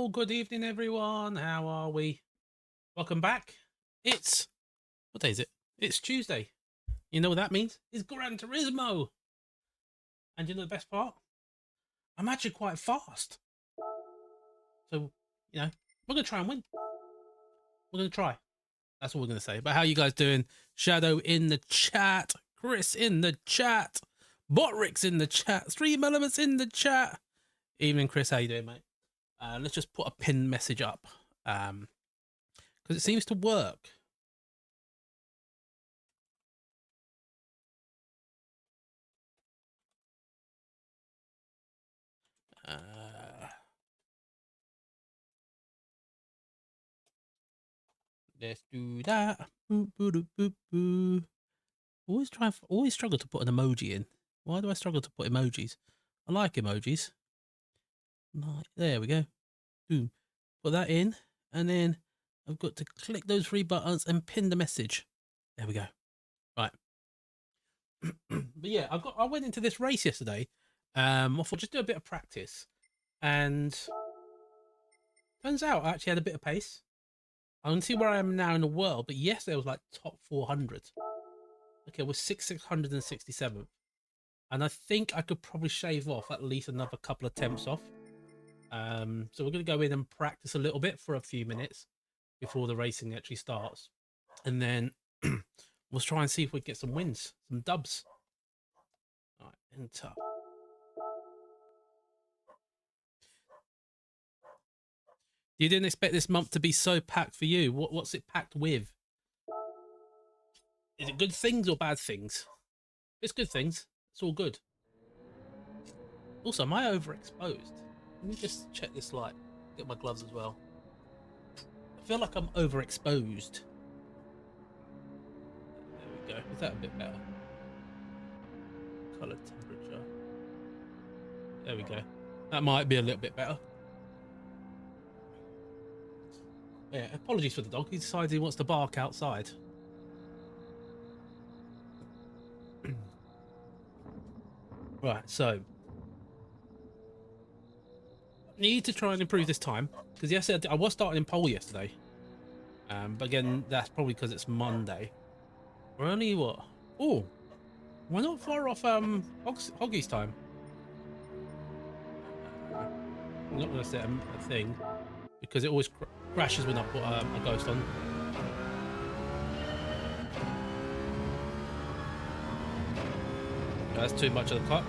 Hello, good evening, everyone. How are we? Welcome back. It's what day is it? It's Tuesday. You know what that means? It's Gran Turismo. And you know the best part? I'm actually quite fast. So, we're gonna try and win. We're gonna try. That's all we're gonna say. But how you guys doing? Shadow in the chat, Chris in the chat, Botrix in the chat, Stream Elements in the chat. Evening, Chris. How you doing, mate? Let's just put a pinned message up. Because it seems to work. Let's do that. Boop, boop, boop, boop. Always struggle to put an emoji in. Why do I struggle to put emojis? I like emojis. There we go. Boom. Put that in, and then I've got to click those three buttons and pin the message. There we go. Right. But yeah, I went into this race yesterday. I thought just do a bit of practice, and turns out I actually had a bit of pace. I don't see where I am now in the world, but yesterday was like top 400. Okay, we're 667th. And I think I could probably shave off at least another couple of attempts off. So we're going to go in and practice a little bit for a few minutes before the racing actually starts. And then we'll try and see if we get some wins, some dubs. All right, enter. You didn't expect this month to be so packed for you. What's it packed with? Is it good things or bad things? It's good things. It's all good. Also, am I overexposed? Let me just check this light. Get my gloves as well. I feel like I'm overexposed. There we go. Is that a bit better? Color temperature. There we go. That might be a little bit better. Yeah, apologies for the dog. He decides he wants to bark outside. Right, so need to try and improve this time, because yesterday I was starting in pole yesterday, but again that's probably because it's Monday. We're only what? Oh, we're not far off Hoggy's time. I'm not going to set a thing because it always crashes when I put a ghost on. That's too much of the cut.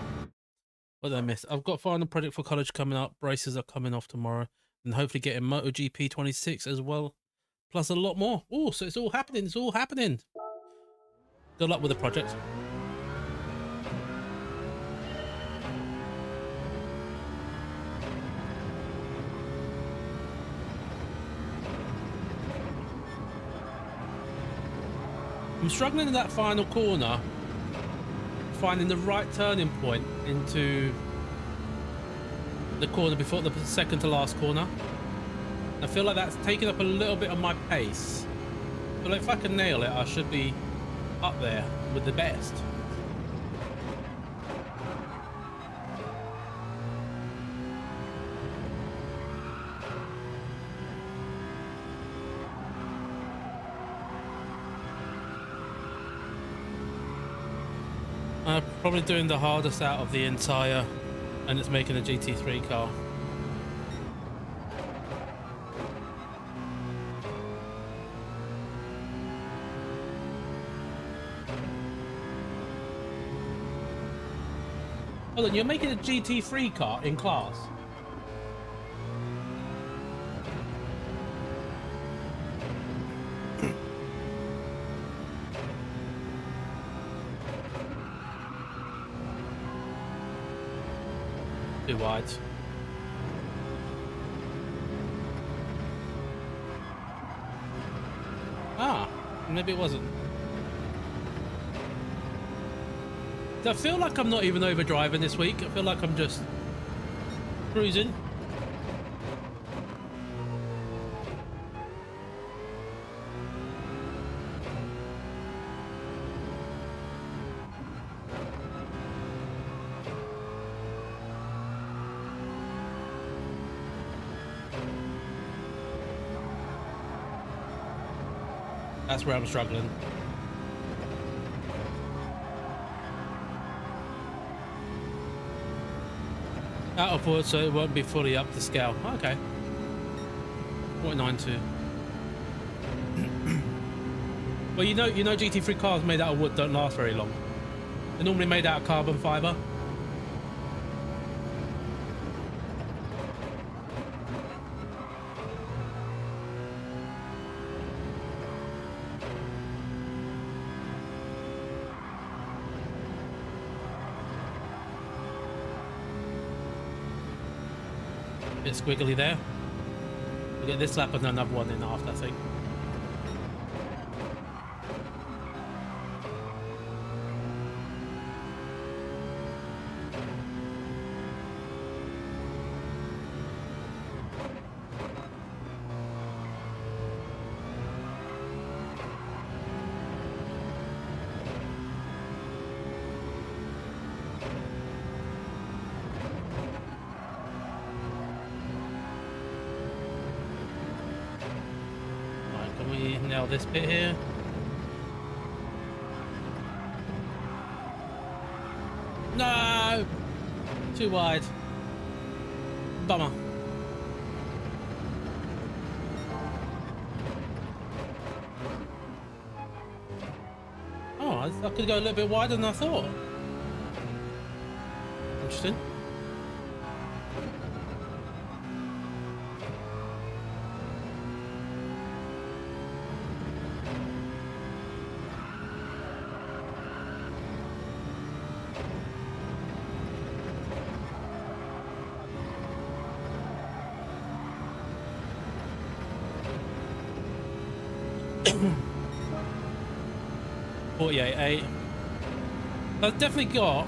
What did I miss? I've got final project for college coming up. Braces are coming off tomorrow, and hopefully getting MotoGP 26 as well, plus a lot more. Oh, so it's all happening. It's all happening. Good luck with the project. I'm struggling in that final corner, finding the right turning point into the corner before the second to last corner. I feel like that's taking up a little bit of my pace, but if I can nail it, I should be up there with the best. I'm probably doing the hardest out of the entire, and it's making a GT3 car. Hold on, you're making a GT3 car in class? Too wide. Ah, maybe it wasn't. I feel like I'm not even overdriving this week. I feel like I'm just cruising. That's where I'm struggling. Out of wood, so it won't be fully up to scale. Okay. 0.92. Well, you know, GT3 cars made out of wood don't last very long. They're normally made out of carbon fiber. Bit squiggly there. We'll get this lap and another one in after, I think. Nail this bit here. No! Too wide. Bummer. Oh, I could go a little bit wider than I thought. Interesting. .48.8. I've definitely got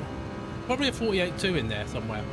probably a 48.2 in there somewhere.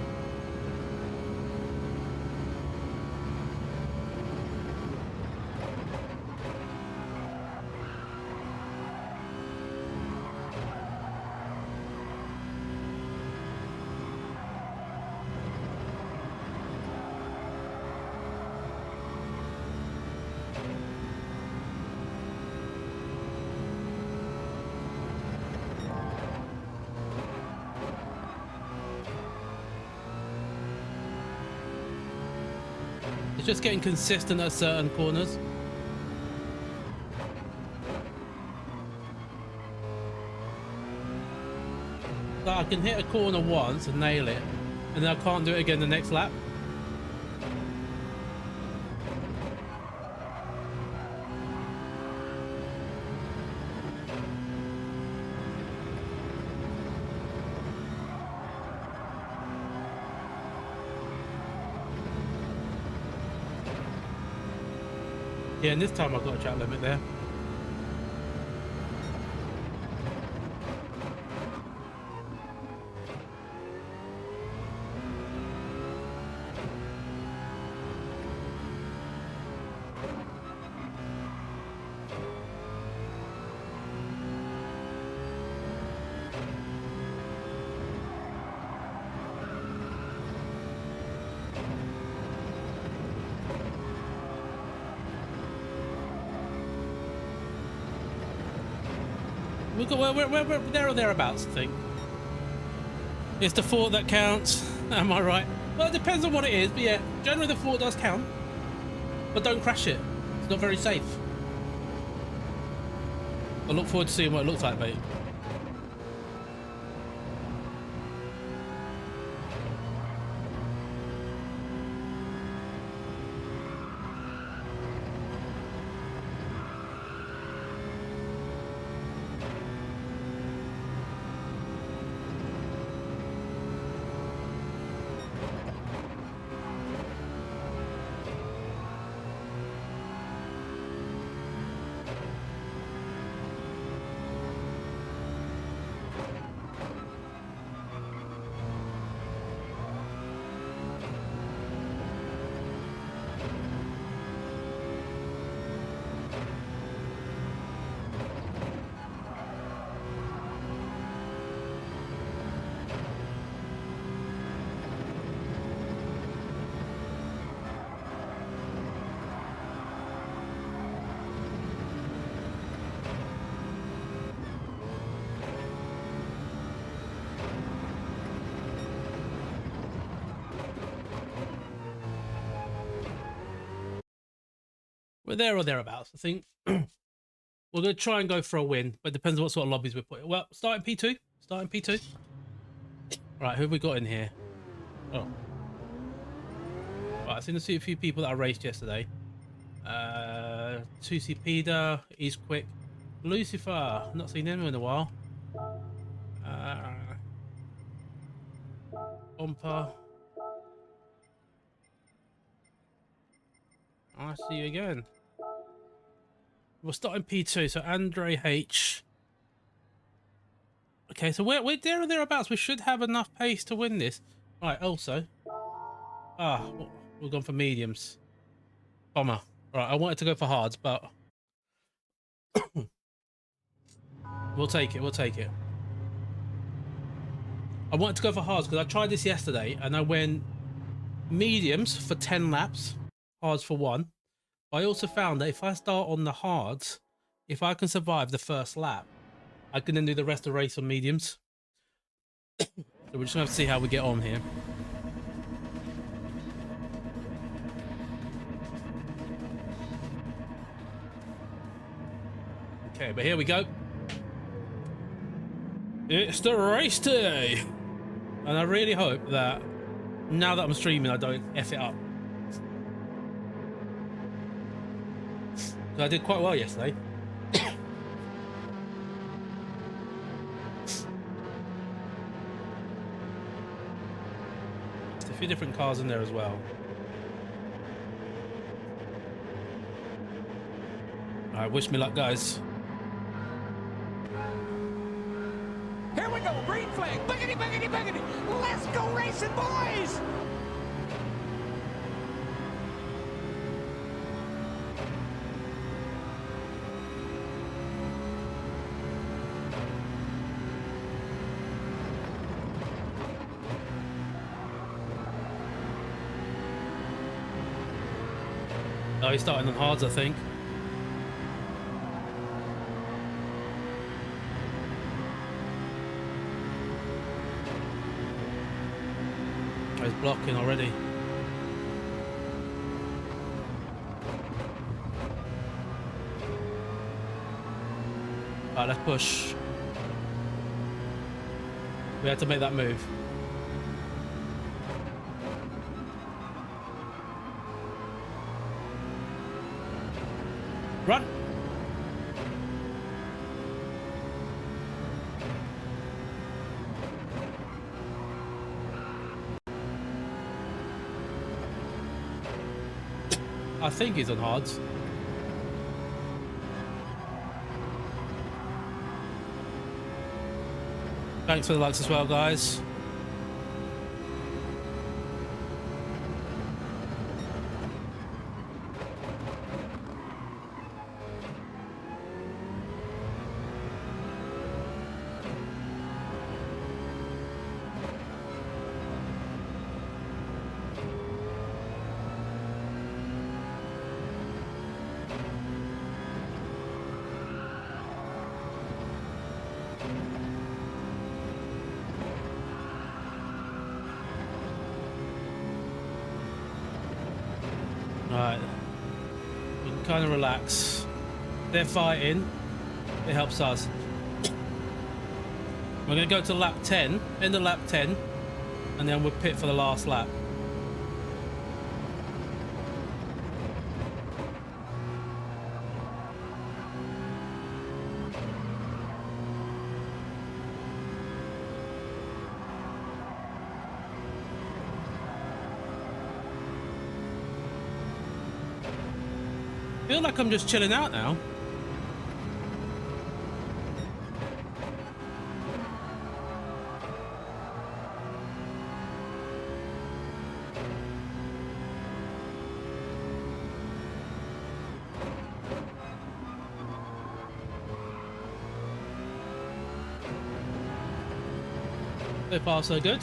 It's just getting consistent at certain corners. So I can hit a corner once and nail it, and then I can't do it again the next lap. Yeah, and this time I've got a track limit there. We've got, we're there or thereabouts, I think. It's the fort that counts. Am I right? Well, it depends on what it is, but yeah, generally the fort does count. But don't crash it. It's not very safe. I look forward to seeing what it looks like, mate. we're there or thereabouts. I think we're going to try and go for a win, but it depends on what sort of lobbies we're putting. Well, starting P2. Starting P2. Right, who have we got in here? Oh. Right, I've seen a few people that I raced yesterday. 2C Peda, he's quick. Lucifer, not seen him in a while. Ompa. I see you again. We're starting P2, so Andre H. Okay, so we're there or thereabouts. We should have enough pace to win this. Right, also. We've gone for mediums. Bummer. Right, I wanted to go for hards, but we'll take it. We'll take it. I wanted to go for hards because I tried this yesterday and I went mediums for 10 laps, hards for 1. I also found that if I start on the hards, if I can survive the first lap, I can then do the rest of the race on mediums. So we're just going to have to see how we get on here. Okay, but here we go. It's the race day! And I really hope that now that I'm streaming, I don't F it up. Because I did quite well yesterday. There's a few different cars in there as well. Alright, wish me luck, guys. Here we go, green flag, boogity, boogity, boogity. Let's go racing, boys! Oh, he's starting on hards, I think. Oh, he's blocking already. Alright, let's push. We had to make that move. Run! I think he's on hards. Thanks for the likes as well, guys. Right, we can kind of relax. They're fighting, it helps us. We're going to go to lap 10, end of lap 10, and then we'll pit for the last lap. I feel like I'm just chilling out now. So far, so good.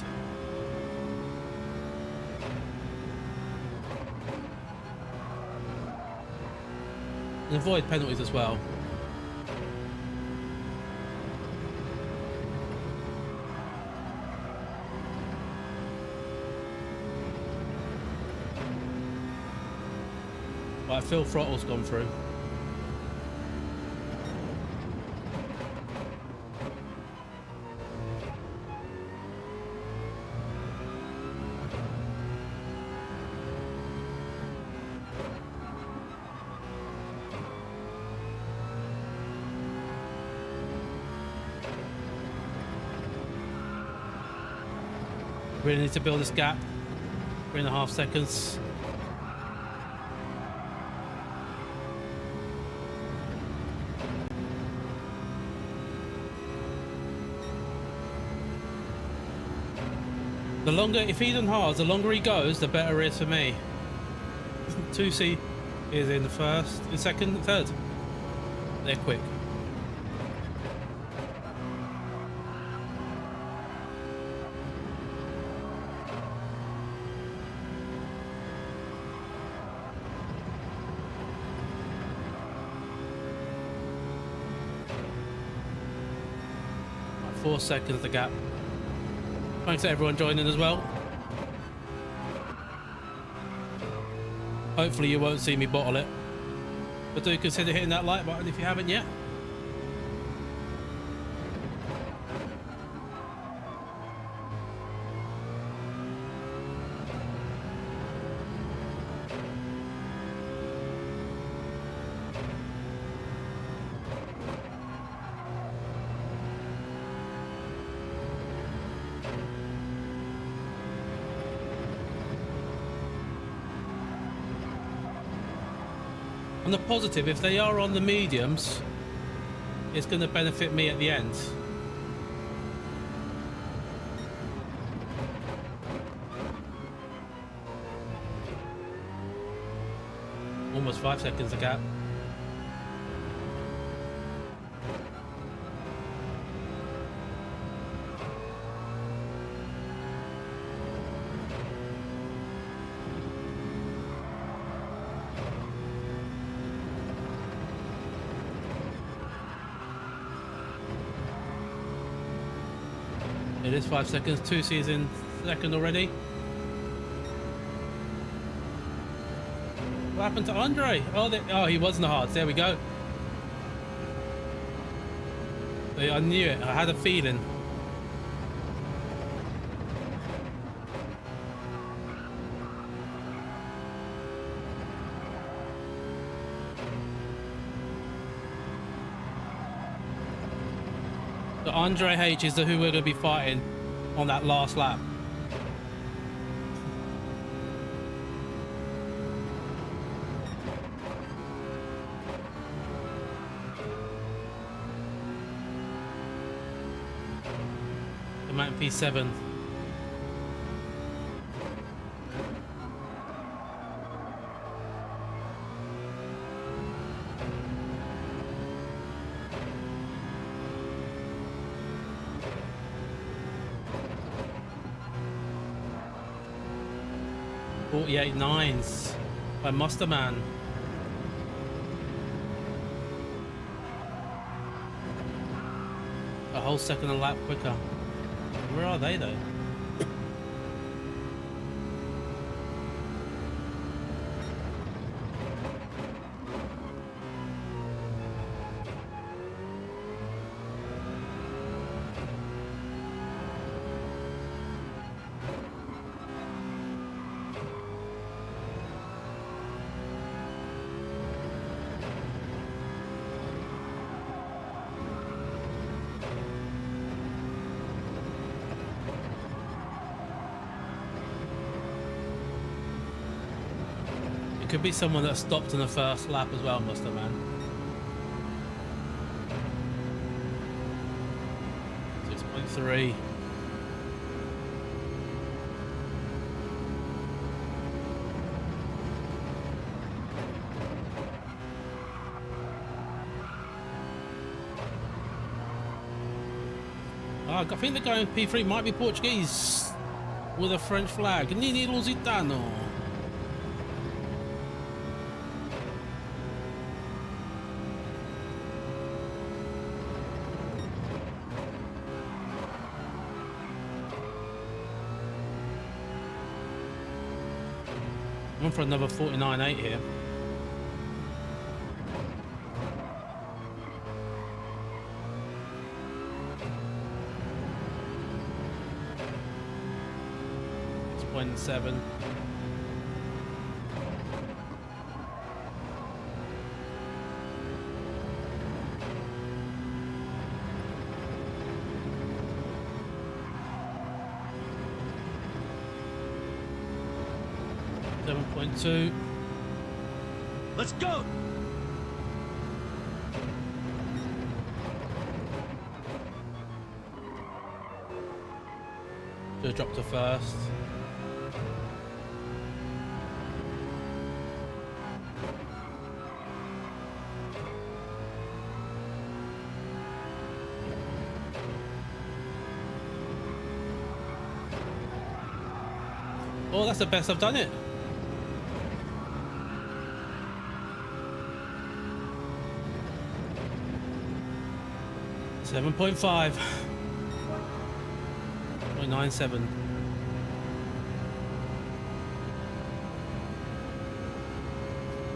And avoid penalties as well. Right, Phil Throttle's gone through. Really need to build this gap. 3.5 seconds. The longer, if he's on hards, the longer he goes, the better it is for me. 2C is in the first, in second, third. They're quick. Right, 4 seconds the gap. Thanks to everyone joining as well. Hopefully you won't see me bottle it. But do consider hitting that like button if you haven't yet. On the positive, if they are on the mediums, it's going to benefit me at the end. Almost 5 seconds the gap. It is 5 seconds. 2C's in second already. What happened to Andre? Oh, he was in the hards. There we go. I knew it. I had a feeling. So Andre H is who we're going to be fighting on that last lap. The Mac P7. .48 nines by Muster Man. A whole second a lap quicker. Where are they though? Could be someone that stopped in the first lap as well, Muster Man. 6.3. I think the guy in P3 might be Portuguese with a French flag. Nini Lusitano. I'm for another 49.8 here. 9.7. .2. Let's go. Just drop to first. Oh, that's the best I've done it. .5. 0.97.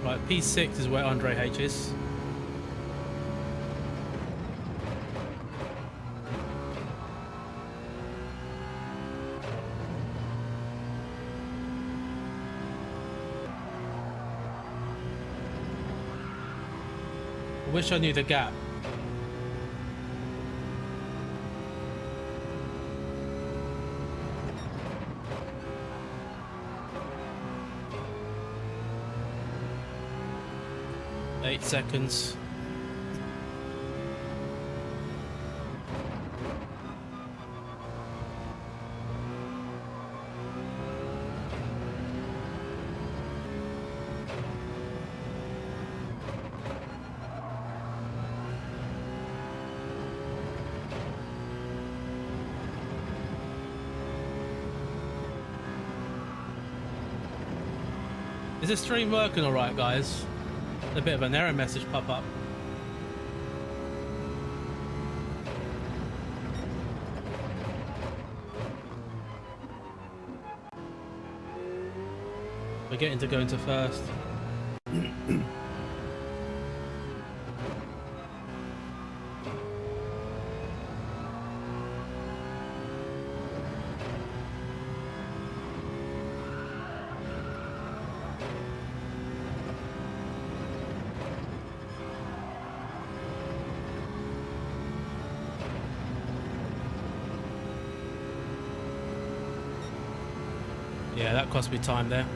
Right, P6 is where Andre H is. I wish I knew the gap. Eight seconds. Is the stream working all right, guys? A bit of an error message pop up. We're getting to go into first. Yeah, that cost me time there.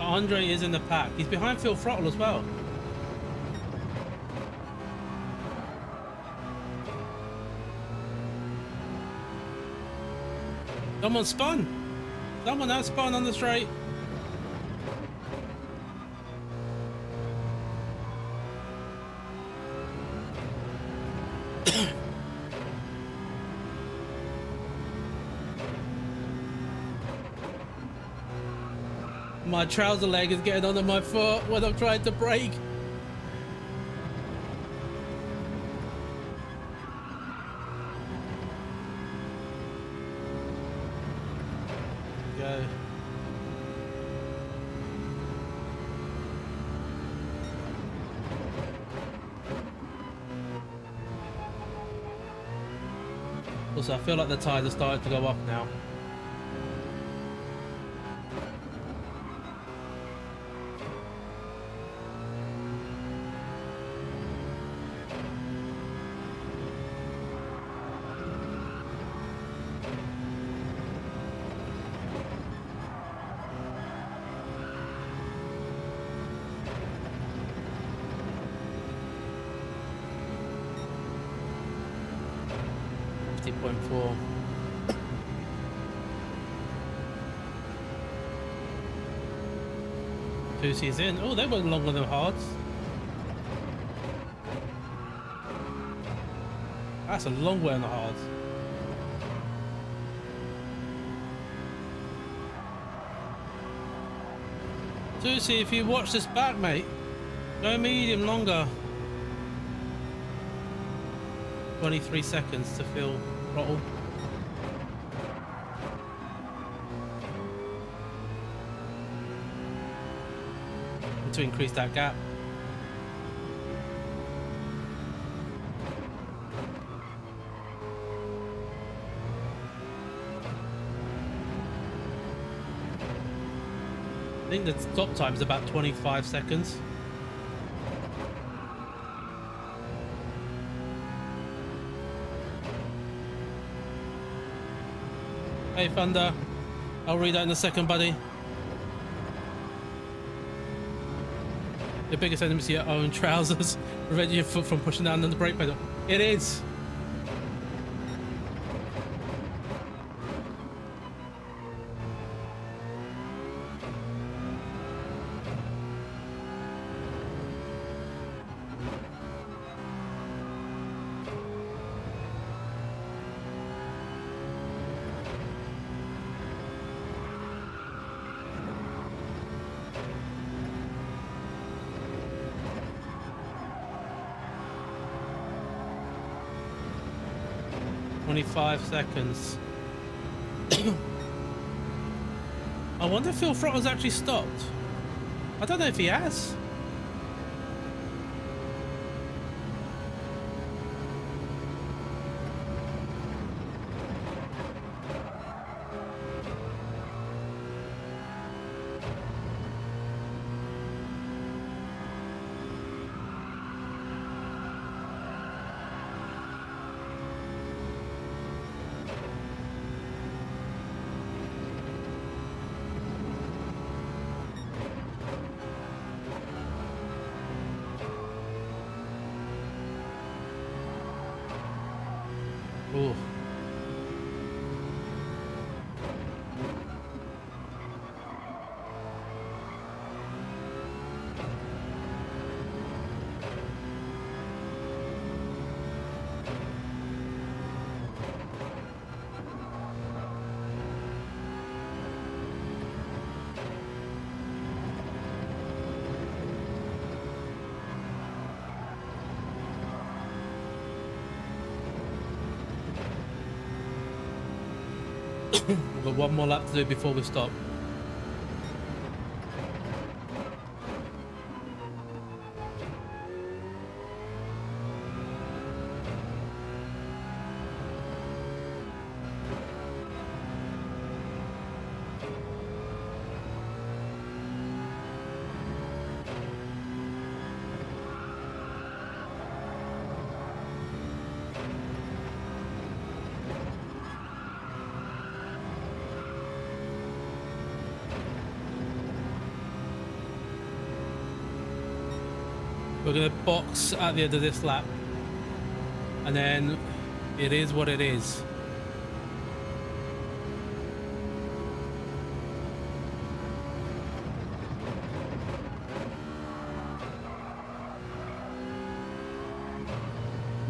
Andre is in the pack. He's behind Phil Throttle as well. Someone spun. Someone else spun on the straight. My trouser leg is getting under my foot when I'm trying to brake. Go. Also, I feel like the tires are starting to go off now. .4. Two C's in. Oh, they went longer than hards. That's a long way on the hards. Seriously, if you watch this back, mate, go medium longer. 23 seconds to fill throttle. And to increase that gap. I think the stop time is about 25 seconds. Hey Thunder, I'll read that in a second, buddy. Your biggest enemy is your own trousers. Prevent your foot from pushing down on the brake pedal. It is. Five seconds. I wonder if Phil Throttle's actually stopped. I don't know if he has. Ooh. We've got one more lap to do before we stop. We're going to box at the end of this lap, and then it is what it is.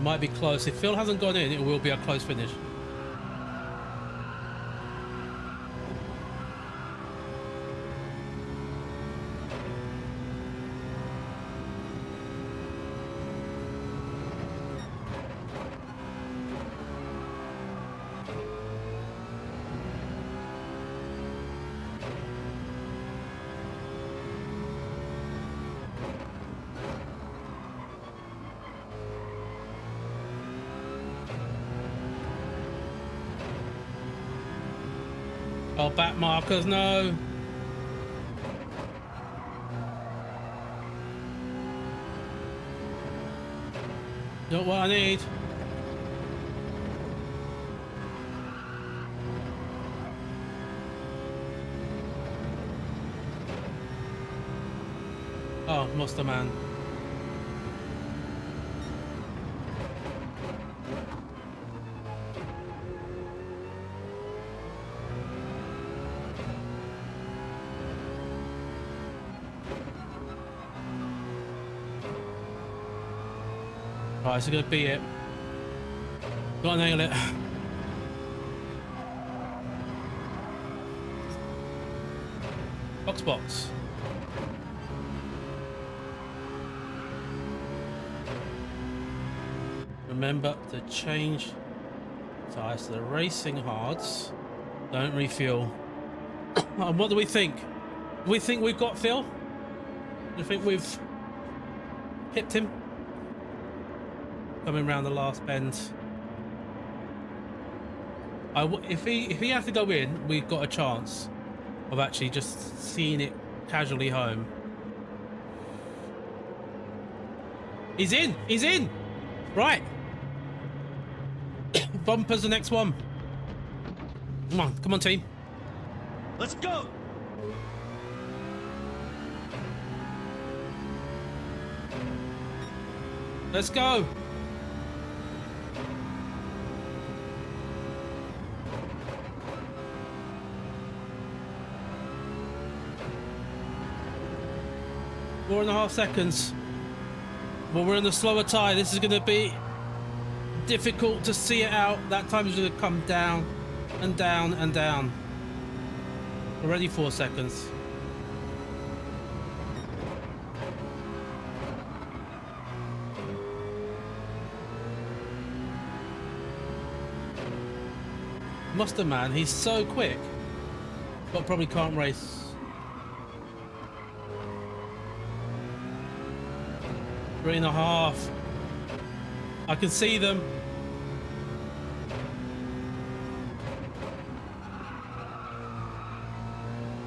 Might be close. If Phil hasn't gone in, it will be a close finish. Oh, back markers, no. Not what I need. Oh, Monster Man. Right, so gonna be it. Gotta nail it. Box. Remember to change tires to the racing hards. Don't refuel. And what do we think? Do we think we've got Phil? Do you think we've hipped him? Coming round the last bend. If he has to go in, we've got a chance of actually just seeing it casually home. He's in! He's in! Right. Bumper's the next one. Come on, team. Let's go! Let's go. Four and a half seconds. Well, we're in the slower tyre. This is going to be difficult to see it out. That time is going to come down and down and down. Already 4 seconds. Mustard Man, he's so quick, but probably can't race. Three and a half. I can see them.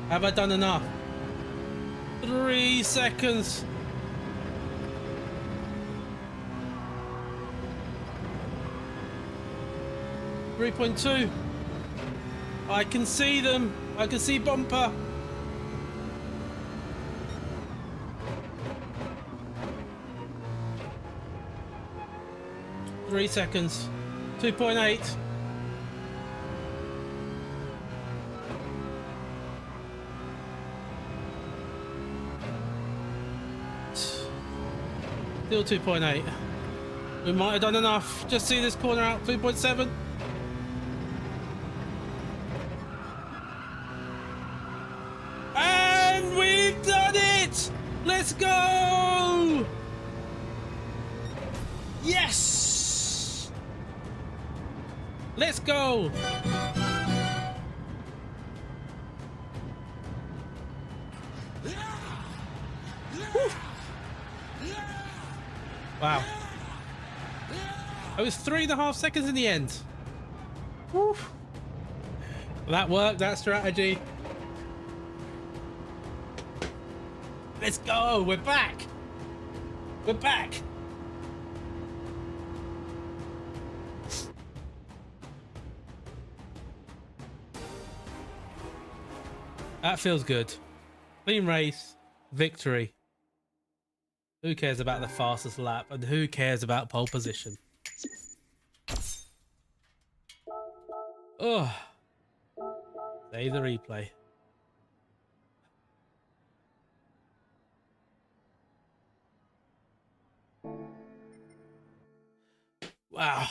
Have I done enough? 3 seconds. .2. I can see them. I can see Bumper. Three seconds. 2.8. Still 2.8. We might have done enough. Just see this corner out. 2.7. And we've done it! Let's go! Yes! Let's go! Whew. Wow. It was 3.5 seconds in the end. Whew. That worked, that strategy. Let's go, we're back. We're back. That feels good. Clean race, victory. Who cares about the fastest lap and who cares about pole position? Oh, save the replay. Wow.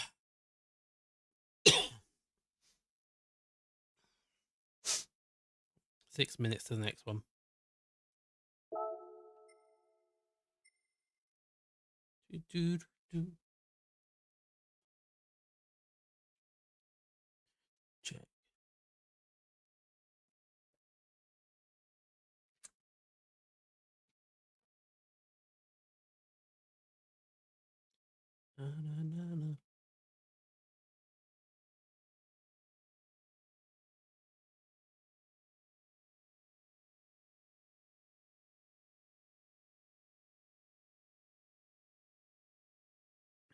Six minutes to the next one. Check. Na, na, na, na.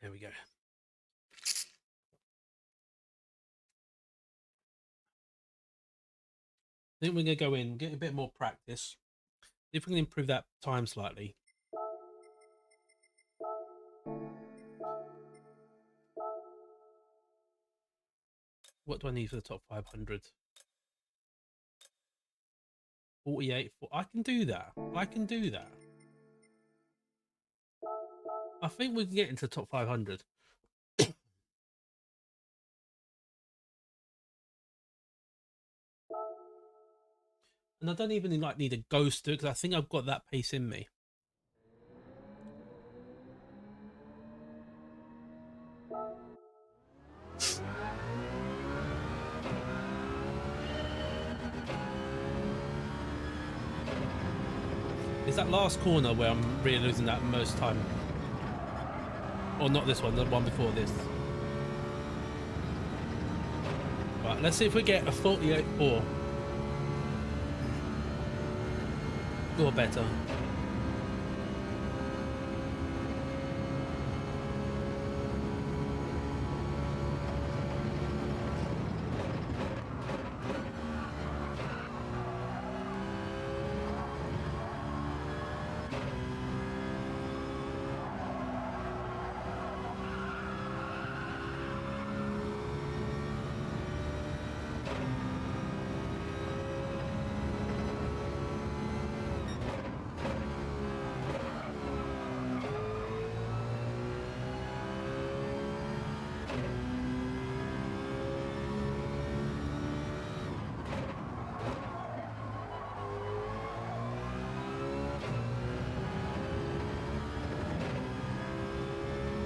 There we go. I think we're going to go in, get a bit more practice. See if we can improve that time slightly. What do I need for the top 500? 48. I can do that. I can do that. I think we can get into the top 500. And I don't even need a ghost to it because I think I've got that pace in me. Is that last corner where I'm really losing that most time? Or not this one, the one before this. Right, let's see if we get a 48.4 or better.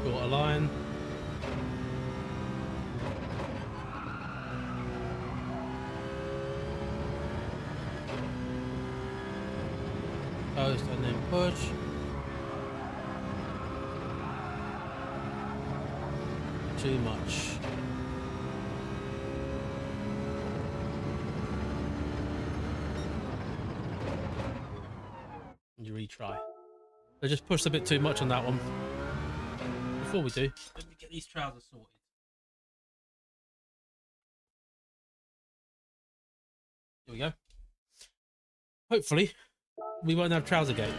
Got a line. Post and then push. Too much. You retry. They just pushed a bit too much on that one. Before we do, let me get these trousers sorted. Here we go. Hopefully, we won't have trouser gate.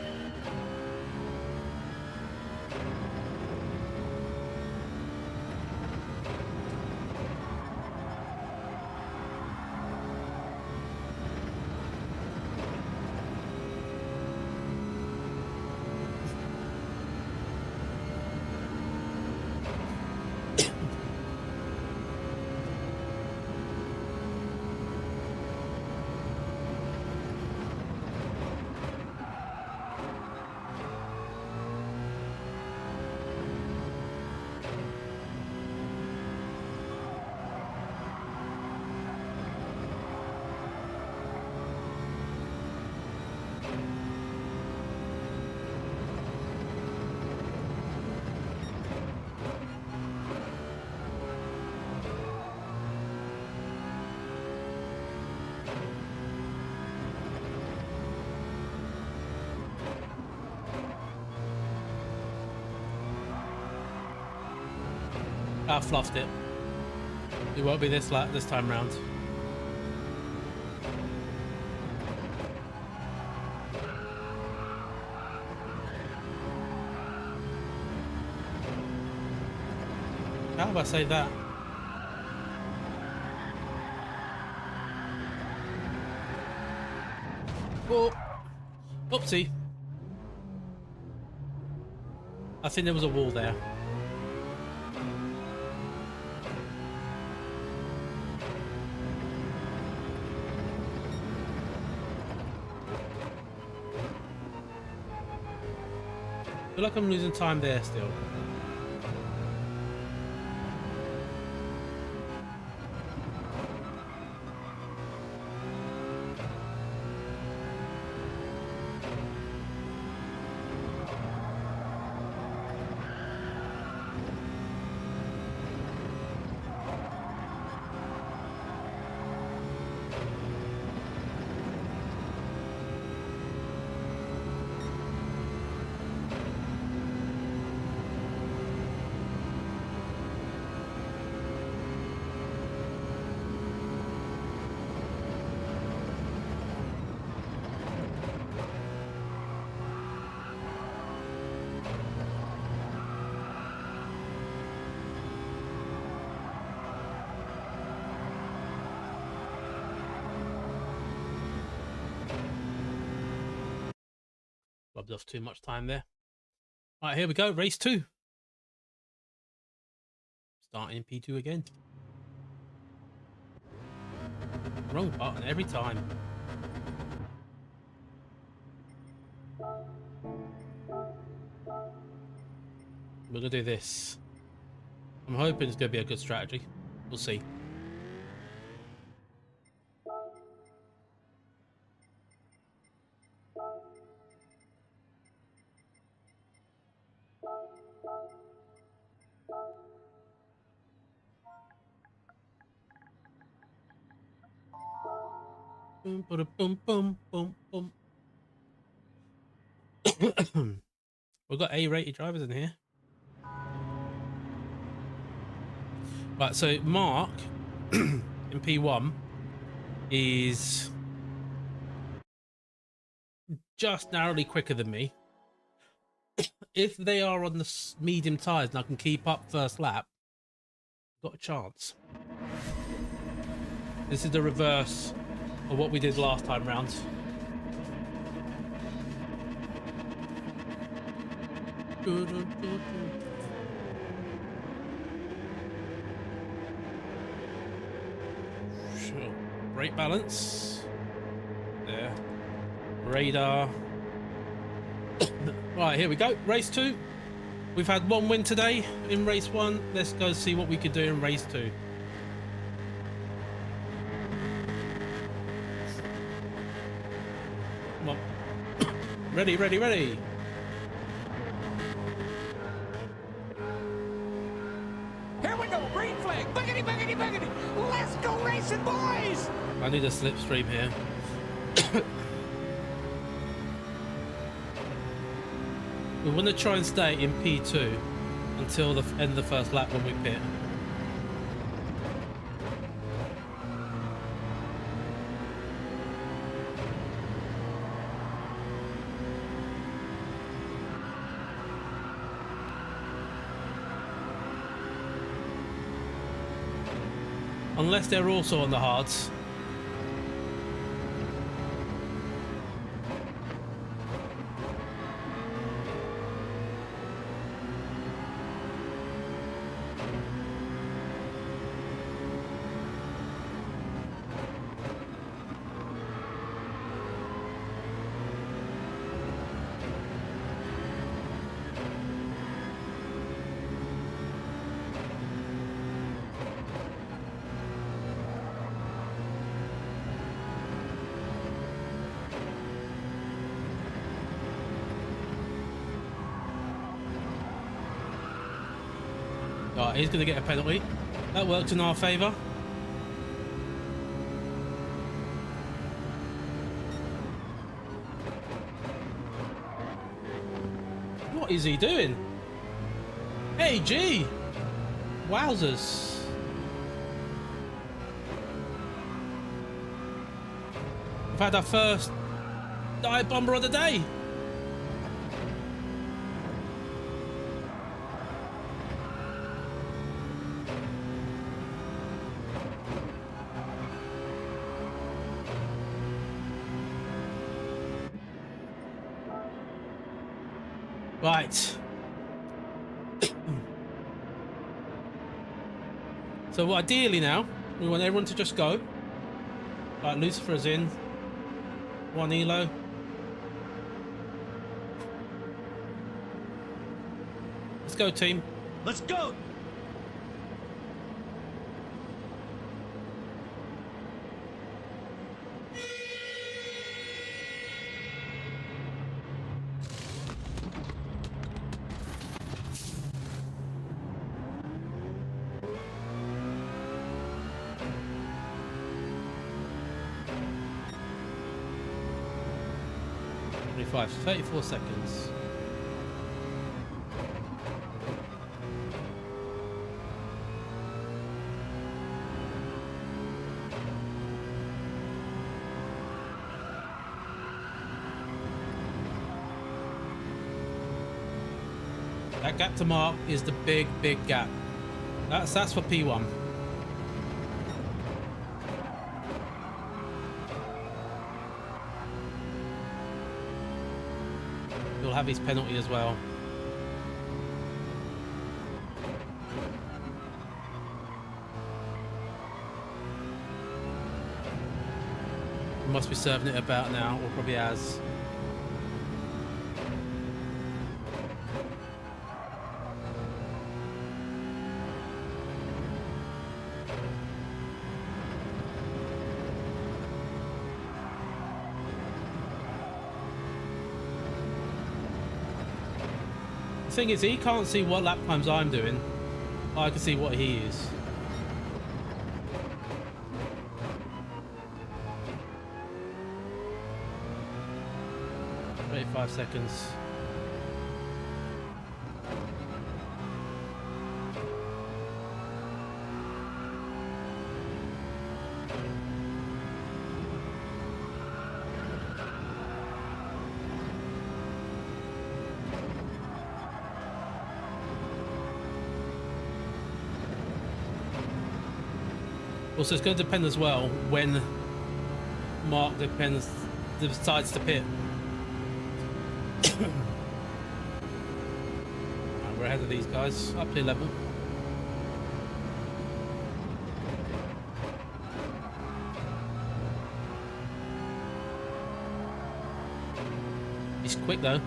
I fluffed it. It won't be this time round. How have I saved that? Oh, oopsie. I think there was a wall there. I feel like I'm losing time there still. Rubbed off too much time there. Alright, here we go. Race 2. Starting in P2 again. Wrong button every time. We're gonna do this. I'm hoping it's going to be a good strategy. We'll see. Boom, boom, boom, boom, boom, boom. We've got A-rated drivers in here. Right, so Mark in P1 is just narrowly quicker than me. If they are on the medium tyres and I can keep up first lap, got a chance. This is the reverse of what we did last time round. Sure. Brake balance. There. Radar. Right, here we go. Race 2. We've had 1 win today in race 1. Let's go see what we could do in race 2. Come on. Ready, ready, ready. Here we go, green flag. Boogity, boogity, boogity. Let's go racing, boys. I need a slipstream here. We want to try and stay in P2 until the end of the first lap when we pit. Unless they're also on the hards. Right, he's going to get a penalty. That works in our favour. What is he doing? Hey, G! Wowzers. We've had our first dive bomber of the day. Right. So ideally now, we want everyone to just go. Right, Lucifer's in. 1 elo. Let's go, team. Let's go. So 34 seconds. That gap to Mark is the big gap. That's for P1. He'll have his penalty as well. He must be serving it about now, or probably has. The thing is, he can't see what lap times I'm doing. I can see what he is. Wait 5 seconds. Also, it's going to depend as well when Mark decides to pit. We're ahead of these guys, up to level. He's quick though.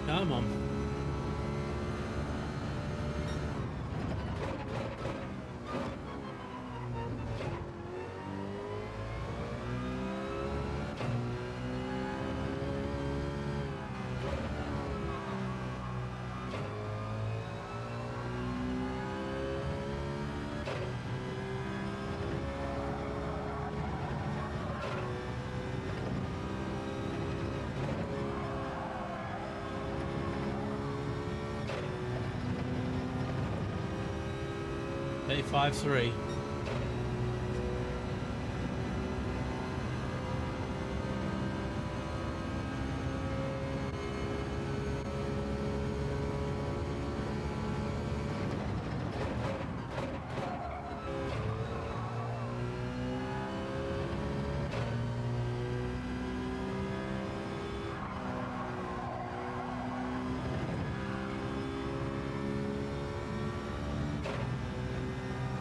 Come on. Eight 5-3.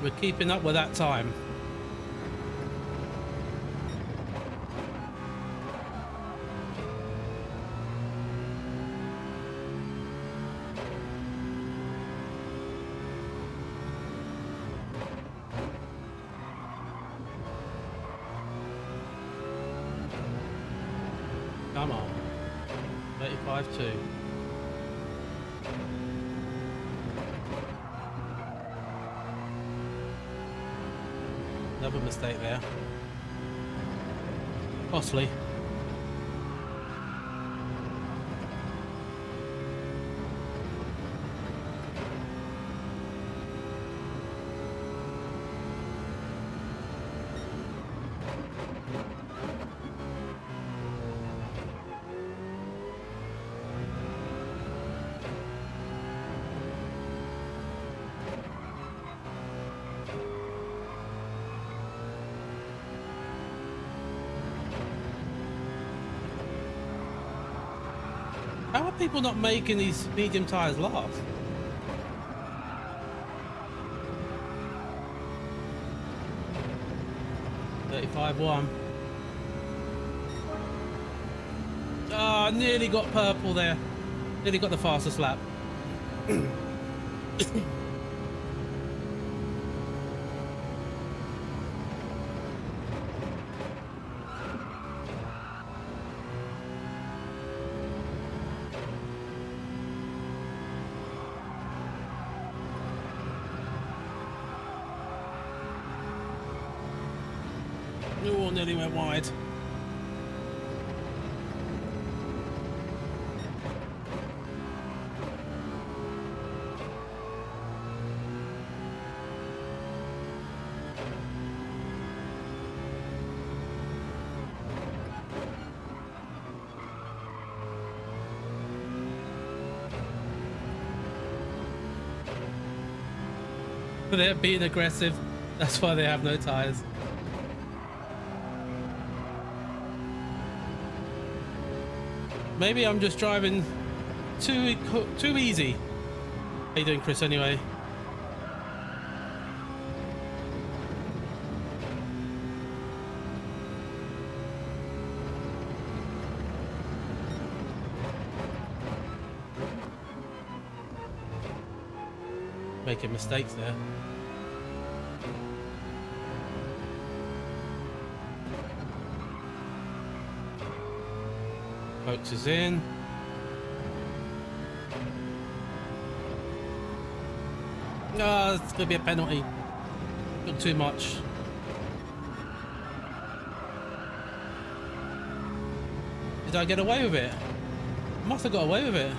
We're keeping up with that time. Come on. 35-2. Another mistake there. Costly. How are people not making these medium tyres last? $35.1. Ah, nearly got purple there. Nearly got the fastest lap. Oh, nearly went wide. They're being aggressive. That's why they have no tires. Maybe I'm just driving too easy. How you doing, Chris, anyway? Making mistakes there. Folks is in. Oh, it's gonna be a penalty. Not too much. Did I get away with it? I must have got away with it.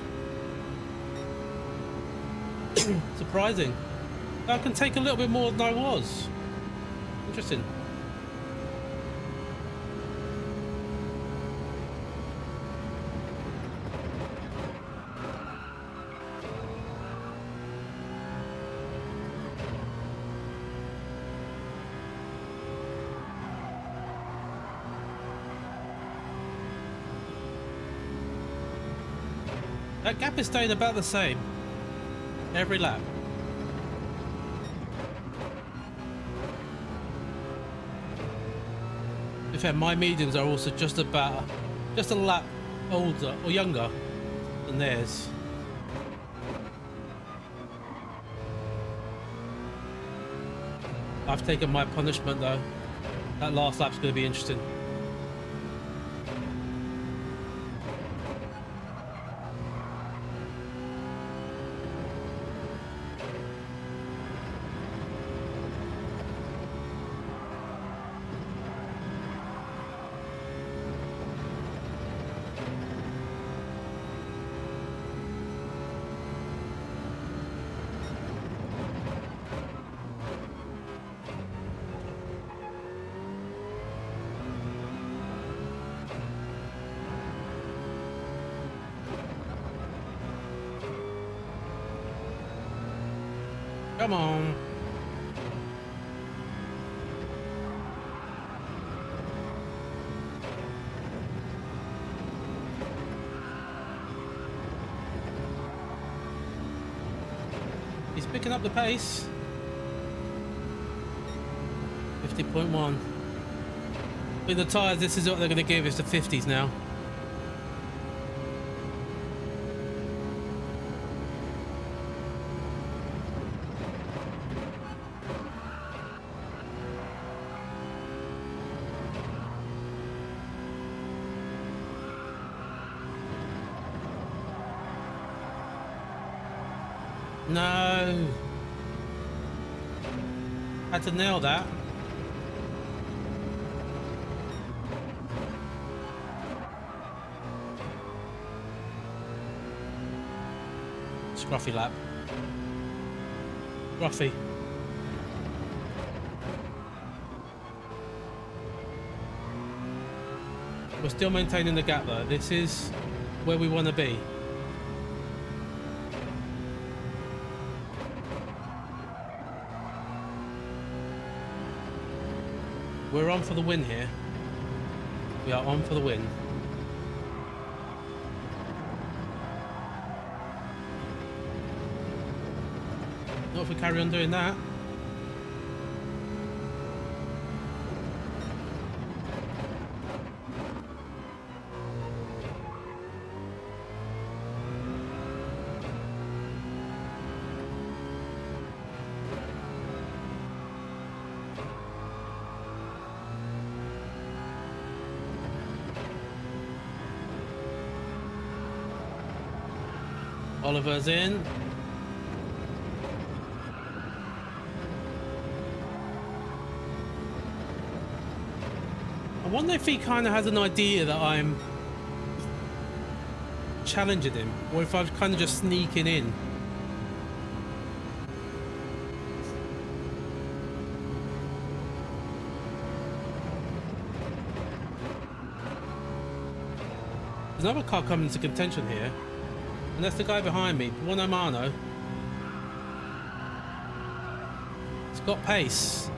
Surprising. I can take a little bit more than I was. Interesting. That gap is staying about the same every lap. In fact, my mediums are also just a lap older or younger than theirs. I've taken my punishment though. That last lap's going to be interesting. Come on. He's picking up the pace. 50.1. With the tyres, this is what they're going to give us, the 50s now. No. Had to nail that. Scruffy lap. Scruffy. We're still maintaining the gap though. This is where we want to be. We're on for the win here. We are on for the win. Not if we carry on doing that. Oliver's in. I wonder if he kind of has an idea that I'm challenging him, or if I'm kind of just sneaking in. There's another car coming into contention here. And that's the guy behind me, Buono Mano. got pace.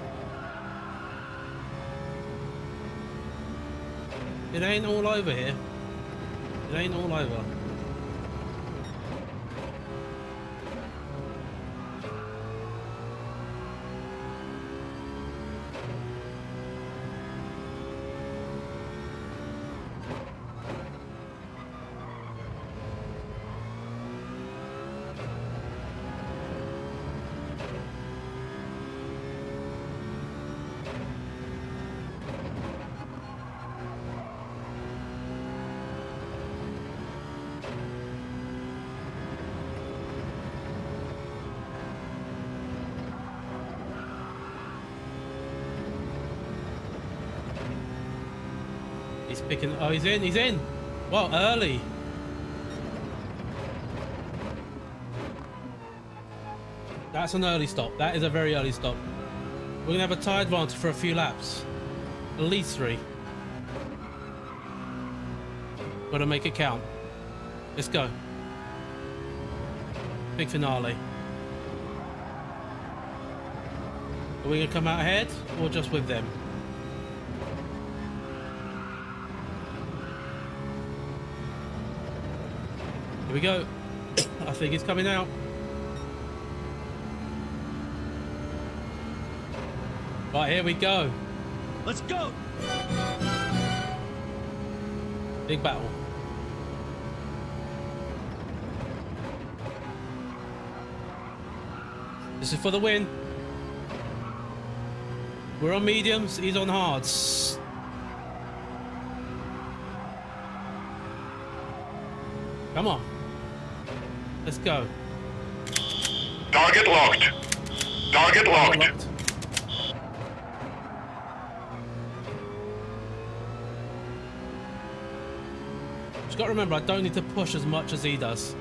It ain't all over here. It ain't all over. He's picking. Oh, he's in. He's in. Well, early. That's an early stop. That is a very early stop. We're gonna have a tyre advantage for a few laps, at least 3. Gotta make it count. Let's go. Big finale. Are we gonna come out ahead or just with them? Here we go. I think it's coming out. Right, here we go. Let's go. Big battle. This is for the win. We're on mediums, he's on hards. Come on. Let's go. Target locked. Target locked. Just got to remember, I don't need to push as much as he does.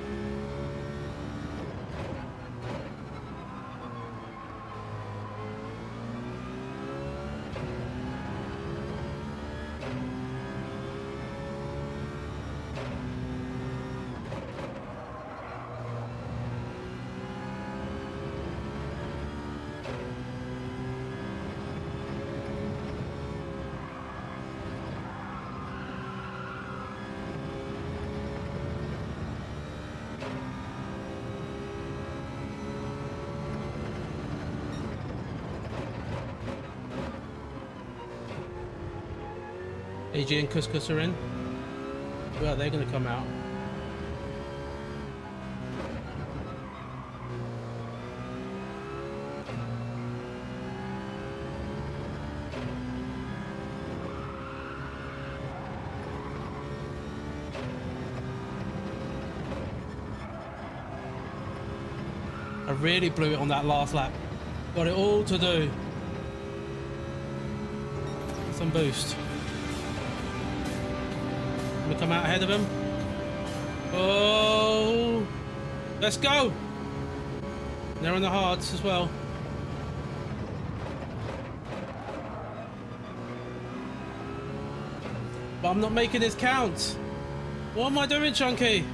AG and Couscous are in. Well, they're going to come out. I really blew it on that last lap. Got it all to do. Some boost. We come out ahead of him. Oh, let's go. They're on the hards as well. But I'm not making this count. What am I doing, Chunky?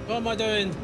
What am I doing?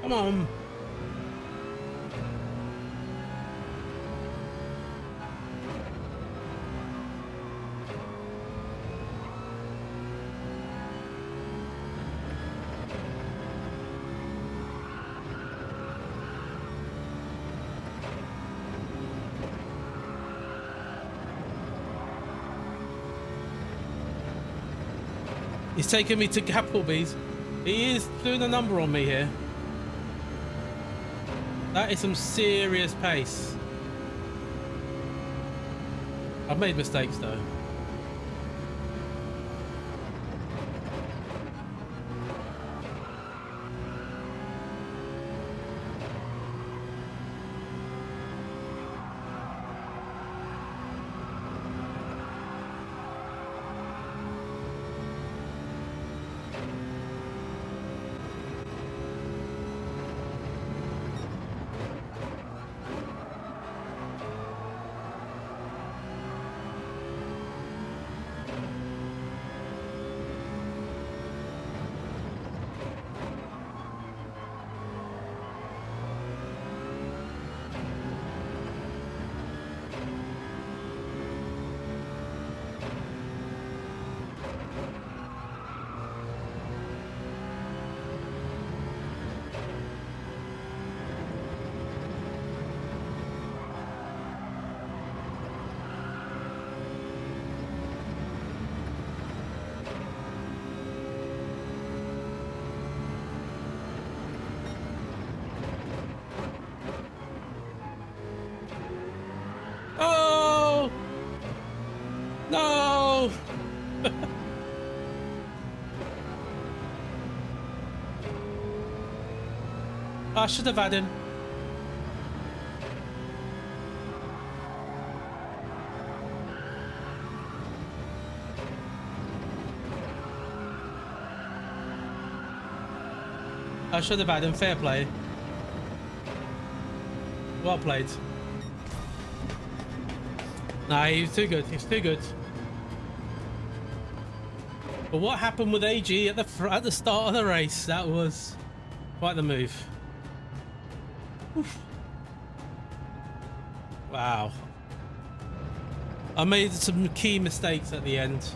Come on. He's taking me to Applebee's. He is doing a number on me here. That is some serious pace. I've made mistakes though. Oh no! I should have had him. I should have had him. Fair play. Well played. Nah, he's too good. He's too good. But what happened with AG at the start of the race? That was quite the move. Oof. Wow. I made some key mistakes at the end.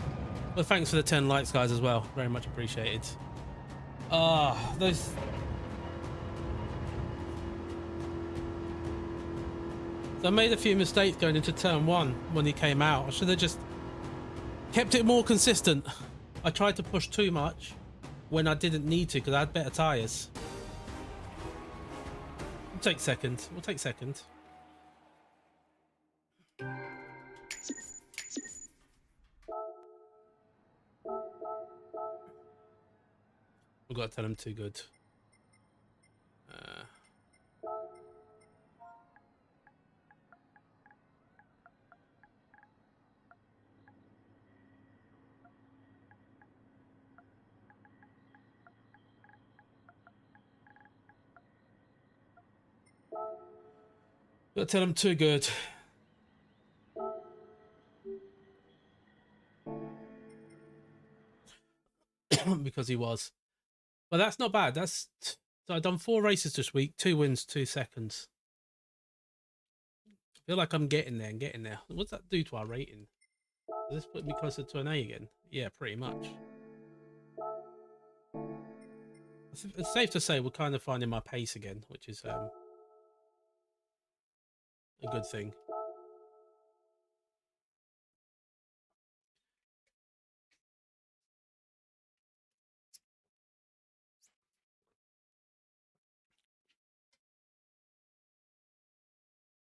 But thanks for the 10 likes, guys, as well. Very much appreciated. Those... So I made a few mistakes going into turn 1 when he came out. I should have just kept it more consistent. I tried to push too much when I didn't need to because I had better tyres. We'll take second. We'll take second. We've got to tell him too good. Gotta tell him too good. Because he was. But that's not bad. That's so I've done 4 races this week, 2 wins, 2 seconds. I feel like I'm getting there and getting there. What's that do to our rating? Does this put me closer to an A again? Yeah, pretty much. It's safe to say we're kind of finding my pace again, which is a good thing.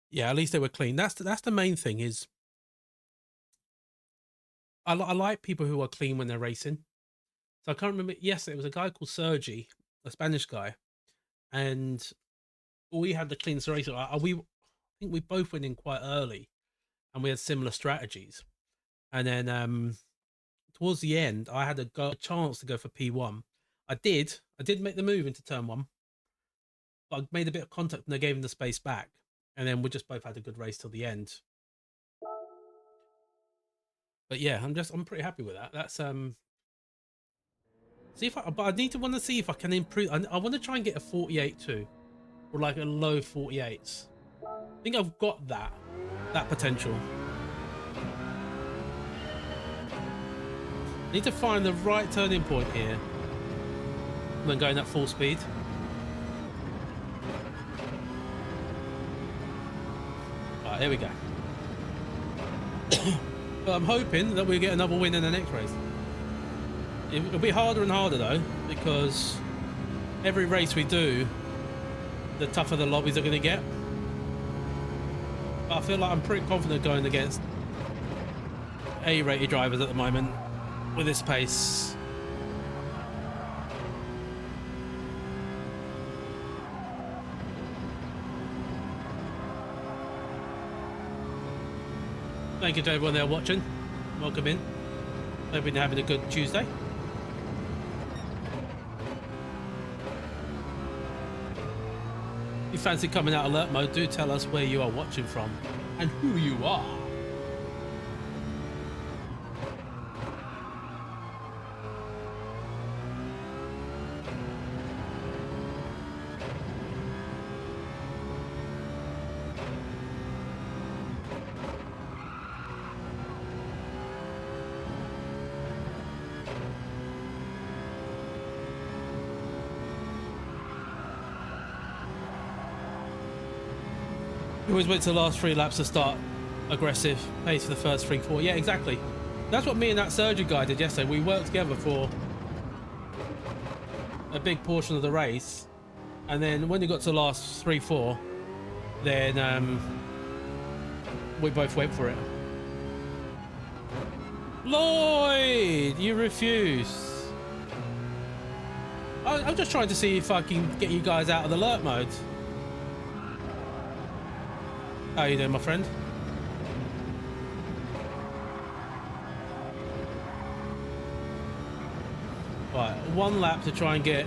Yeah, at least they were clean. That's the main thing. Is I like people who are clean when they're racing. So I can't remember. Yes, it was a guy called Sergi, a Spanish guy, and we had the cleanest race. I think we both went in quite early, and we had similar strategies. And then towards the end, I had a chance to go for P1. I did make the move into turn 1, but I made a bit of contact and I gave him the space back. And then we just both had a good race till the end. But yeah, I'm pretty happy with that. That's see if but I want to see if I can improve. I want to try and get a 48 too, or like a low 48s. I think I've got that potential. Need to find the right turning point here when going at full speed. Right, here we go. But I'm hoping that we'll get another win in the next race. It'll be harder and harder though, because every race we do, the tougher the lobbies are going to get. But I feel like I'm pretty confident going against A-rated drivers at the moment with this pace. Thank you to everyone there watching. Welcome in. Hope you're having a good Tuesday. If you fancy coming out alert mode, do tell us where you are watching from and who you are. You always wait till the last 3 laps to start aggressive pace for the first 3-4. Yeah, exactly. That's what me and that surgery guy did yesterday. We worked together for a big portion of the race, and then when we got to the last 3-4, then we both went for it. Lloyd, you refuse. I'm just trying to see if I can get you guys out of the alert mode. How you doing, my friend? Right, 1 lap to try and get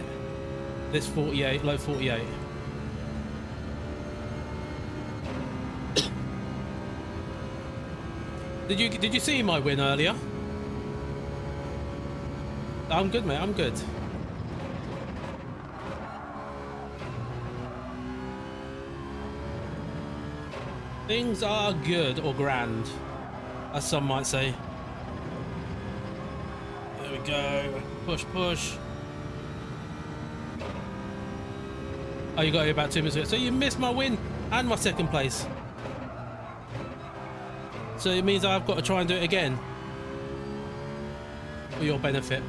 this 48, low 48. Did you see my win earlier? I'm good, mate. I'm good. Things are good or grand, as some might say. There we go. Push, push. Oh, you got here about 2 minutes ago. So you missed my win and my 2nd place. So it means I've got to try and do it again. For your benefit.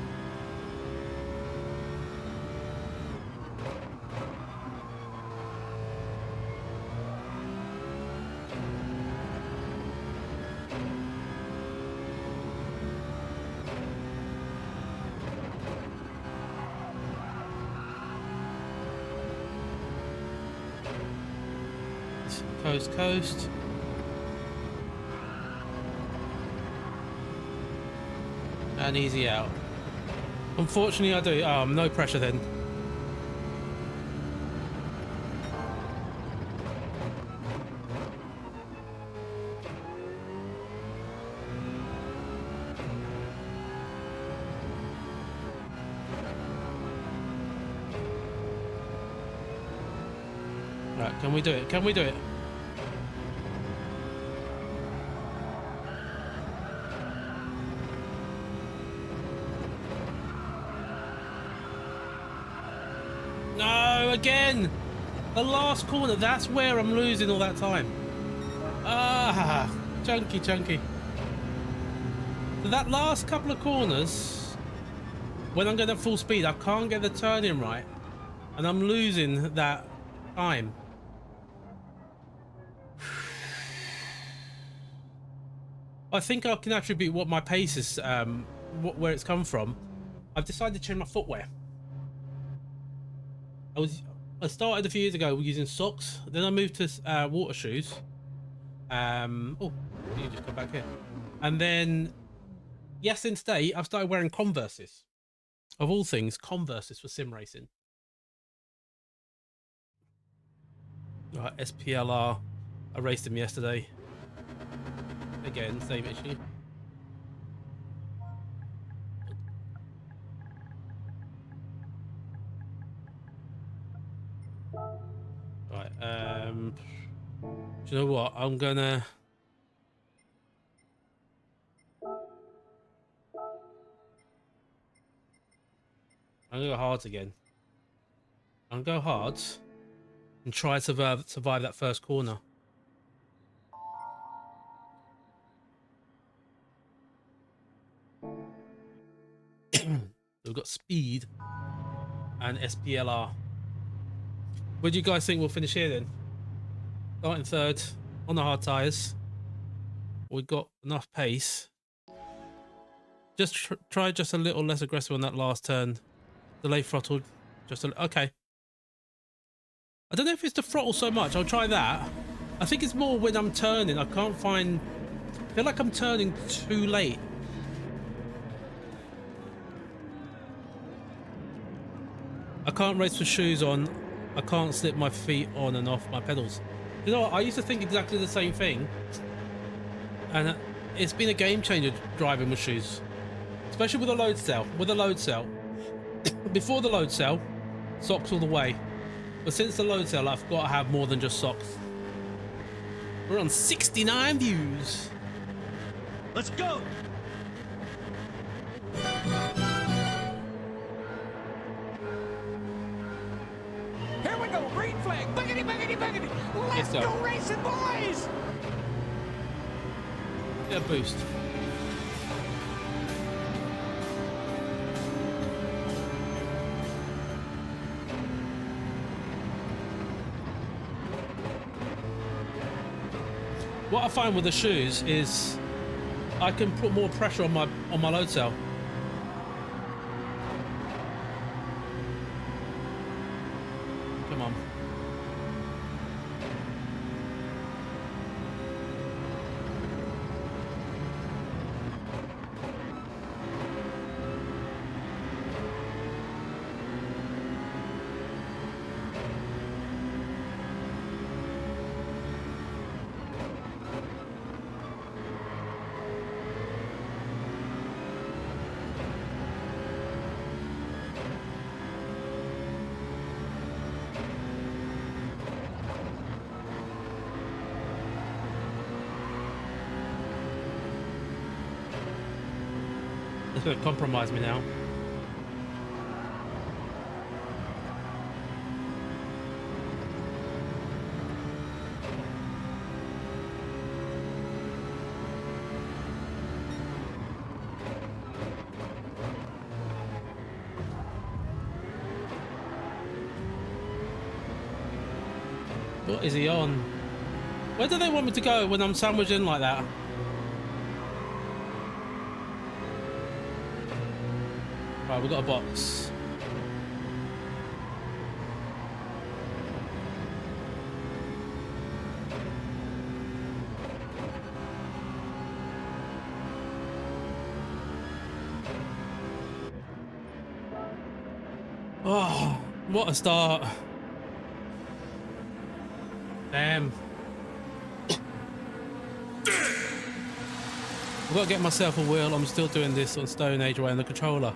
Coast, coast. And easy out. Unfortunately, I do. No pressure then. Right, can we do it? Can we do it? No, again! The last corner, that's where I'm losing all that time. Ah, chunky, chunky. So that last couple of corners, when I'm going at full speed, I can't get the turning right. And I'm losing that time. I think I can attribute what my pace is, where it's come from. I've decided to change my footwear. I started a few years ago using socks. Then I moved to water shoes. Oh, you just come back here. And then, yes, and today I've started wearing Converses. Of all things, Converses for sim racing. Right, SPLR. I raced them yesterday. Again, same issue. Right, do you know what? I'm gonna go hard again. I'm gonna go hard and try to survive that first corner. We've got speed and SPLR. Where do you guys think we'll finish here then? Starting third on the hard tyres. We've got enough pace. Just try just a little less aggressive on that last turn. Delay throttle. Just a, okay. I don't know if it's the throttle so much. I'll try that. I think it's more when I'm turning. I can't find... I feel like I'm turning too late. I can't race with shoes on. I can't slip my feet on and off my pedals. You know what? I used to think exactly the same thing. And it's been a game changer driving with shoes. Especially with a load cell. With a load cell. Before the load cell, socks all the way. But since the load cell, I've got to have more than just socks. We're on 69 views. Let's go. Here we go, green flag. Boogity, boogity, boogity. Let's Yes, go racing, boys. Yeah, boost. What I find with the shoes is I can put more pressure on my load cell. Come on. It's going to compromise me now. What is he on? Where do they want me to go when I'm sandwiched in like that? Right, we've got a box. Oh, what a start. Damn. I've got to get myself a wheel. I'm still doing this on Stone Age way on the controller.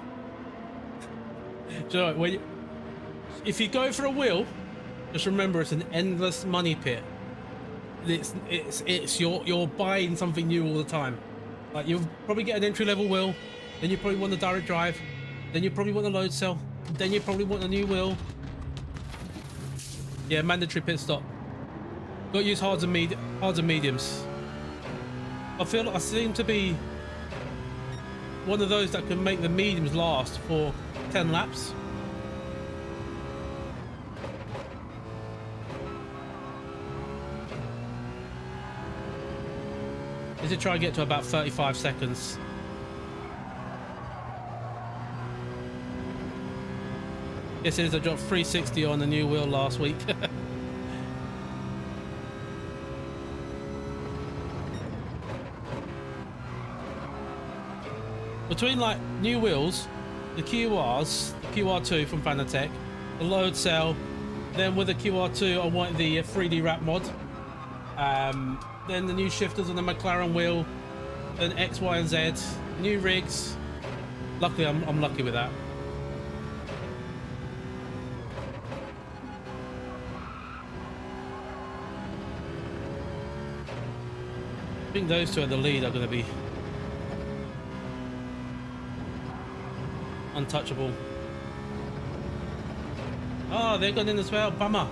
Do you know, when if you go for a wheel, just remember it's an endless money pit. It's you're buying something new all the time. Like you'll probably get an entry level wheel, then you probably want a direct drive, then you probably want a load cell, then you probably want a new wheel. Yeah, mandatory pit stop. Got to use hards and mediums. I feel like I seem to be one of those that can make the mediums last for 10 laps. Need to try and get to about 35 seconds. Yes, it is. I dropped 360 on the new wheel last week. Between like new wheels, the QRs, the QR2 from Fanatec, the load cell, then with the QR2 I want the 3D wrap mod, then the new shifters on the McLaren wheel, then X, Y and Z, new rigs. Luckily I'm lucky with that. I think those two at the lead are going to be untouchable. Oh, they're gone in as well. Bummer.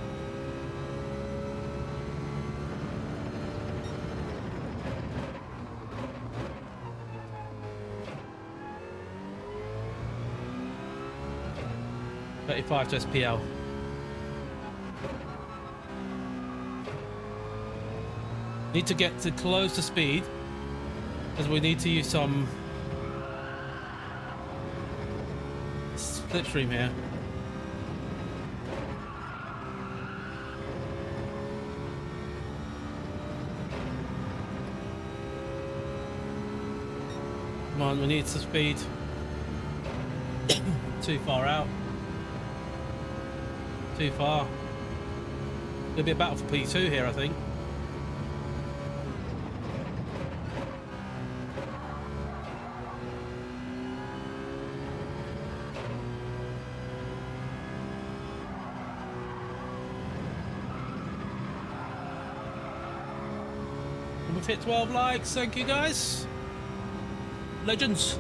35 to SPL. Need to get to close to speed, because we need to use some slipstream here. Come on, we need some speed. Too far out. Too far. It'll be a battle for P2 here, I think. And we've hit 12 likes, thank you guys. Legends.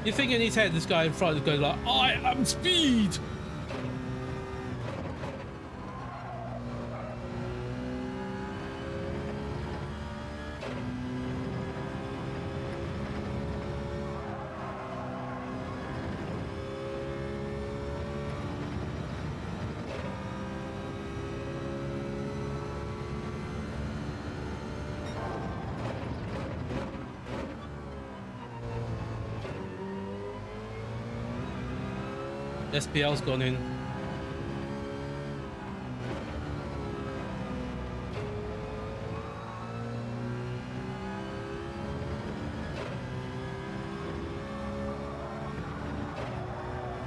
You think in his head, this guy in front is going like, I am speed! SPL's gone in.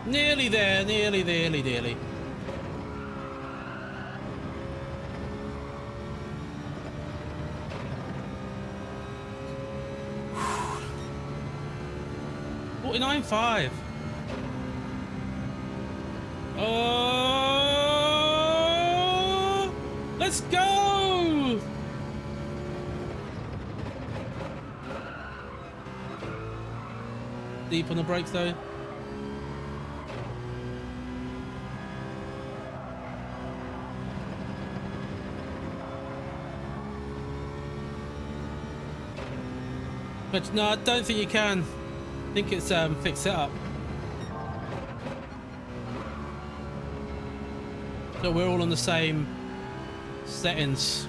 Nearly there, nearly. $49.5. Oh, let's go! Deep on the brakes though. But no, I don't think you can. I think it's fixed setup. So we're all on the same settings.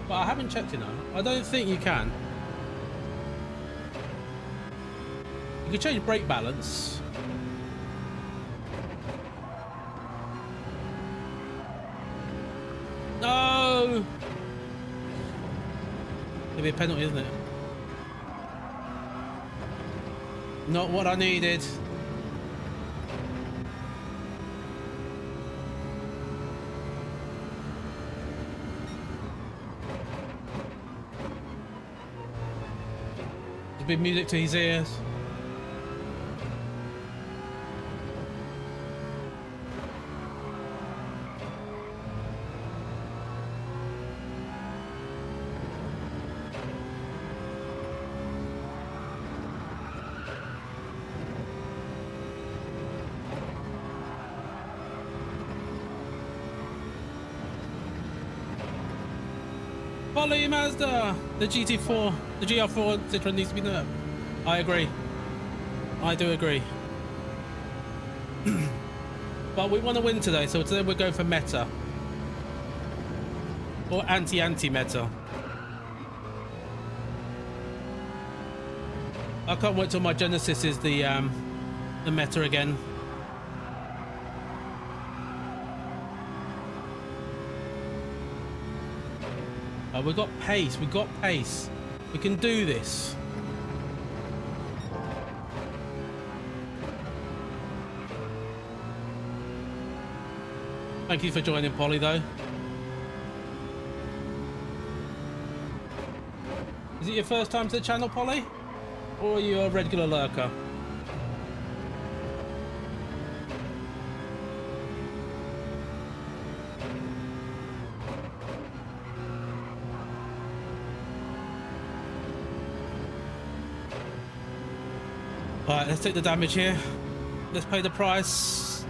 But I haven't checked, you know. I don't think you can. You can change brake balance. No! It'll be a penalty, isn't it? Not what I needed. There's a bit of music to his ears. Polly Mazda, the GT4, the GR4 Citroen needs to be nerfed. I agree. I do agree. But we want to win today, so today we're going for meta. Or anti-meta. I can't wait till my Genesis is the meta again. Oh, we've got pace, We can do this. Thank you for joining, Polly, though. Is it your first time to the channel, Polly? Or are you a regular lurker? Alright, let's take the damage here. Let's pay the price.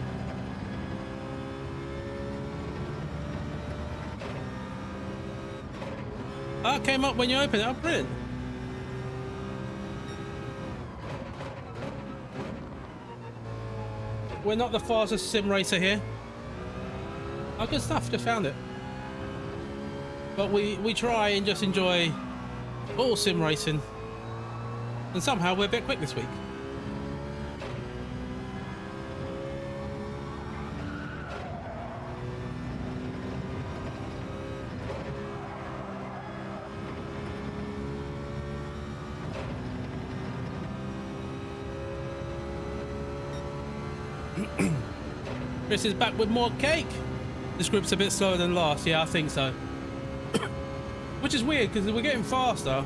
Oh, it came up when you opened it. Oh, brilliant. We're not the fastest sim racer here. Oh, good stuff. Just found it. But we try and just enjoy all sim racing. And somehow we're a bit quick this week. Chris is back with more cake. This group's a bit slower than last. Yeah, I think so. Which is weird because we're getting faster.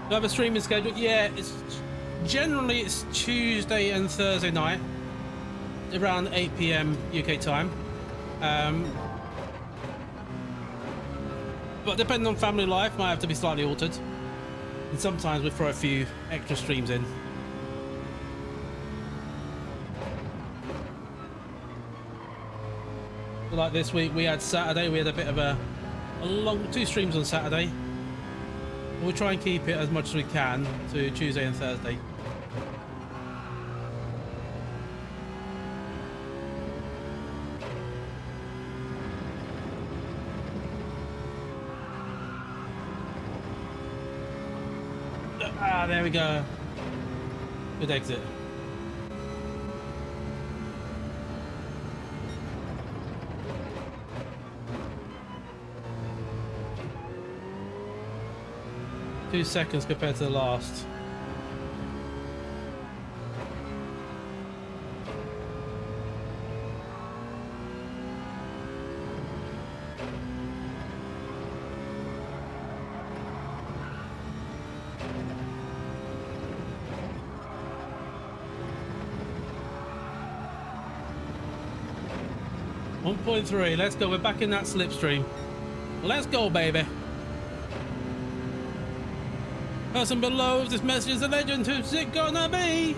Do I have a streaming schedule? Yeah, it's Tuesday and Thursday night, around 8 PM UK time. But depending on family life, might have to be slightly altered. And sometimes we throw a few extra streams in. But like this week, we had Saturday. We had a bit of a long 2 streams on Saturday. We'll try and keep it as much as we can to Tuesday and Thursday. Ah, there we go. Good exit. Two seconds compared to the last. .3, let's go. We're back in that slipstream. Let's go, baby. Person below, if this message is a legend, who's it gonna be?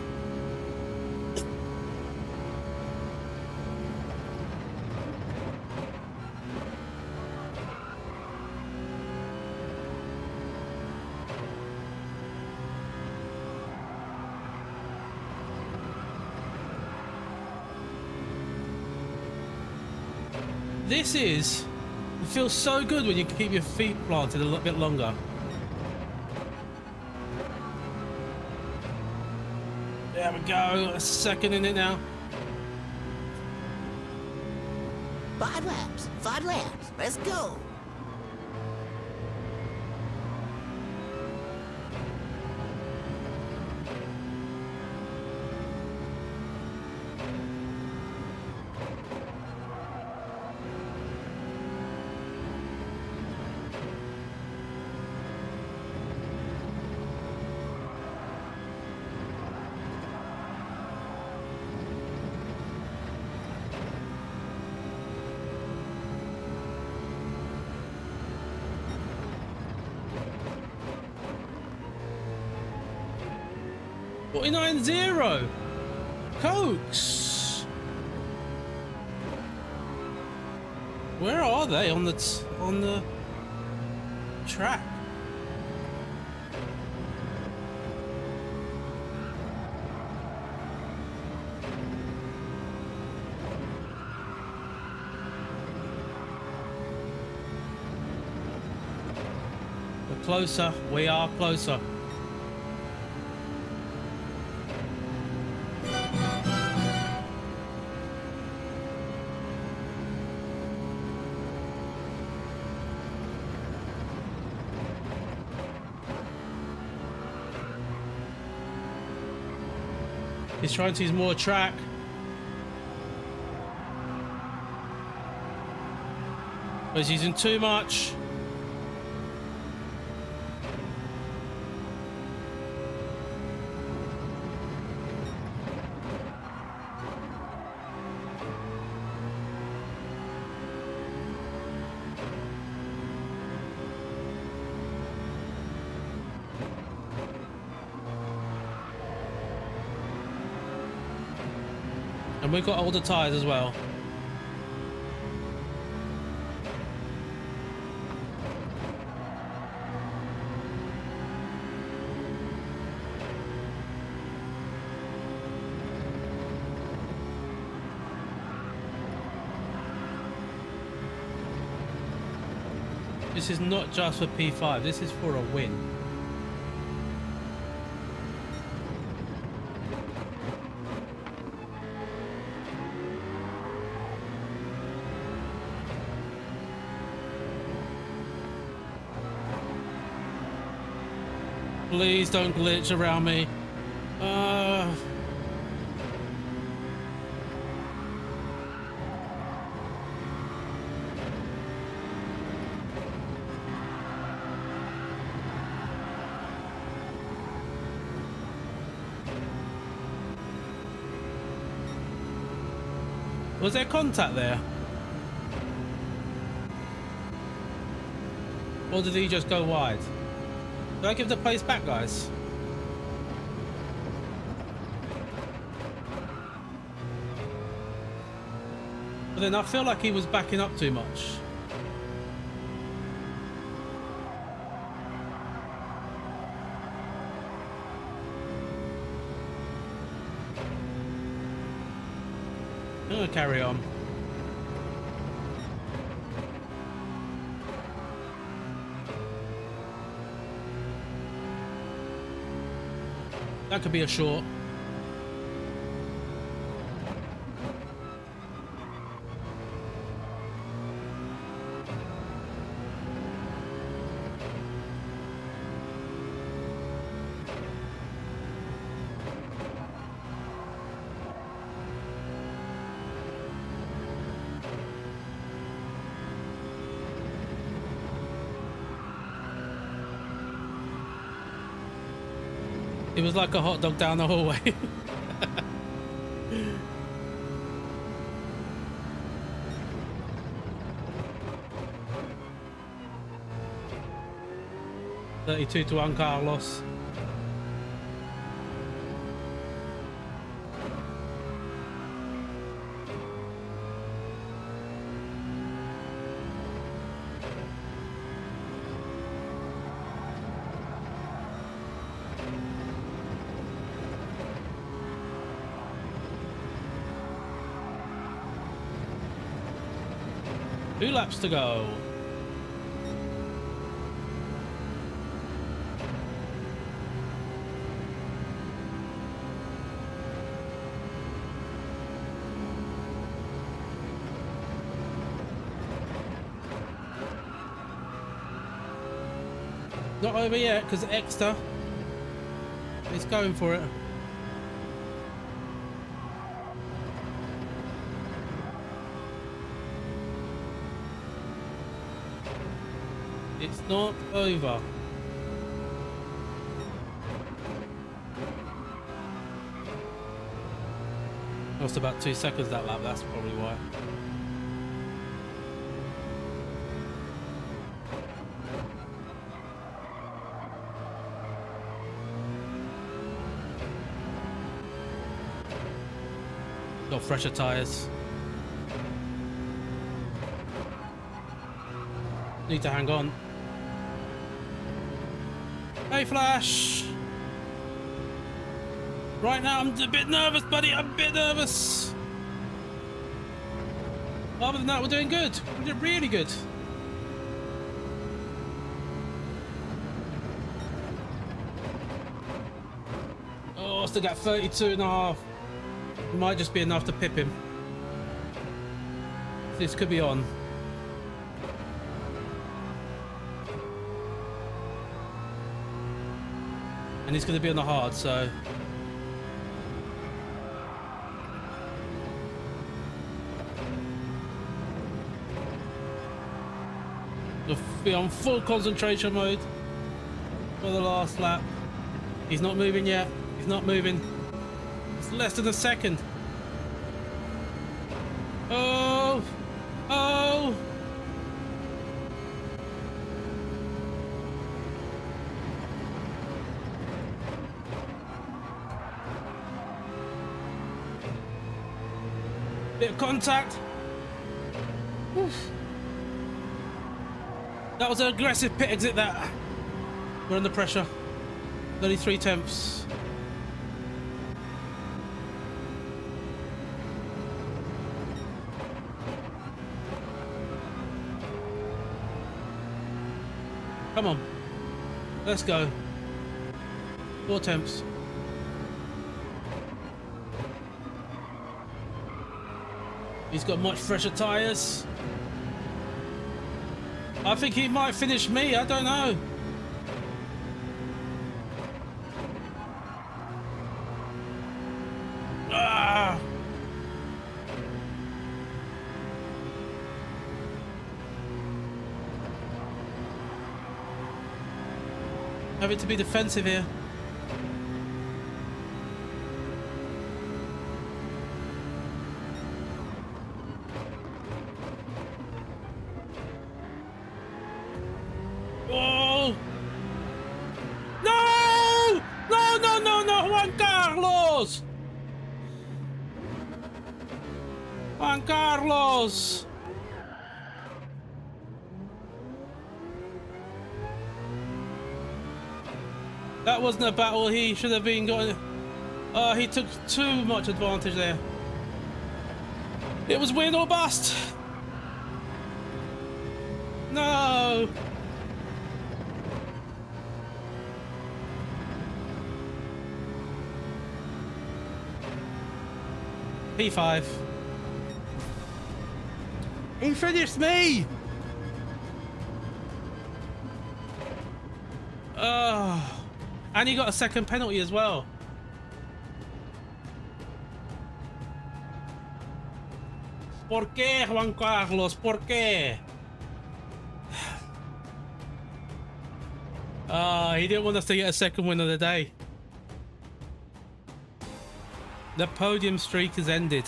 It feels so good when you can keep your feet planted a little bit longer. There we go, a second in it now. 5 laps, let's go. .49.0 Cokes. Where are they on the track? We're closer. We are closer. He's trying to use more track. But he's using too much. And we've got older tyres as well. This is not just for P5, this is for a win. Please don't glitch around me. Was there contact there? Or did he just go wide? Did I give the place back, guys? But then I feel like he was backing up too much. I'm gonna carry on. That could be a short. It was like a hot dog down the hallway. (32 to 1, Carlos). Two laps to go. Not over yet, because Exeter is going for it. It's not over. Lost about 2 seconds that lap, that's probably why. Got fresher tyres. Need to hang on. Hey Flash! Right now I'm a bit nervous, buddy, I'm a bit nervous. Other than that, we're doing good. We're doing really good. Oh, I still got 32 and a half. It might just be enough to pip him. This could be on. And he's going to be on the hard, so... He'll be on full concentration mode for the last lap. He's not moving yet. He's not moving. It's less than a second. Oh! Oh! Bit of contact. Oof. That was an aggressive pit exit that. We're under pressure. 33 tenths. Come on. Let's go. 4 tenths. He's got much fresher tyres. I think he might finish me. I don't know. Ah! Having to be defensive here. Oh! No! No, no, no, no! Juan Carlos! Juan Carlos! That wasn't a battle he should have been going. He took too much advantage there. It was win or bust. No. P5. He finished me. Oh. And he got a second penalty as well. ¿Por qué, Juan Carlos? ¿Por qué? He didn't want us to get a second win of the day. The podium streak has ended.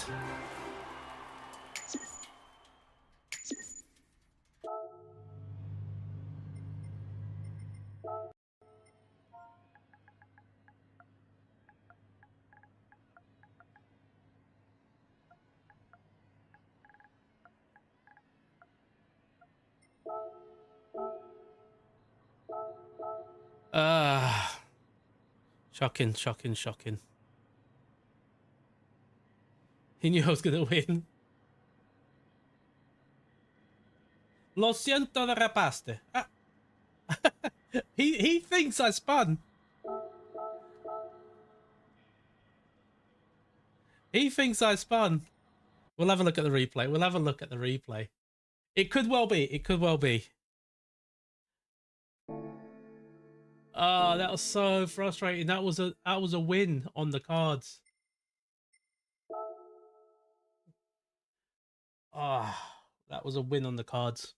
Shocking, shocking, shocking. He knew I was going to win. Lo siento, derrapaste. Ah. He thinks I spun. He thinks I spun. We'll have a look at the replay. We'll have a look at the replay. It could well be. It could well be. Oh, that was so frustrating. That was a win on the cards. That was a win on the cards.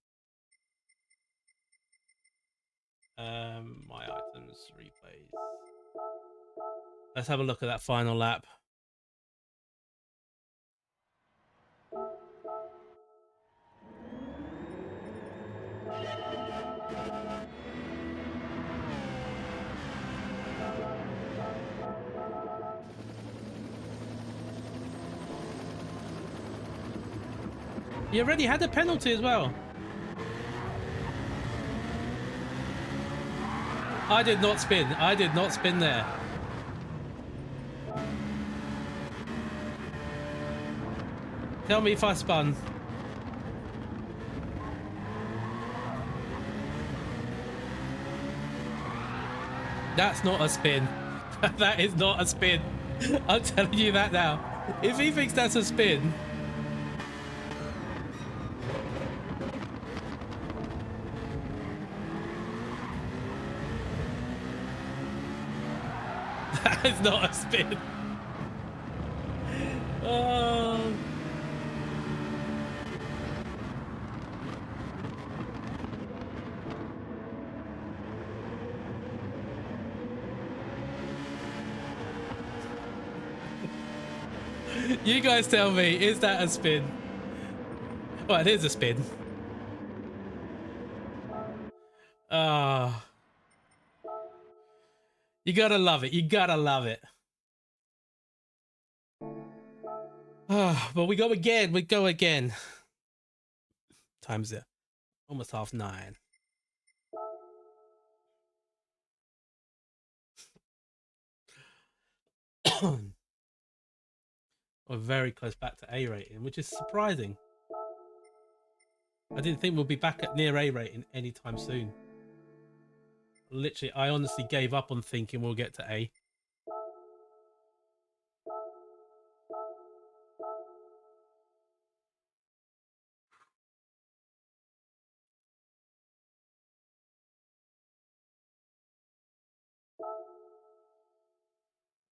My items, replays. Let's have a look at that final lap. He already had a penalty as well. I did not spin. I did not spin there. Tell me if I spun. That's not a spin. That is not a spin. I'm telling you that now. If he thinks that's a spin... That is not a spin. Oh. You guys tell me, is that a spin? Well, it is a spin. You gotta love it. You gotta love it. But we go again. We go again. Time's it. Almost 9:30. We're very close back to A rating, which is surprising. I didn't think we'll be back at near A rating anytime soon. Literally, I honestly gave up on thinking we'll get to A.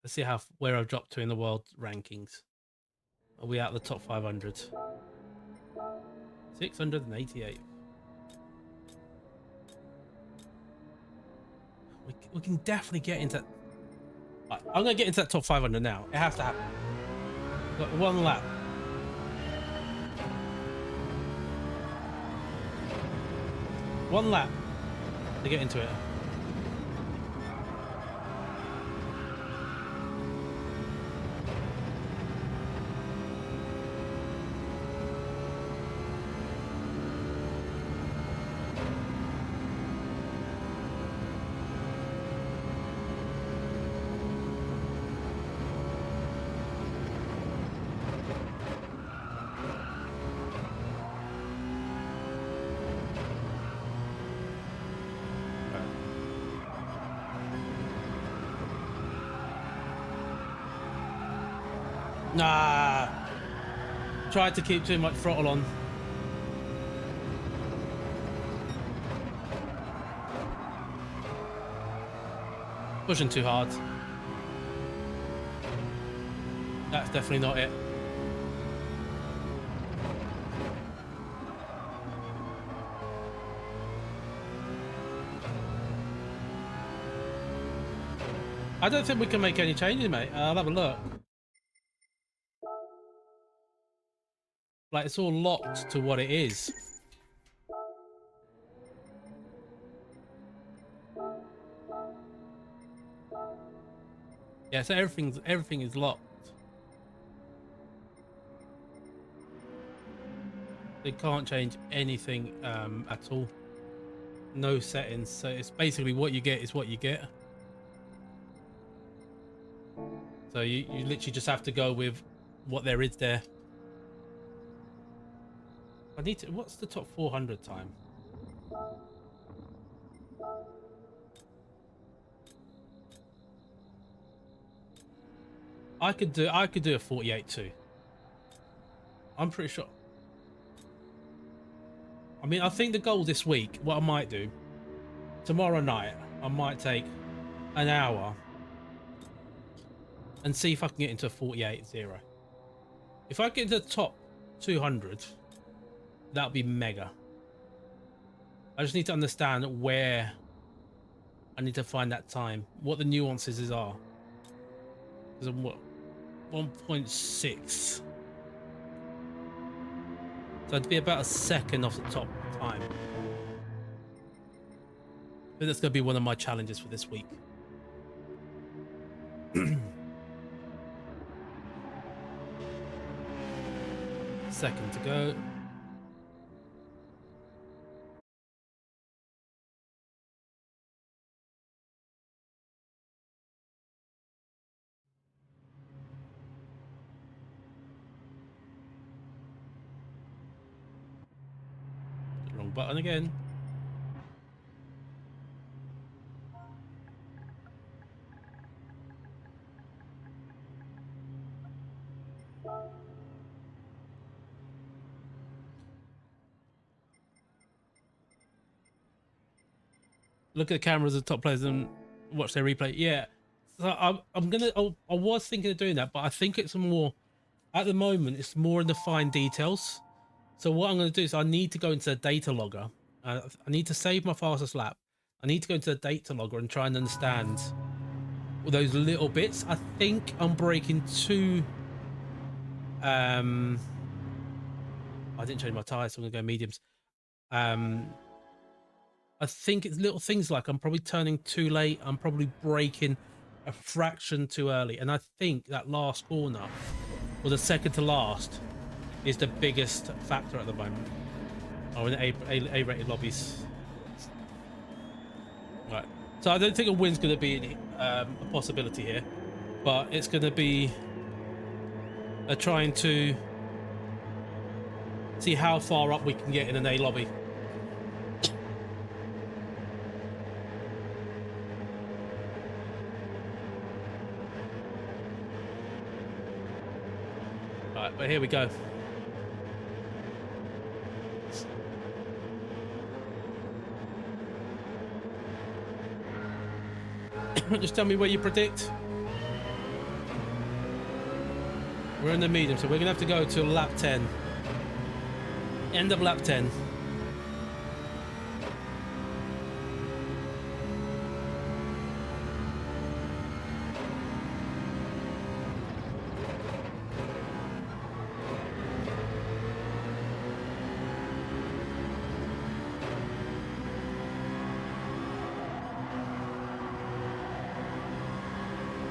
Let's see where I've dropped to in the world rankings. Are we out the top 500? 688. We can definitely get into... I'm going to get into that top 500 now. It has to happen. We've got one lap. One lap to get into it. Nah. Tried to keep too much throttle on. Pushing too hard. That's definitely not it. I don't think we can make any changes, mate. I'll have a look. Like, it's all locked to what it is. Yeah, so everything is locked. They can't change anything at all. No settings. So it's basically what you get is what you get. So you literally just have to go with what there is there. I need to... What's the top 400 time? I could do a 48.2. I'm pretty sure. I mean, I think the goal this week, what I might do, tomorrow night, I might take an hour and see if I can get into a 48.0. If I get into the top 200, that would be mega. I just need to understand where I need to find that time, what the nuances are. Because I'm what, 1.6. So it'd be about a second off the top time. But that's going to be one of my challenges for this week. Second to go. Wrong button again. Look at the cameras of the top players and watch their replay. Yeah, so I was thinking of doing that, but I think it's more at the moment. It's more in the fine details. So what I'm going to do is I need to go into the data logger. I need to save my fastest lap. I need to go into the data logger and try and understand all those little bits. I think I'm breaking two. I didn't change my tires, so I'm going to go mediums. I think it's little things like I'm probably turning too late. I'm probably braking a fraction too early. And I think that last corner or the second to last is the biggest factor at the moment. Oh, in A-rated lobbies. Right. So I don't think a win's going to be a possibility here, but it's going to be trying to see how far up we can get in an A lobby. Right, but here we go. Just tell me where you predict. We're in the medium, so we're gonna have to go to lap 10. End of lap 10.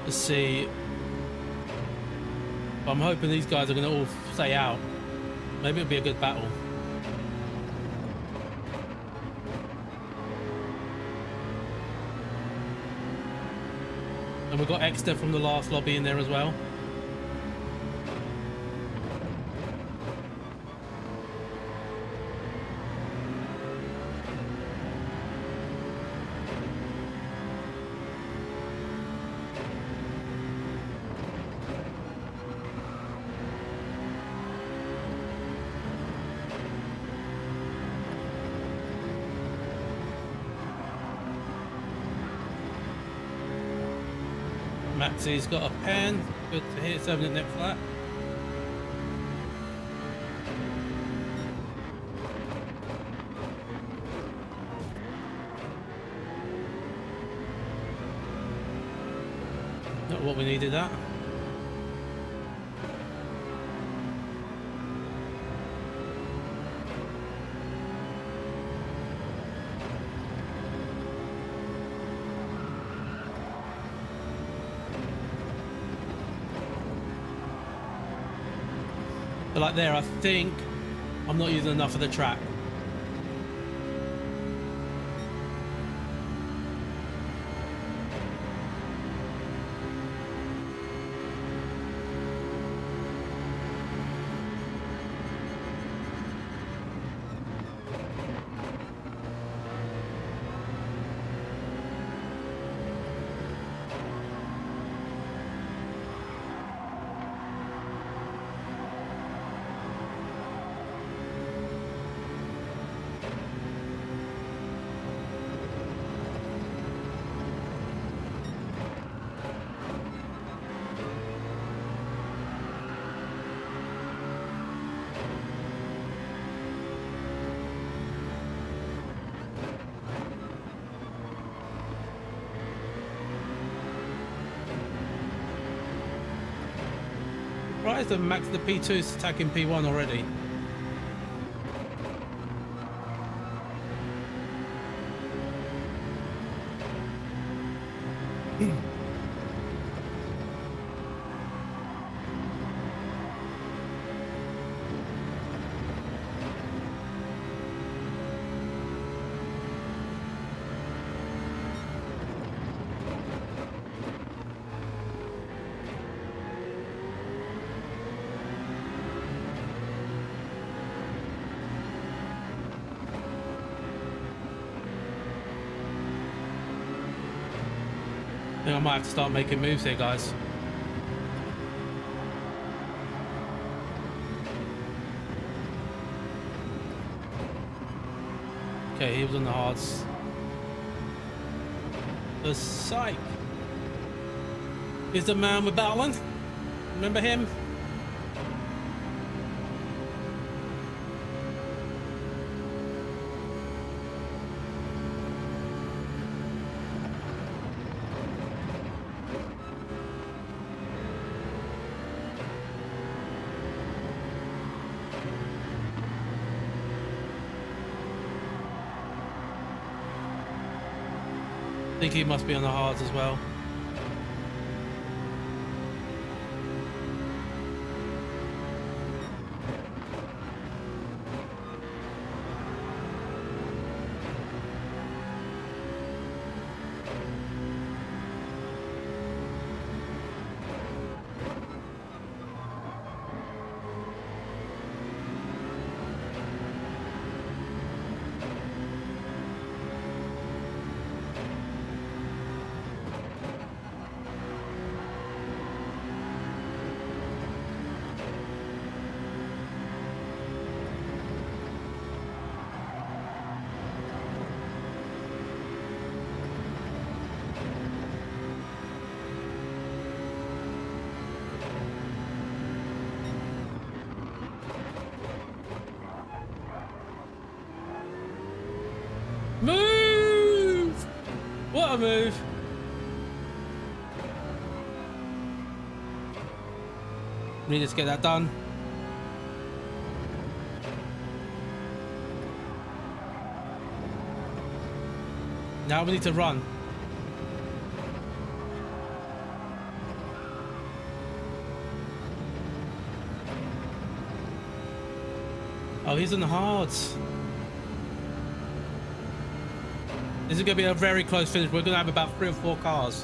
Let's see. I'm hoping these guys are going to all stay out. Maybe it'll be a good battle. And we've got Exeter from the last lobby in there as well. Maxie's got a pen. Good to hear. 7 at net flat. Not what we needed that. But like there, I think I'm not using enough of the track. Surprised that Max the P2 is attacking P1 already. I think I might have to start making moves here, guys. Okay, he was on the hards. The psych is the man we're battling. Remember him? I think he must be on the hards as well. Gotta move. We need to get that done. Now we need to run. Oh, he's on the hards. This is going to be a very close finish. We're going to have about 3 or 4 cars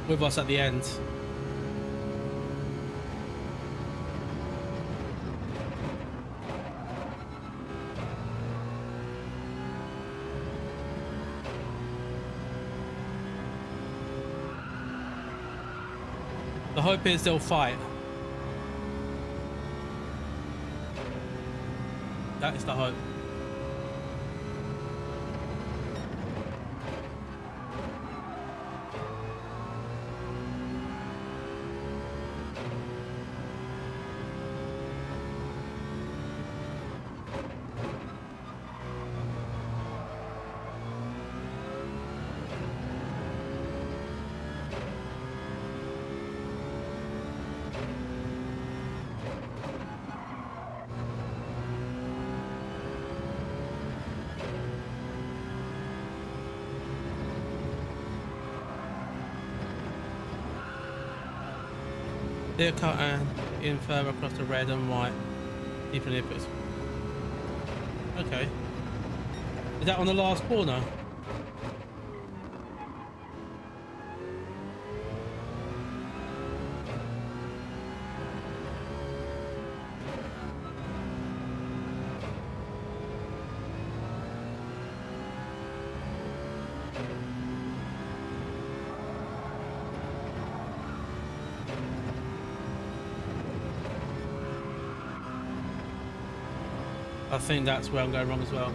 with us at the end. The hope is they'll fight. That is the hope. They're cutting in further across the red and white. Deeper nippers. Okay. Is that on the last corner? I think that's where I'm going wrong as well.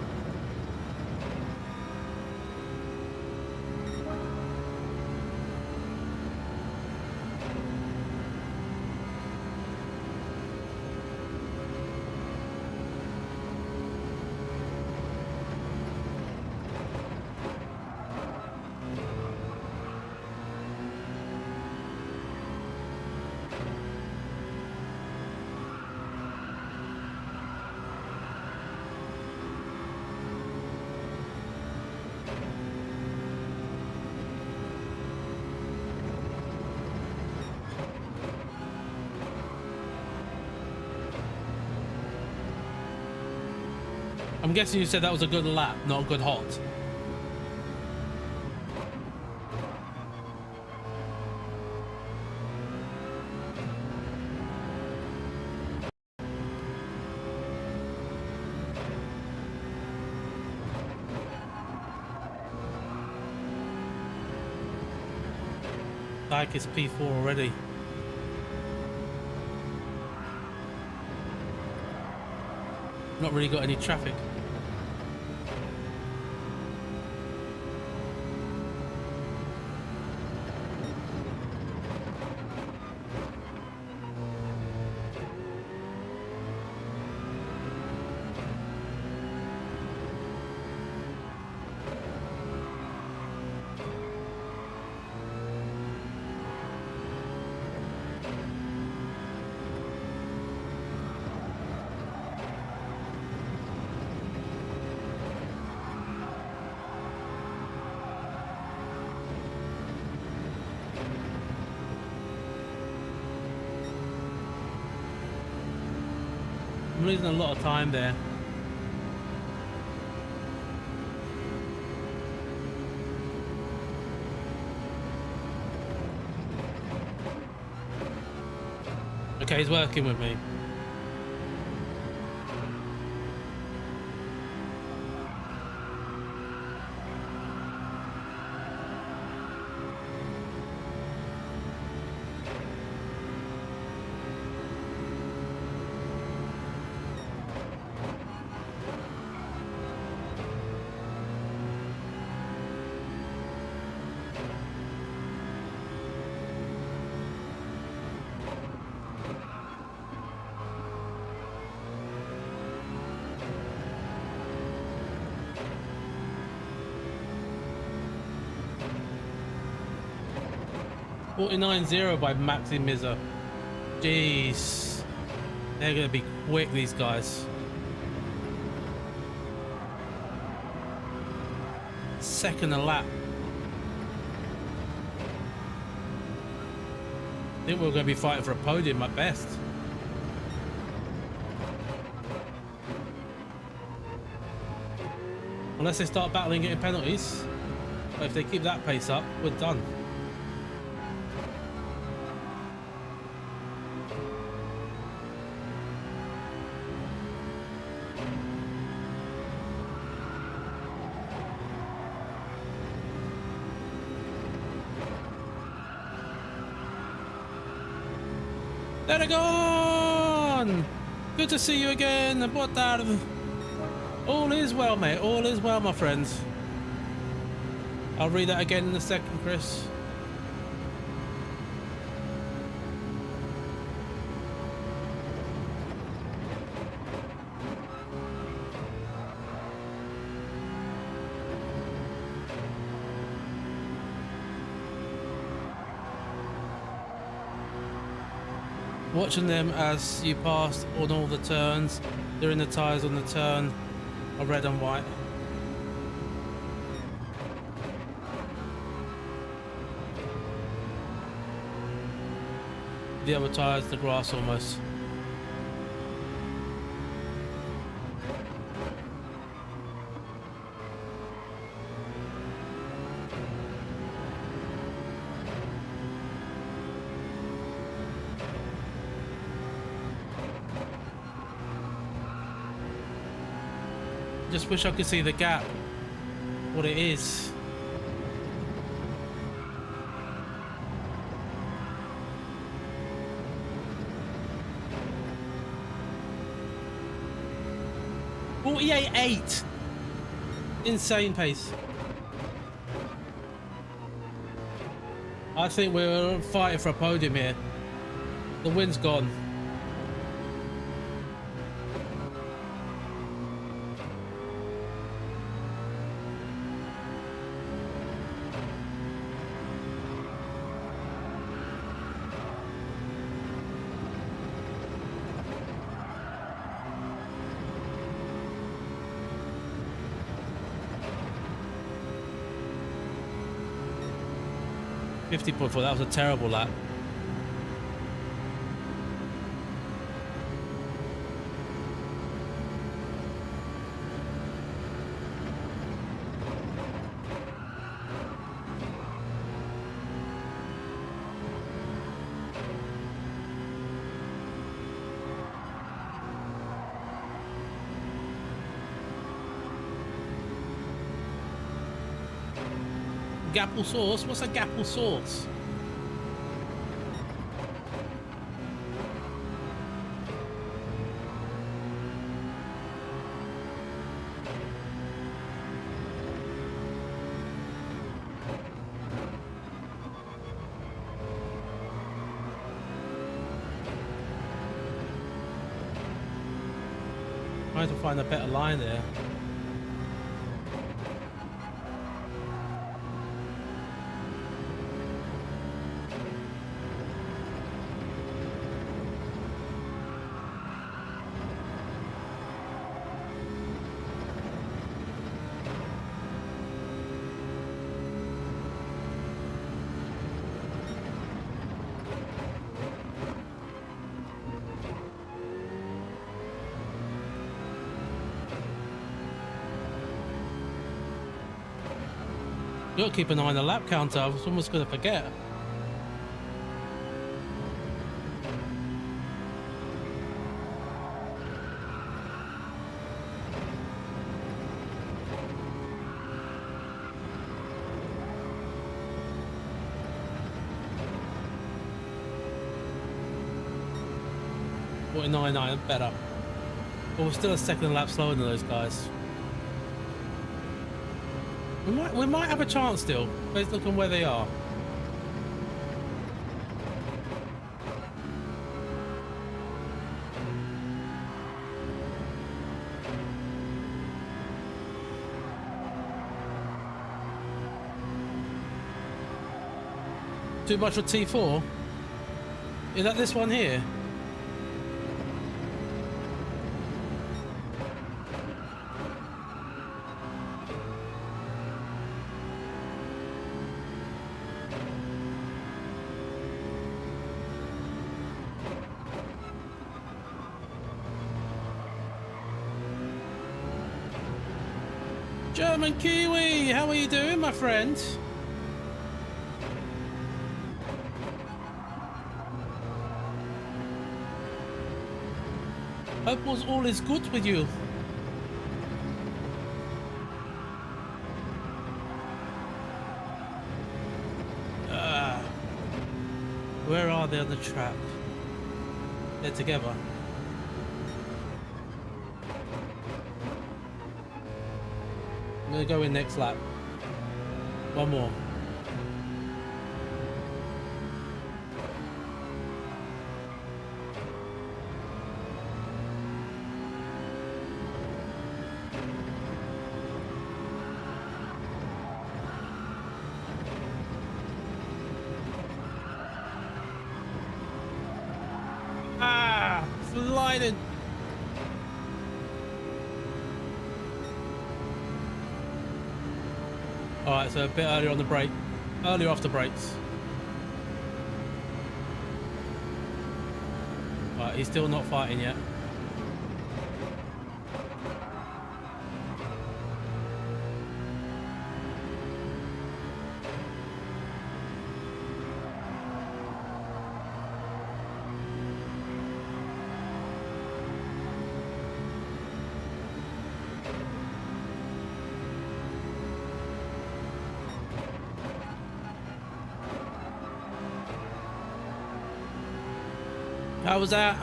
I'm guessing you said that was a good lap, not a good hot. Like it's P4 already. Not really got any traffic. I'm losing a lot of time there. Okay, he's working with me. 49-0 by Maxi Mizza. Jeez. They're going to be quick, these guys. Second a lap. I think we're going to be fighting for a podium at best. Unless they start battling getting penalties. But if they keep that pace up, we're done. They're gone! Good to see you again. Boa tarde. All is well, mate. All is well, my friends. I'll read that again in a second, Chris. Watching them as you pass on all the turns, doing the tyres on the turn are red and white. The other tyres, the grass almost. Just wish I could see the gap, what it is. .48.8. Insane pace. I think we're fighting for a podium here. The wind's gone. .50.4, that was a terrible lap. Gapple sauce? What's a gapple sauce? Trying to find a better line there. You've got to keep an eye on the lap counter. I was almost going to forget. .99 better. But we're still a second lap slower than those guys. We might have a chance still, based on where they are. too much for T4? Is that this one here? German Kiwi, how are you doing, my friend? Hope all is good with you. Where are they on the track? They're together. I'm gonna go in next lap. One more. Ah, sliding. All right, so a bit earlier on the brake, earlier off the brakes. All right, he's still not fighting yet. How was that?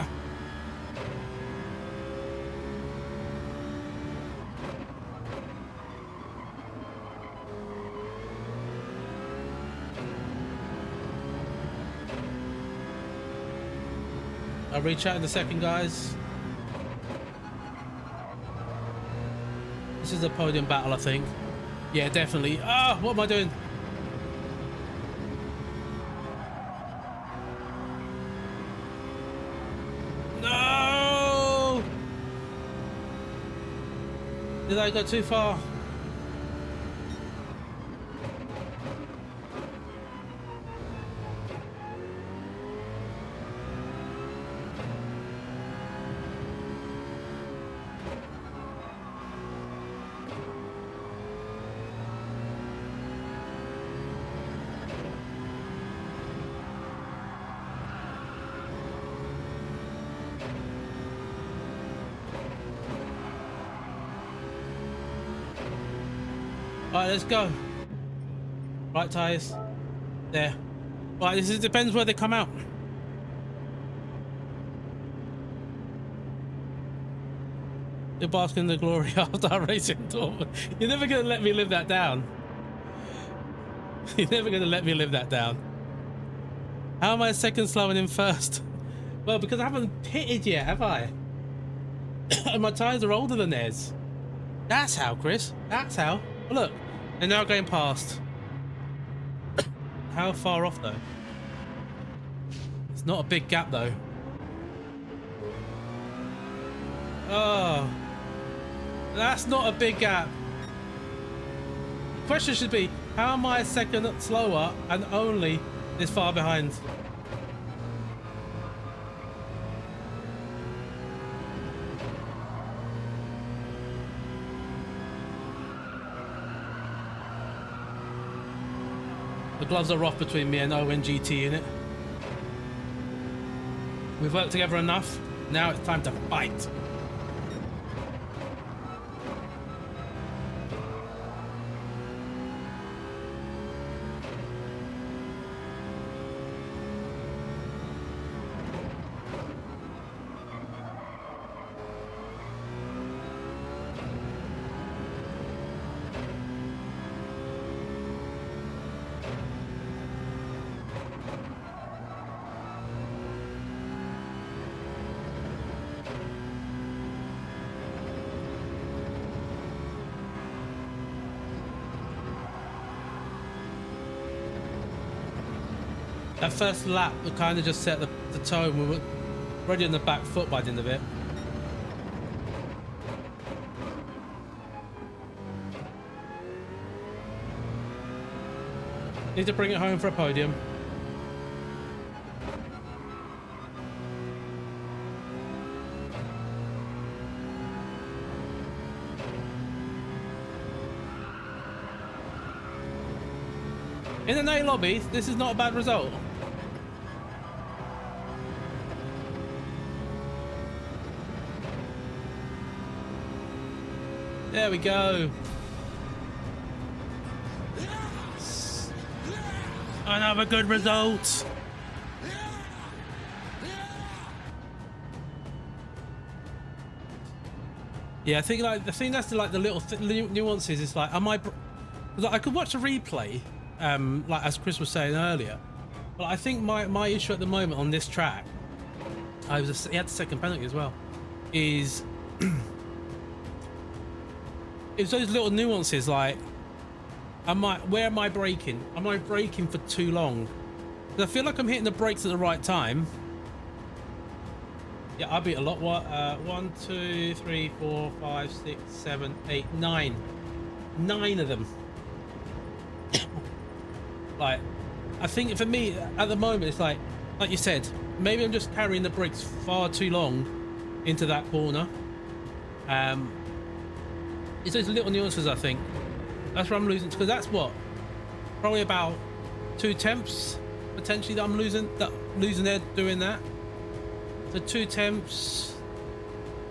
I'll reach out in a second, guys. This is a podium battle, I think. Yeah, definitely. Ah, what am I doing? No! Did I go too far? Alright, let's go. Right tyres. There. Right, this is, depends where they come out. You're basking in the glory after our racing tour. You're never going to let me live that down. You're never going to let me live that down. How am I second slower than first? Well, because I haven't pitted yet, have I? And my tyres are older than theirs. That's how, Chris. That's how. Oh, look, they're now going past. How far off, though? It's not a big gap, though. Oh. That's not a big gap. The question should be, how am I a second slower and only this far behind? The gloves are off between me and Owen GT in it. We've worked together enough. Now it's time to fight. That first lap kind of just set the tone. We were already on the back foot by the end of it. Need to bring it home for a podium. In an A lobby, this is not a bad result. There we go. Another good result. Yeah, I think that's the little nuances. It's like, I could watch a replay, like as Chris was saying earlier, but I think my issue at the moment on this track, he had the second penalty as well, is it's those little nuances like, where am I braking? Am I braking for too long? Because I feel like I'm hitting the brakes at the right time. Yeah, I beat a lot. What? 1, 2, 3, 4, 5, 6, 7, 8, 9. 9 of them. Like, I think for me at the moment, it's like you said, maybe I'm just carrying the brakes far too long into that corner. It's those little nuances, I think. That's where I'm losing, because that's what, probably about 2 temps potentially that I'm losing there doing that. So 2 temps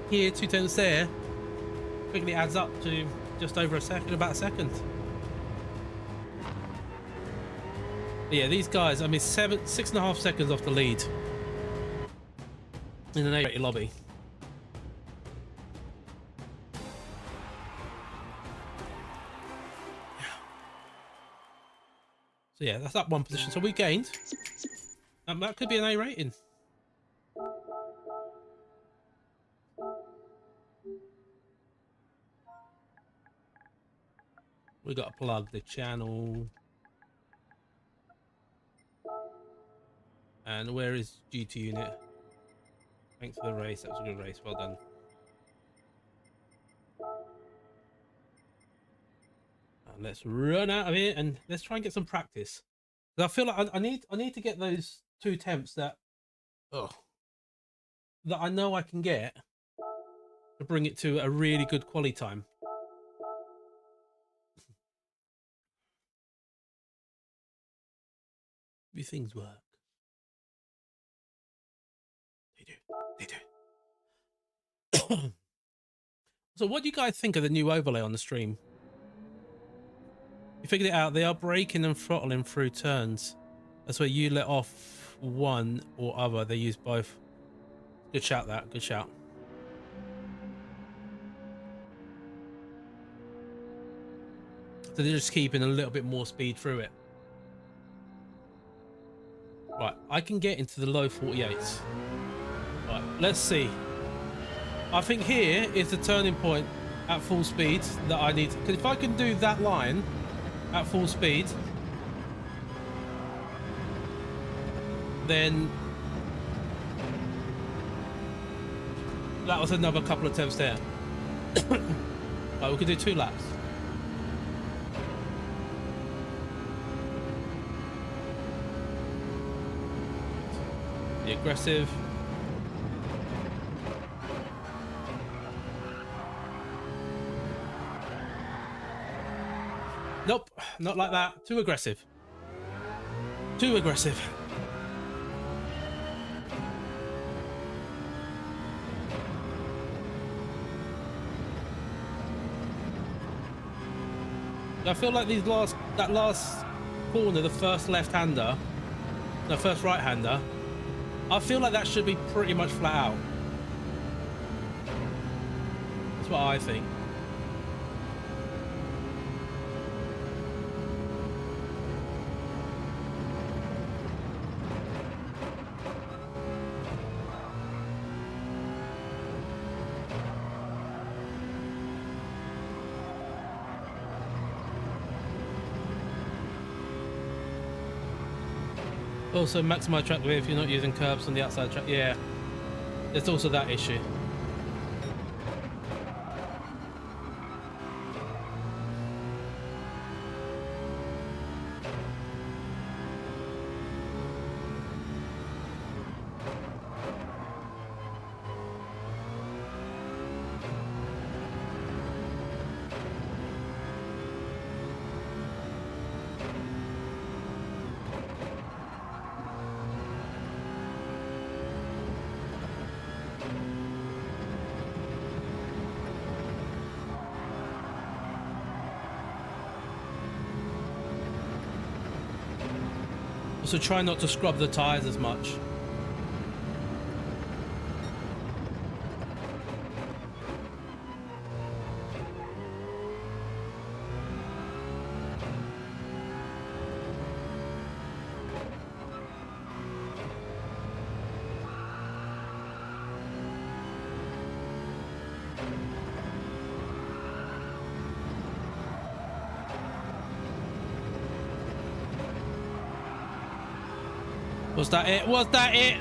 here, 2 temps there, quickly adds up to just over a second, about a second. But yeah, these guys, I mean, 6.5 seconds off the lead in an A-rated lobby. So yeah, that's that one position. So we gained. That could be an A rating. We got to plug the channel. And where is GT unit? Thanks for the race. That was a good race. Well done. And let's run out of here and let's try and get some practice. Because I feel like I need to get those 2 temps that I know I can get to bring it to a really good quality time. These things work. They do. So what do you guys think of the new overlay on the stream? You figured it out. They are braking and throttling through turns. That's where you let off one or other. They use both. Good shout, that. Good shout. So they're just keeping a little bit more speed through it. Right, I can get into the low 48s. Right, let's see. I think here is the turning point at full speed that I need. Because if I can do that line at full speed, then that was another couple of attempts there. Right, we could do 2 laps. Be aggressive. Nope, not like that. Too aggressive. Too aggressive. I feel like that last corner, the first left-hander, no, first right-hander, I feel like that should be pretty much flat out. That's what I think. Also, maximize track width if you're not using curbs on the outside track. Yeah, there's also that issue. Also, try not to scrub the tires as much. Was that it? Was that it?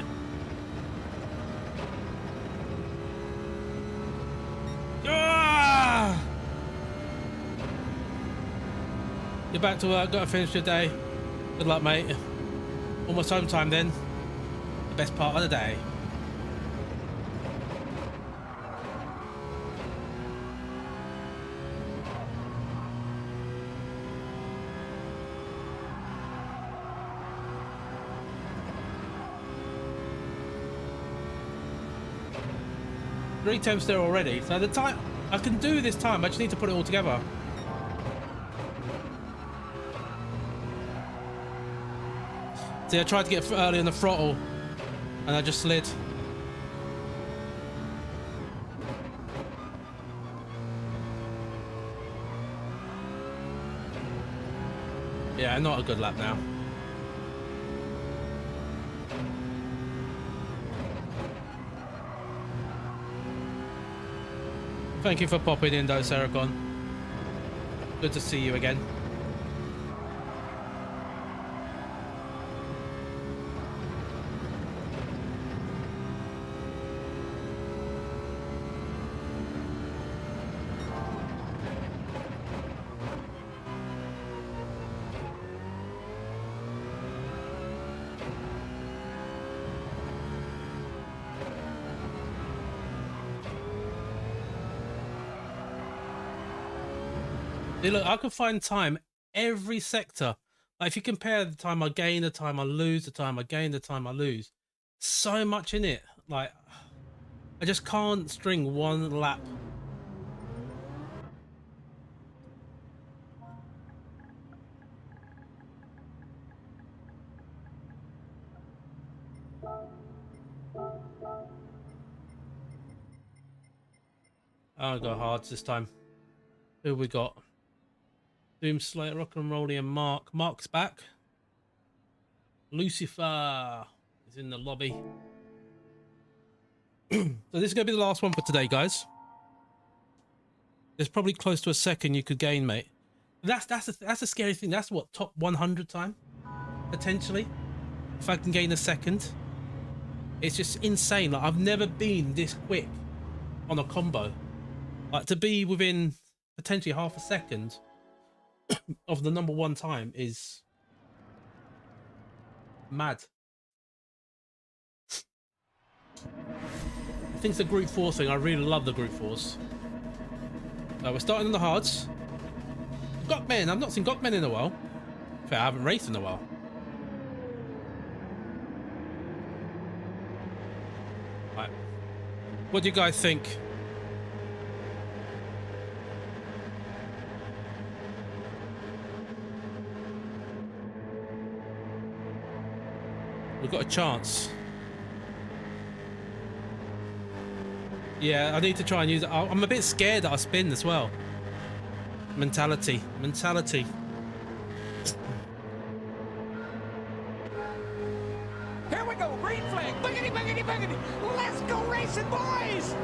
Ah! You're back to work, gotta finish your day. Good luck, mate. Almost home time then. The best part of the day. Three attempts there already. So the time I can do this time, I just need to put it all together. See, I tried to get early on the throttle and I just slid. Yeah, not a good lap now. Thank you for popping in though, Seracon. Good to see you again. See, look, I can find time every sector. Like if you compare the time I gain, the time I lose, the time I gain, the time I lose, so much in it. Like I just can't string one lap. I'll go hard this time. Who we got? Doom Slayer, Rock and Rolly, and Mark. Mark's back. Lucifer is in the lobby. So this is going to be the last one for today, guys. There's probably close to a second you could gain, mate. That's a scary thing. That's what, top 100 time potentially. If I can gain a second, it's just insane. Like I've never been this quick on a combo. Like to be within potentially half a second of the number one time is mad. I think it's the group 4 thing. I really love the group 4s. We're starting on the hards. Gokmen. I've not seen Gokmen in a while. In fact, I haven't raced in a while. Right. What do you guys think? We've got a chance. Yeah, I need to try and use it. I'm a bit scared that I spin as well. Mentality. Here we go, green flag. Boogity, boogity, boogity. Let's go racing, boys.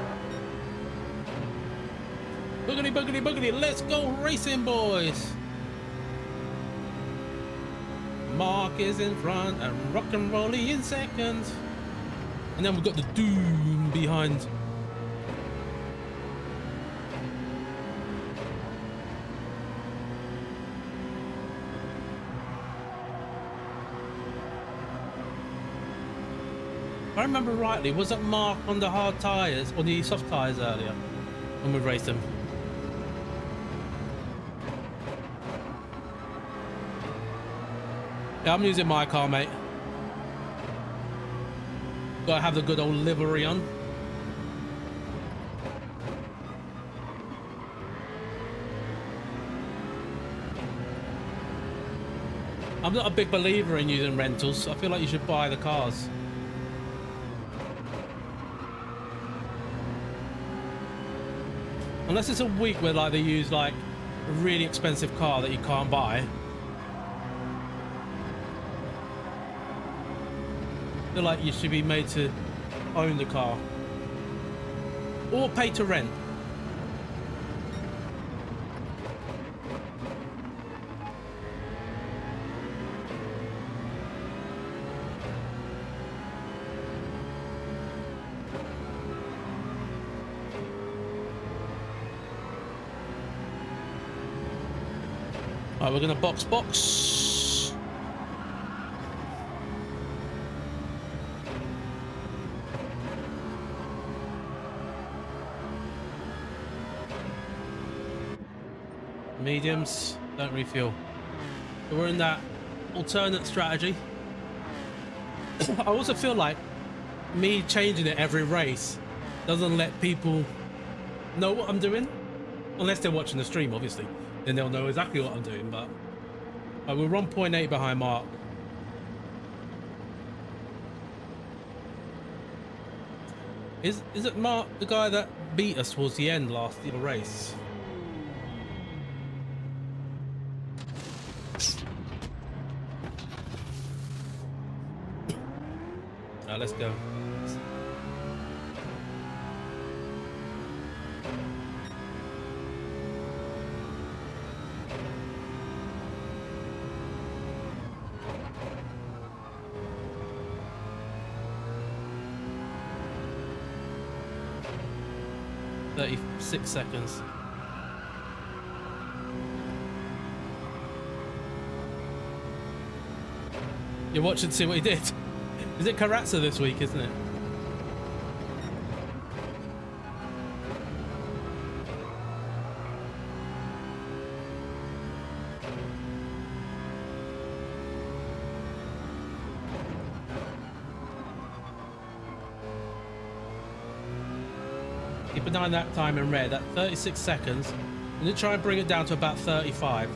Boogity, boogity, boogity. Let's go racing, boys. Mark is in front and Rock and Rolly in second. And then we've got the Doom behind. If I remember rightly, wasn't Mark on the hard tyres, on the soft tyres earlier when we raced him? Yeah, I'm using my car, mate. Gotta have the good old livery on. I'm not a big believer in using rentals. I feel like you should buy the cars. Unless it's a week where like they use like a really expensive car that you can't buy. I feel like you should be made to own the car. Or pay to rent. Right, we're gonna box. Mediums, don't refuel. So we're in that alternate strategy. I also feel like me changing it every race doesn't let people know what I'm doing. Unless they're watching the stream, obviously. Then they'll know exactly what I'm doing, but we're 1.8 behind Mark. Is it Mark the guy that beat us towards the end last race? Let's go. .36 seconds. You're watching to see what he did. Is it Karatza this week, isn't it? Keep an eye on that time in red, at 36 seconds. I'm going to try and bring it down to about 35.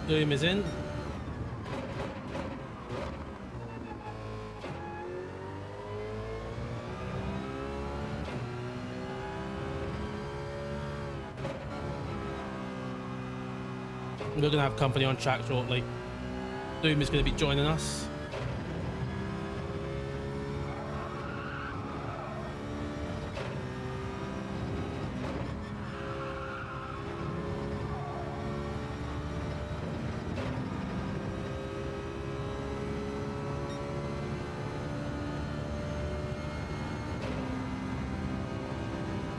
Doom is in. We're going to have company on track shortly. Doom is going to be joining us.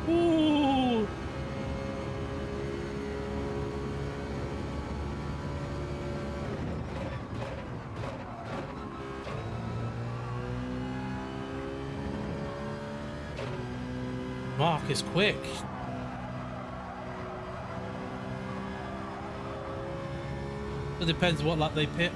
Ooh. Mark is quick. It depends what lap they pit.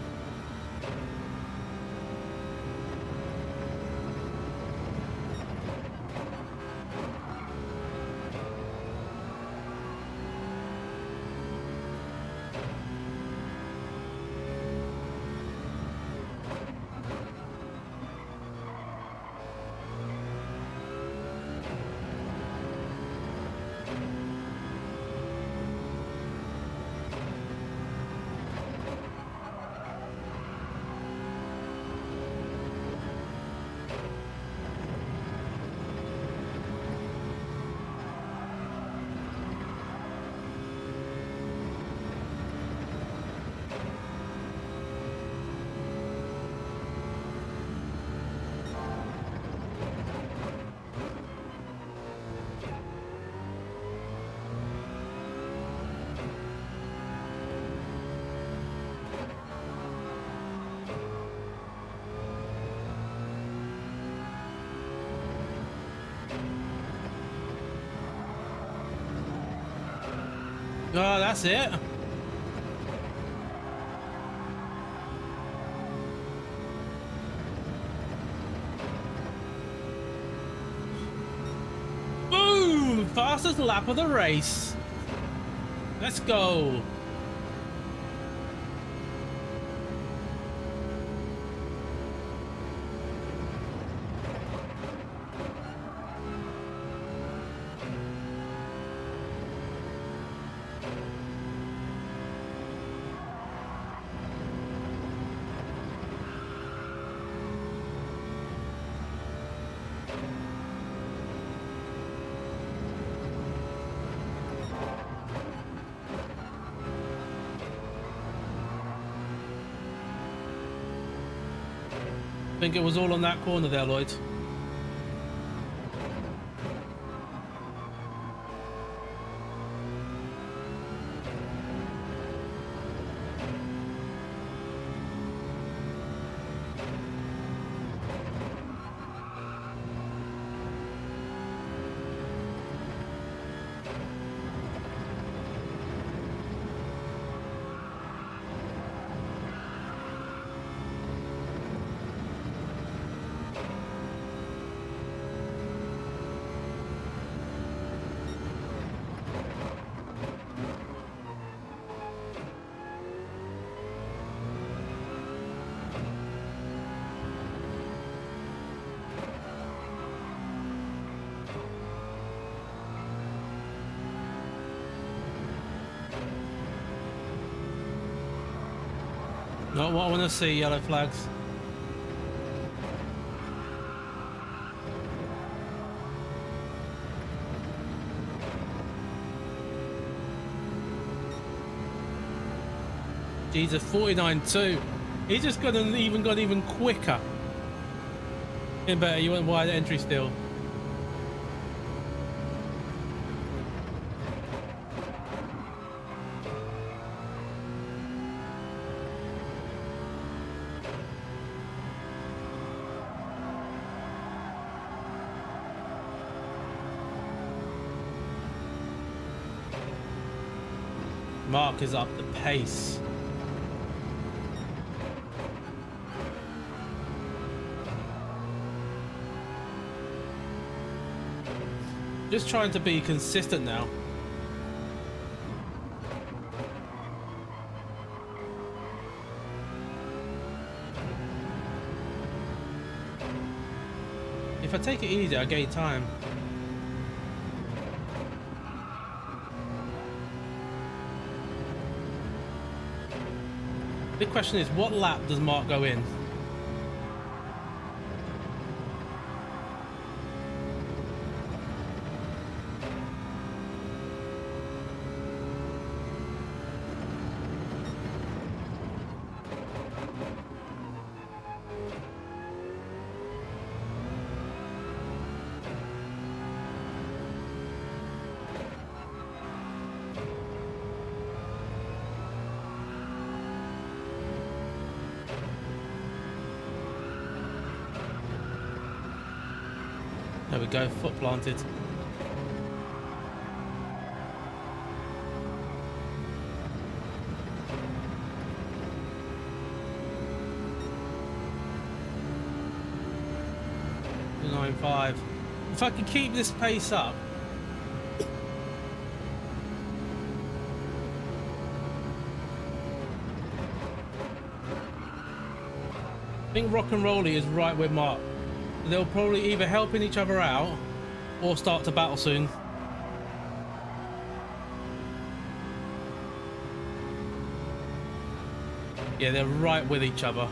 Oh, that's it. Boom! Fastest lap of the race. Let's go. I think it was all on that corner there, Lloyd. Not what I want to see, yellow flags. Jesus, 49.2. He just got even quicker. Getting better, you want wide entry still. Mark is up the pace. Just trying to be consistent now. If I take it easy, I gain time. The question is, what lap does Mark go in? There we go, foot planted. .95. If I can keep this pace up, I think Rock and Rolly is right with Mark. They'll probably either helping each other out or start to battle soon. Yeah, they're right with each other.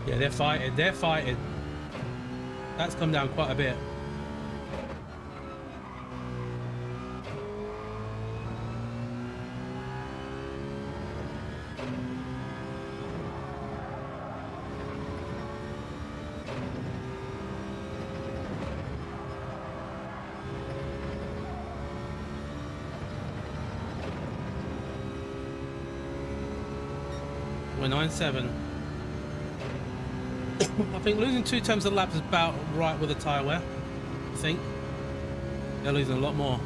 Yeah, they're fighting. They're fighting. That's come down quite a bit. We're 9.7. I think losing 2 times the lap is about right with a tyre wear. I think. They're losing a lot more.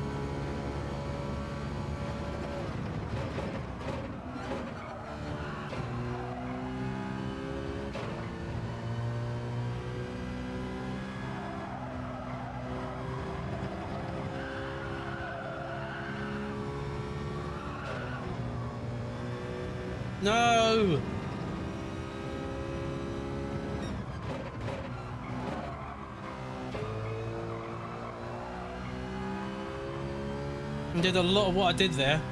No! I did a lot of what I did there.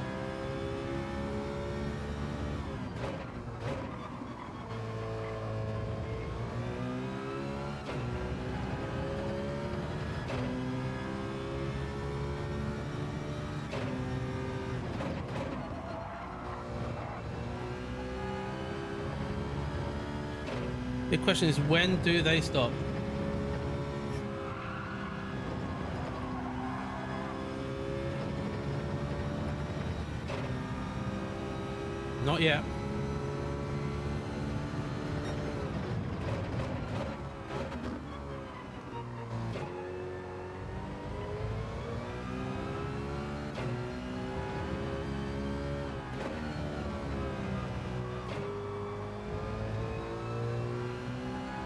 The question is, when do they stop? Not yet.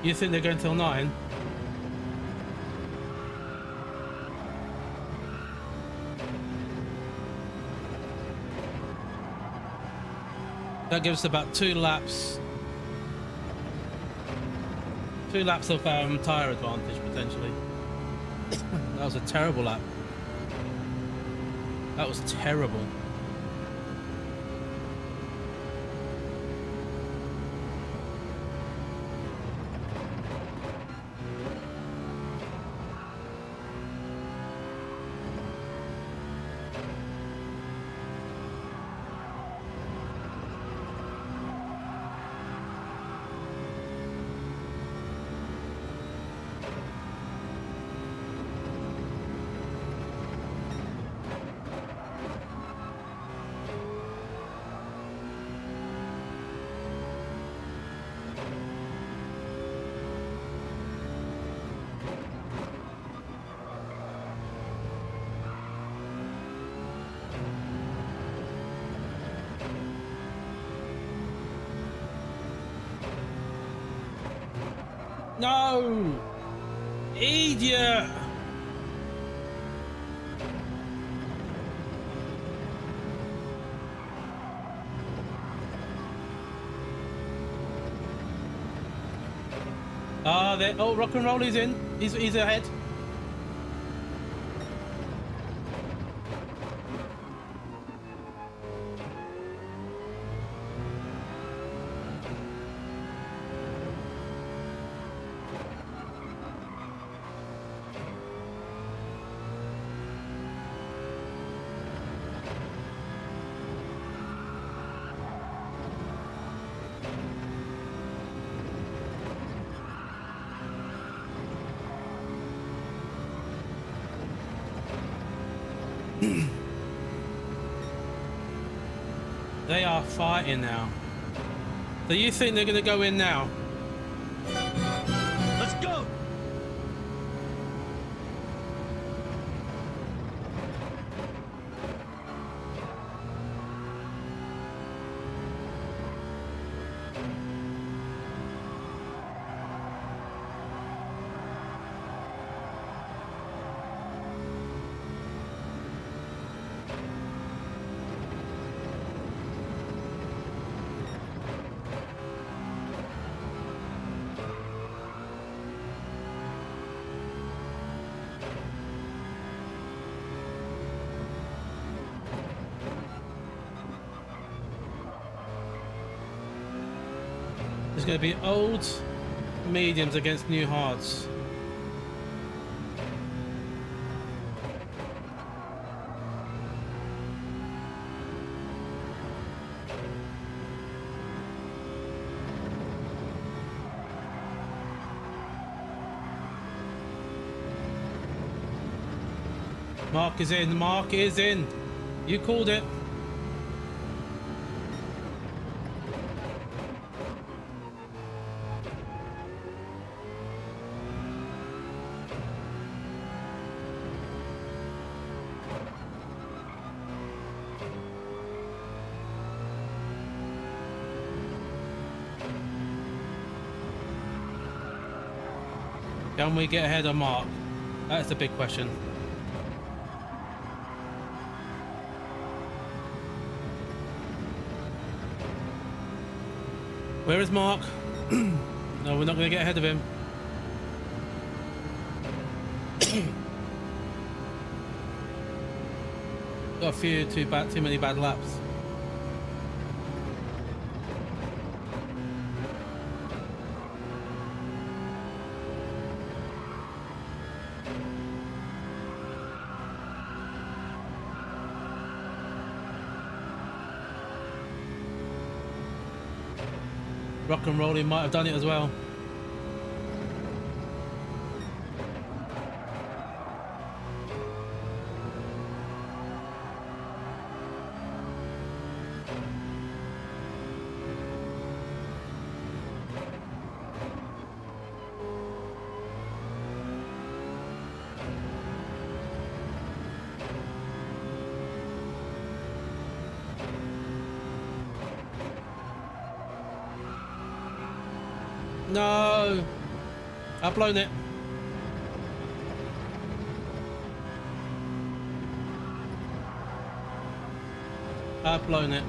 You think they're going till 9? That gives us about 2 laps. 2 laps of tyre advantage, potentially. That was a terrible lap. That was terrible. No! Idiot! Oh, rock and roll is in. He's ahead. They are fighting now. Do you think they're going to go in now? Let's go! There's going to be old mediums against new hards. Mark is in. Mark is in. You called it. Can we get ahead of Mark? That's the big question. Where is Mark? No, we're not going to get ahead of him. Got a few too many bad laps. Rock and Rolling might have done it as well. No, I've blown it. I've blown it.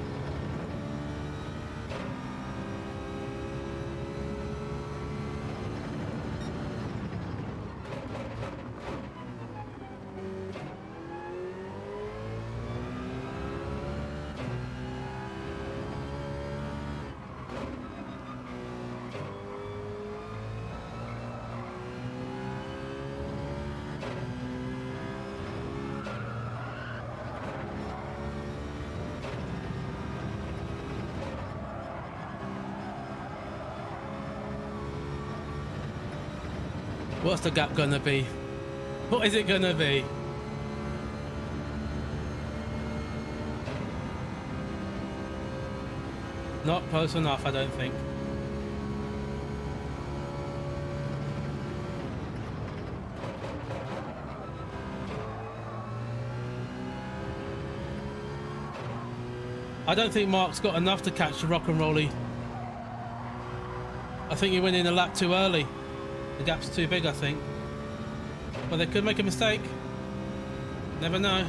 What's the gap gonna be? What is it gonna be? Not close enough, I don't think. I don't think Mark's got enough to catch the Rock and Rolly. I think he went in a lap too early. The gap's too big, I think. But they could make a mistake. Never know.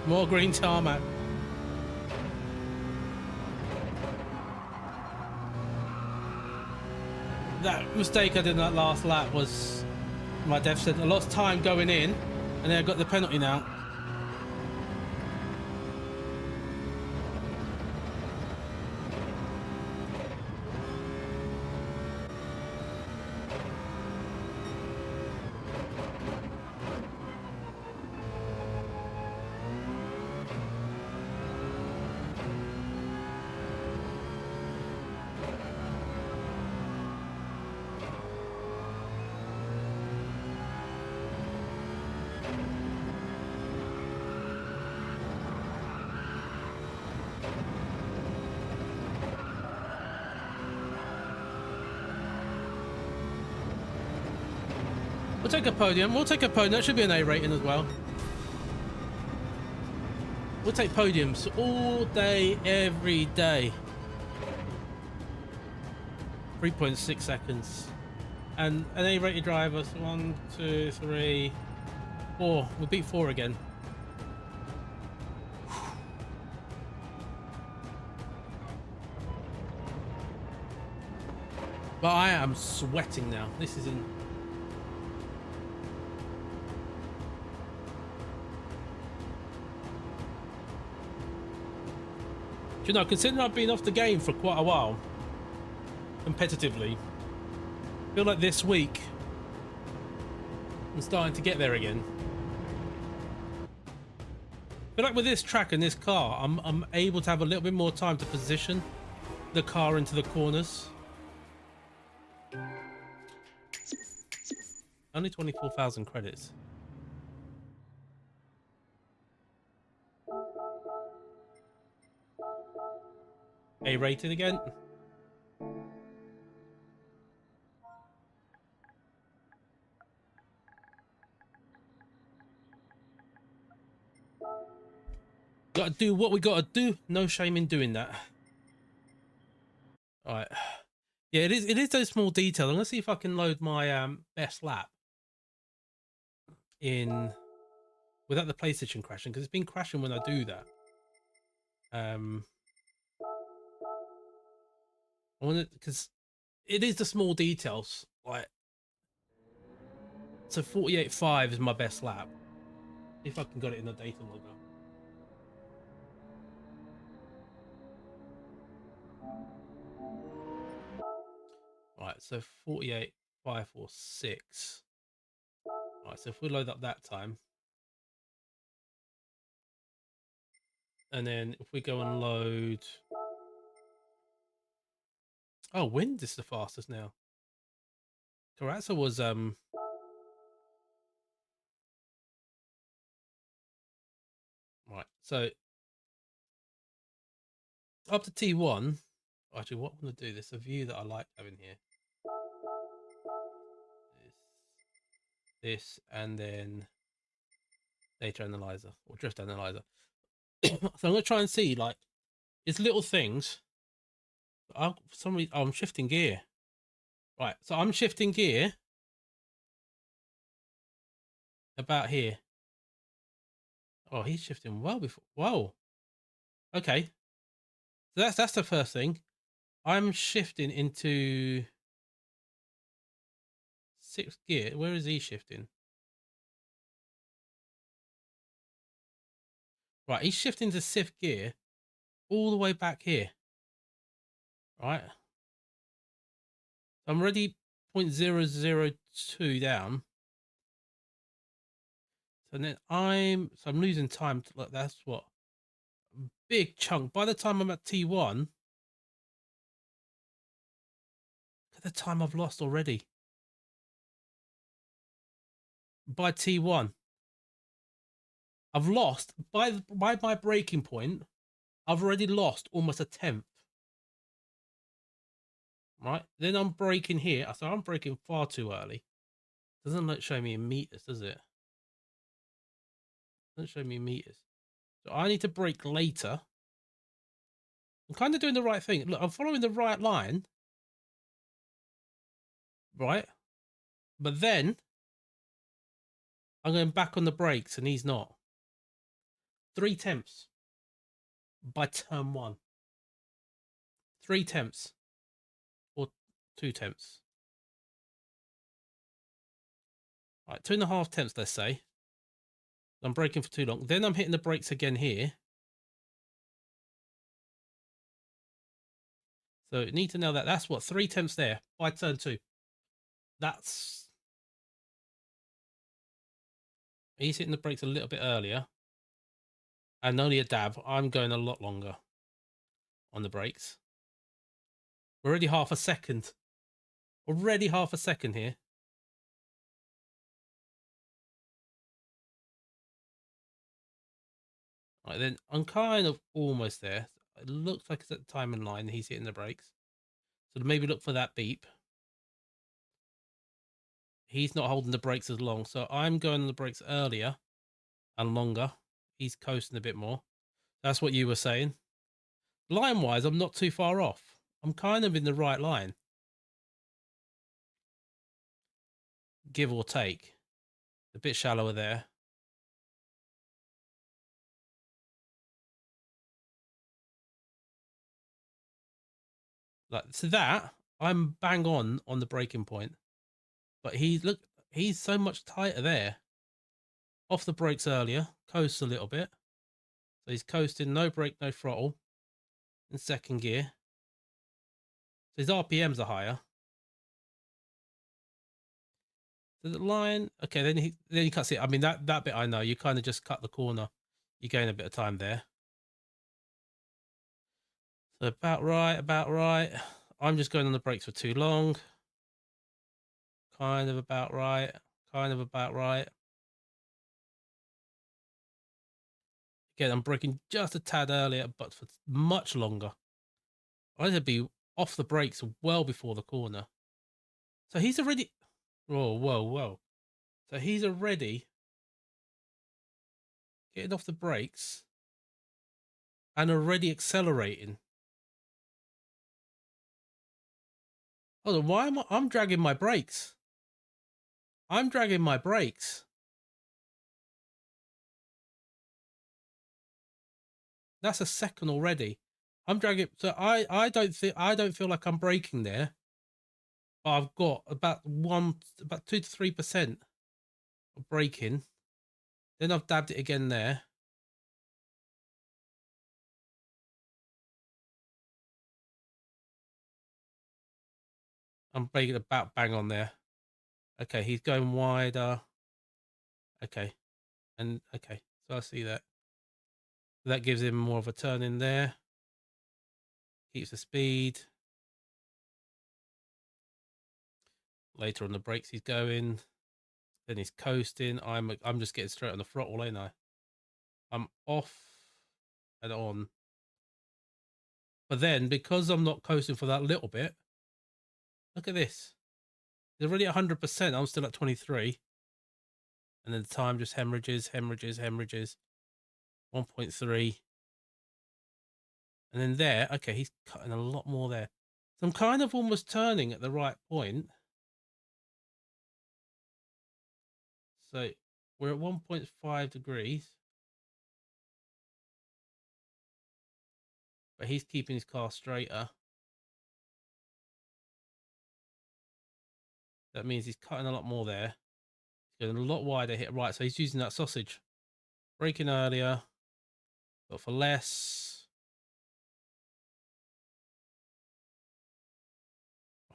More green tarmac. That mistake I did in that last lap was my deficit. I lost time going in, and then I got the penalty now. We'll take a podium. We'll take a podium. That should be an A rating as well. We'll take podiums all day, every day. 3.6 seconds. And an A rated driver. So 1, 2, 3, 4. We'll beat 4 again. But I am sweating now. This is in... You know, considering I've been off the game for quite a while, competitively, I feel like this week I'm starting to get there again. I feel like with this track and this car, I'm able to have a little bit more time to position the car into the corners. Only 24,000 credits. A rated again. Gotta do what we gotta do. No shame in doing that. Alright. Yeah, it is those small details. I'm gonna see if I can load my best lap in without the PlayStation crashing, because it's been crashing when I do that. I want it because it is the small details. Like, so 48.5 is my best lap. See if I can get it in the data logger. Right, so 48.546. Right, so if we load up that time, and then if we go and load, oh, wind is the fastest now. Carrazza was right, so up to T1. Actually, what I'm gonna do, there's a view that I like having here. This, and then data analyzer or drift analyzer. So I'm gonna try and see, like, it's little things. For some reason, I'm shifting gear. Right, so I'm shifting gear about here. Oh, he's shifting well before. Whoa. Okay. So that's the first thing. I'm shifting into 6th gear. Where is he shifting? Right, he's shifting to 5th gear all the way back here. Right. I'm already 0.002 down. So then I'm losing time. Like, that's what, big chunk. By the time I'm at T1, look at the time I've lost already. By T1, I've lost by my breaking point. I've already lost almost a 10th. Right, then I'm braking here. So I'm braking far too early. Doesn't show me in meters, does it? Doesn't show me meters. So I need to brake later. I'm kind of doing the right thing. Look, I'm following the right line. Right? But then I'm going back on the brakes and he's not. 3/10 by turn 1. 3/10 or 2/10. Right, 2.5/10, let's say. I'm braking for too long. Then I'm hitting the brakes again here. So you need to know that that's what, 3/10 there by turn 2. That's, he's hitting the brakes a little bit earlier. And only a dab. I'm going a lot longer on the brakes. We're already half a second. Already half a second here. Right, then I'm kind of almost there. It looks like it's at the timing line. He's hitting the brakes. So maybe look for that beep. He's not holding the brakes as long. So I'm going on the brakes earlier and longer. He's coasting a bit more. That's what you were saying. Line-wise, I'm not too far off. I'm kind of in the right line. Give or take. A bit shallower there. Like, so that, I'm bang on the braking point. But he's so much tighter there. Off the brakes earlier, coasts a little bit. So he's coasting, no brake, no throttle in second gear. So his RPMs are higher. So the line, okay, then he cuts it. I mean, that bit I know. You kind of just cut the corner. You gain a bit of time there. So about right. I'm just going on the brakes for too long. Kind of about right. Again, I'm braking just a tad earlier, but for much longer. I need to be off the brakes well before the corner. So he's already... Whoa. So he's already getting off the brakes and already accelerating. Hold on, why am I'm dragging my brakes? I'm dragging my brakes. That's a second already. I'm dragging, so I don't feel like I'm braking there. But I've got about 2 to 3% of braking. Then I've dabbed it again there. I'm braking about bang on there. Okay, he's going wider. Okay. And okay, so I see that. That gives him more of a turn in there. Keeps the speed. Later on the brakes he's going. Then he's coasting. I'm just getting straight on the throttle, ain't I? I'm off and on. But then because I'm not coasting for that little bit, look at this. He's already at 100%. I'm still at 23. And then the time just hemorrhages. 1.3. And then there, okay, he's cutting a lot more there. So I'm kind of almost turning at the right point. So we're at 1.5 degrees. But he's keeping his car straighter. That means he's cutting a lot more there. He's going a lot wider hit right. So he's using that sausage. Braking earlier, but for less.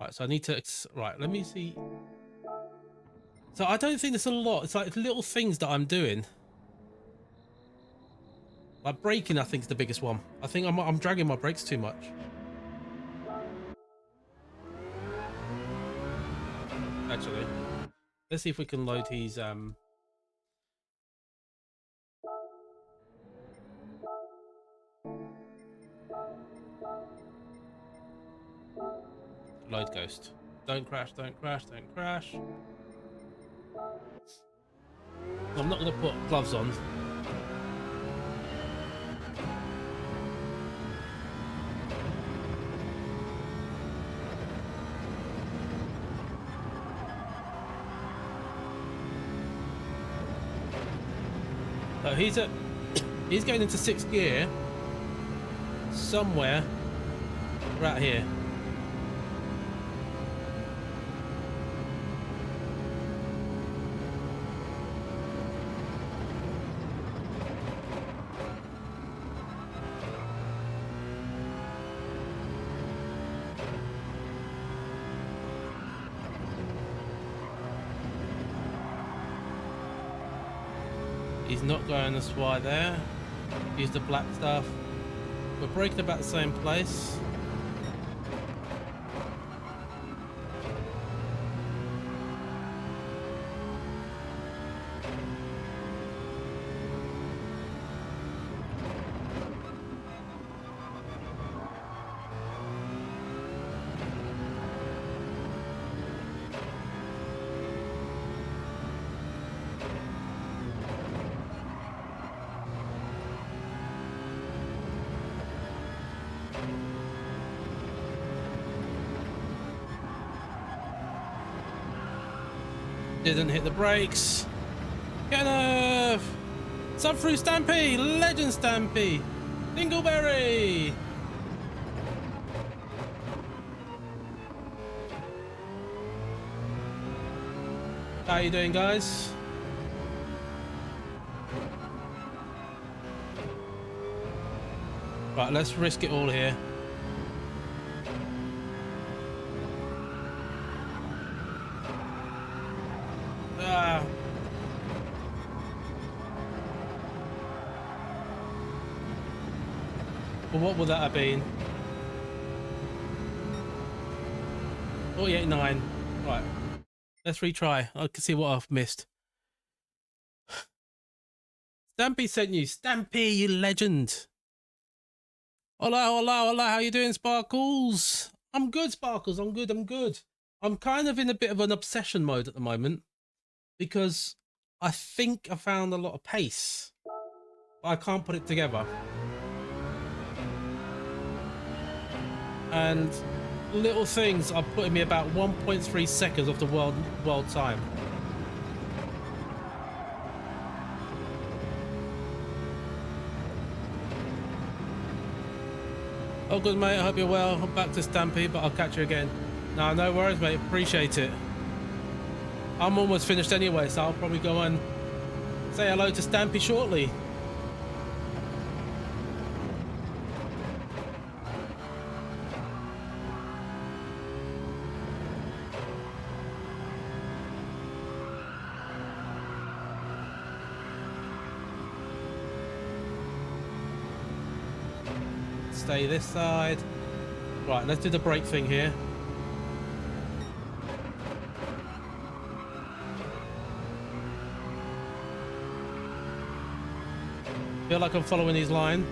Right, so I need to... Right, let me see. So I don't think there's a lot. It's like little things that I'm doing. Like braking, I think is the biggest one. I think I'm dragging my brakes too much. Actually, let's see if we can load his load ghost. Don't crash. I'm not going to put gloves on. So he's going into 6th gear somewhere right here. He's not going this way there. Use the black stuff. We're braking about the same place. Didn't hit the brakes. Kenneth! Sub through Stampy! Legend Stampy! Dingleberry! How you doing, guys? Right, let's risk it all here. Ah. Well, what would that have been? 48.9. Right. Let's retry. I can see what I've missed. Stampy sent you. Stampy, you legend. Hola, hola, hola. How you doing, Sparkles? I'm good, Sparkles. I'm good. I'm good. I'm kind of in a bit of an obsession mode at the moment because I think I found a lot of pace. I can't put it together. And little things are putting me about 1.3 seconds off the world time. Oh, good, mate. I hope you're well. I'm back to Stampy, but I'll catch you again. No, no worries, mate. Appreciate it. I'm almost finished anyway, so I'll probably go and say hello to Stampy shortly. Stay this side. Right, let's do the brake thing here. Feel like I'm following his line.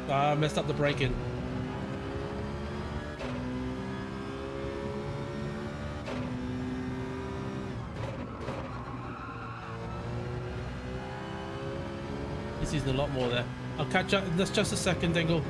I messed up the braking. This is a lot more there. I'll catch up. That's just a second, Dingle.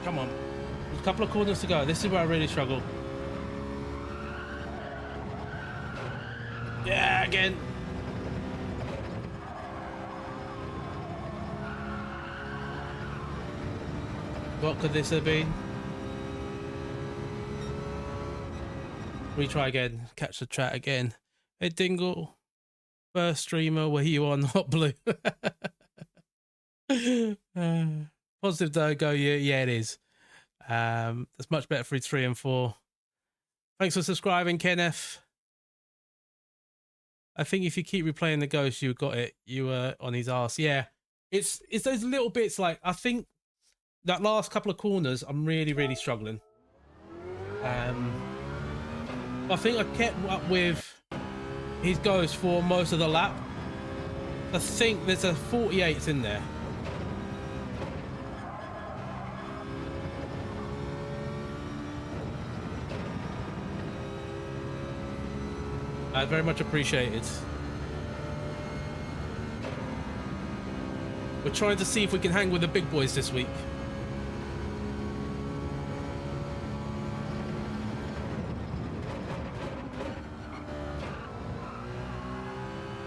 Come on. There's a couple of corners to go. This is where I really struggle. Yeah, again. What could this have been? Retry again. Catch the chat again. Hey, Dingle. First streamer, were you on Hot Blue? Positive though, go yeah it is. That's much better for 3 and 4. Thanks for subscribing, Kenneth. I think if you keep replaying the ghost, you got it. You were on his ass. Yeah, it's those little bits. Like I think that last couple of corners, I'm really struggling. I think I kept up with his ghost for most of the lap. I think there's a 48 in there. Very much appreciated. We're trying to see if we can hang with the big boys this week.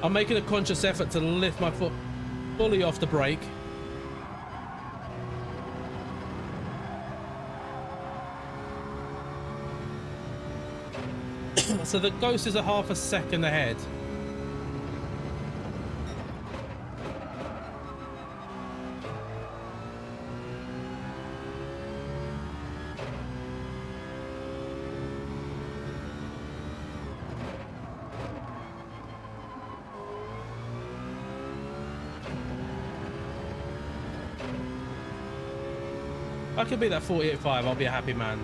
I'm making a conscious effort to lift my foot fully off the brake. So the ghost is a half a second ahead. If I could be that 48.5, I'll be a happy man.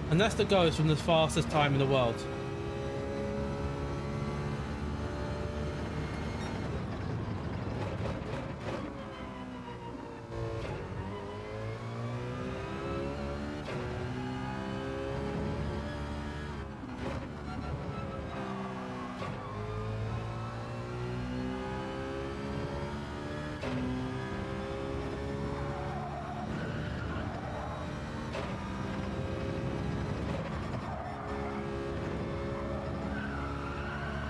And that's the ghost from the fastest time in the world.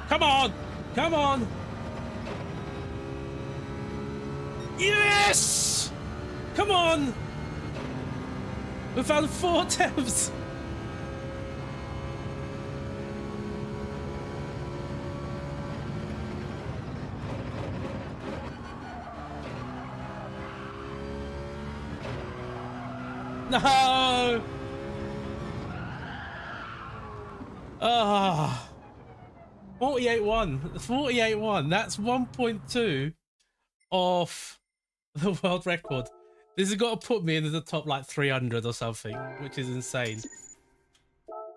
Come on! Come on! Yes! Come on! We found 4 attempts! No! Ah, 48-1. 48-1. That's 1.2 off the world record. This has got to put me into the top like 300 or something, which is insane.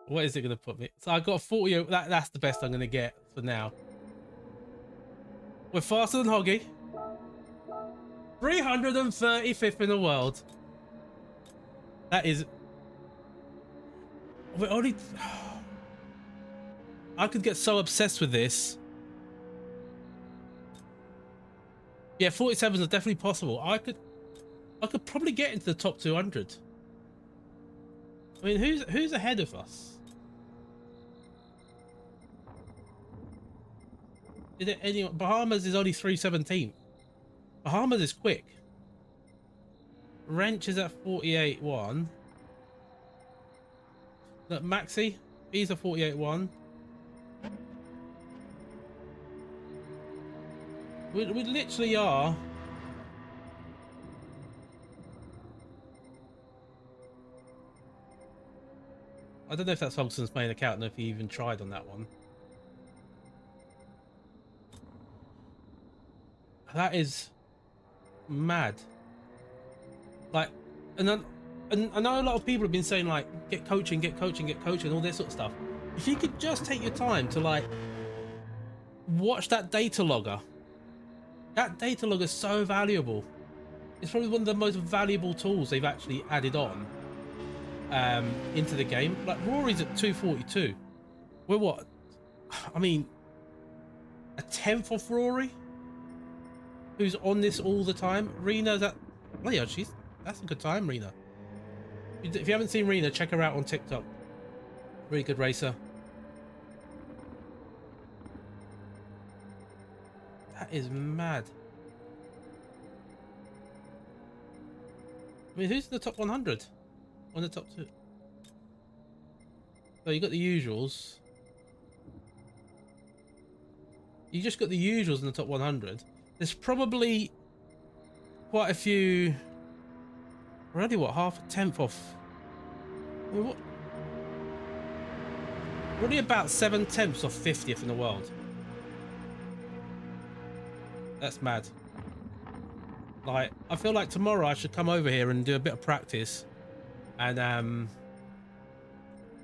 What is it going to put me? So I got 48. That's the best I'm going to get for now. We're faster than Hoggy. 335th in the world. That is... We're only... I could get so obsessed with this. Yeah, 47s are definitely possible. I could probably get into the top 200. I mean, who's ahead of us? Is there anyone? Bahamas is only 317. Bahamas is quick. Wrench is at 48-1. Look, Maxi, he's a 48-1. We literally are. I don't know if that's Hogson's main account, and if he even tried on that one. That is mad. Like, and I know a lot of people have been saying like, get coaching, all this sort of stuff. If you could just take your time to like watch that data logger. That data logger is so valuable. It's probably one of the most valuable tools they've actually added on into the game. Like Rory's at 242. We're what? I mean, a 10th off Rory, who's on this all the time. Rena's at... Oh yeah, that's a good time, Rena. If you haven't seen Rena, check her out on TikTok. Really good racer. That is mad. I mean, who's in the top 100? On the top 2? So you got the usuals. You just got the usuals in the top 100. There's probably quite a few. We're only what, half a 10th off? I mean, what? We're only about 7/10 off 50th in the world. That's mad. Like, I feel like tomorrow I should come over here and do a bit of practice. And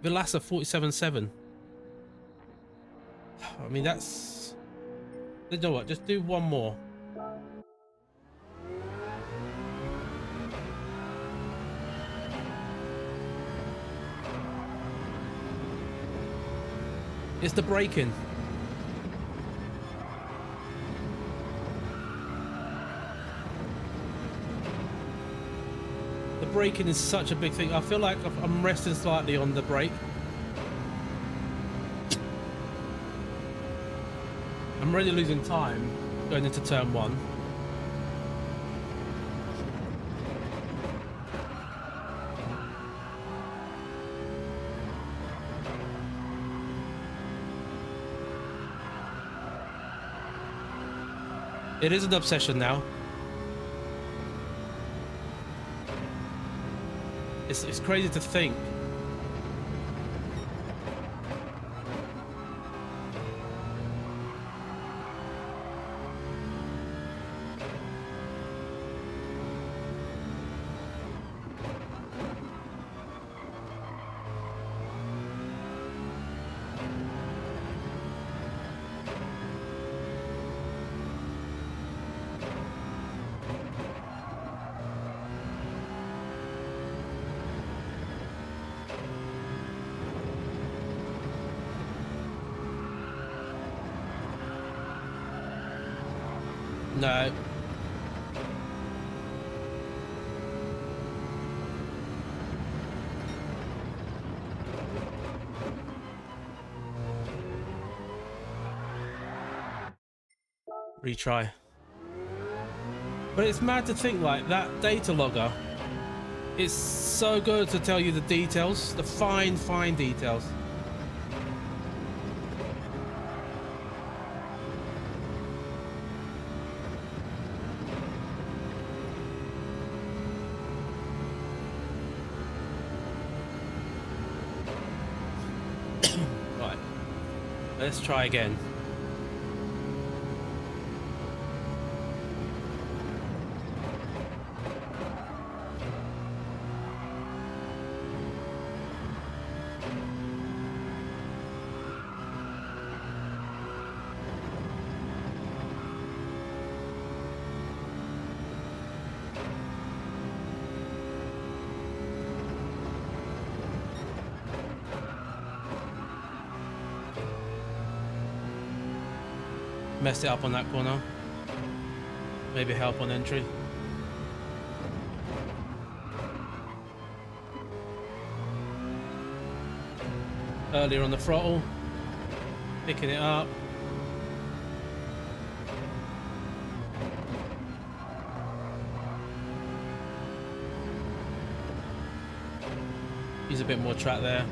Vilassa 47.7. I mean, that's... You know what? Just do one more. It's the braking. The braking is such a big thing. I feel like I'm resting slightly on the brake. I'm really losing time going into turn 1. It is an obsession now. It's crazy to think. No. retry. But it's mad to think like that data logger. It's so good to tell you the details, the fine details. Right, let's try again. Messed it up on that corner. Maybe help on entry. Earlier on the throttle. Picking it up. Use a bit more track there.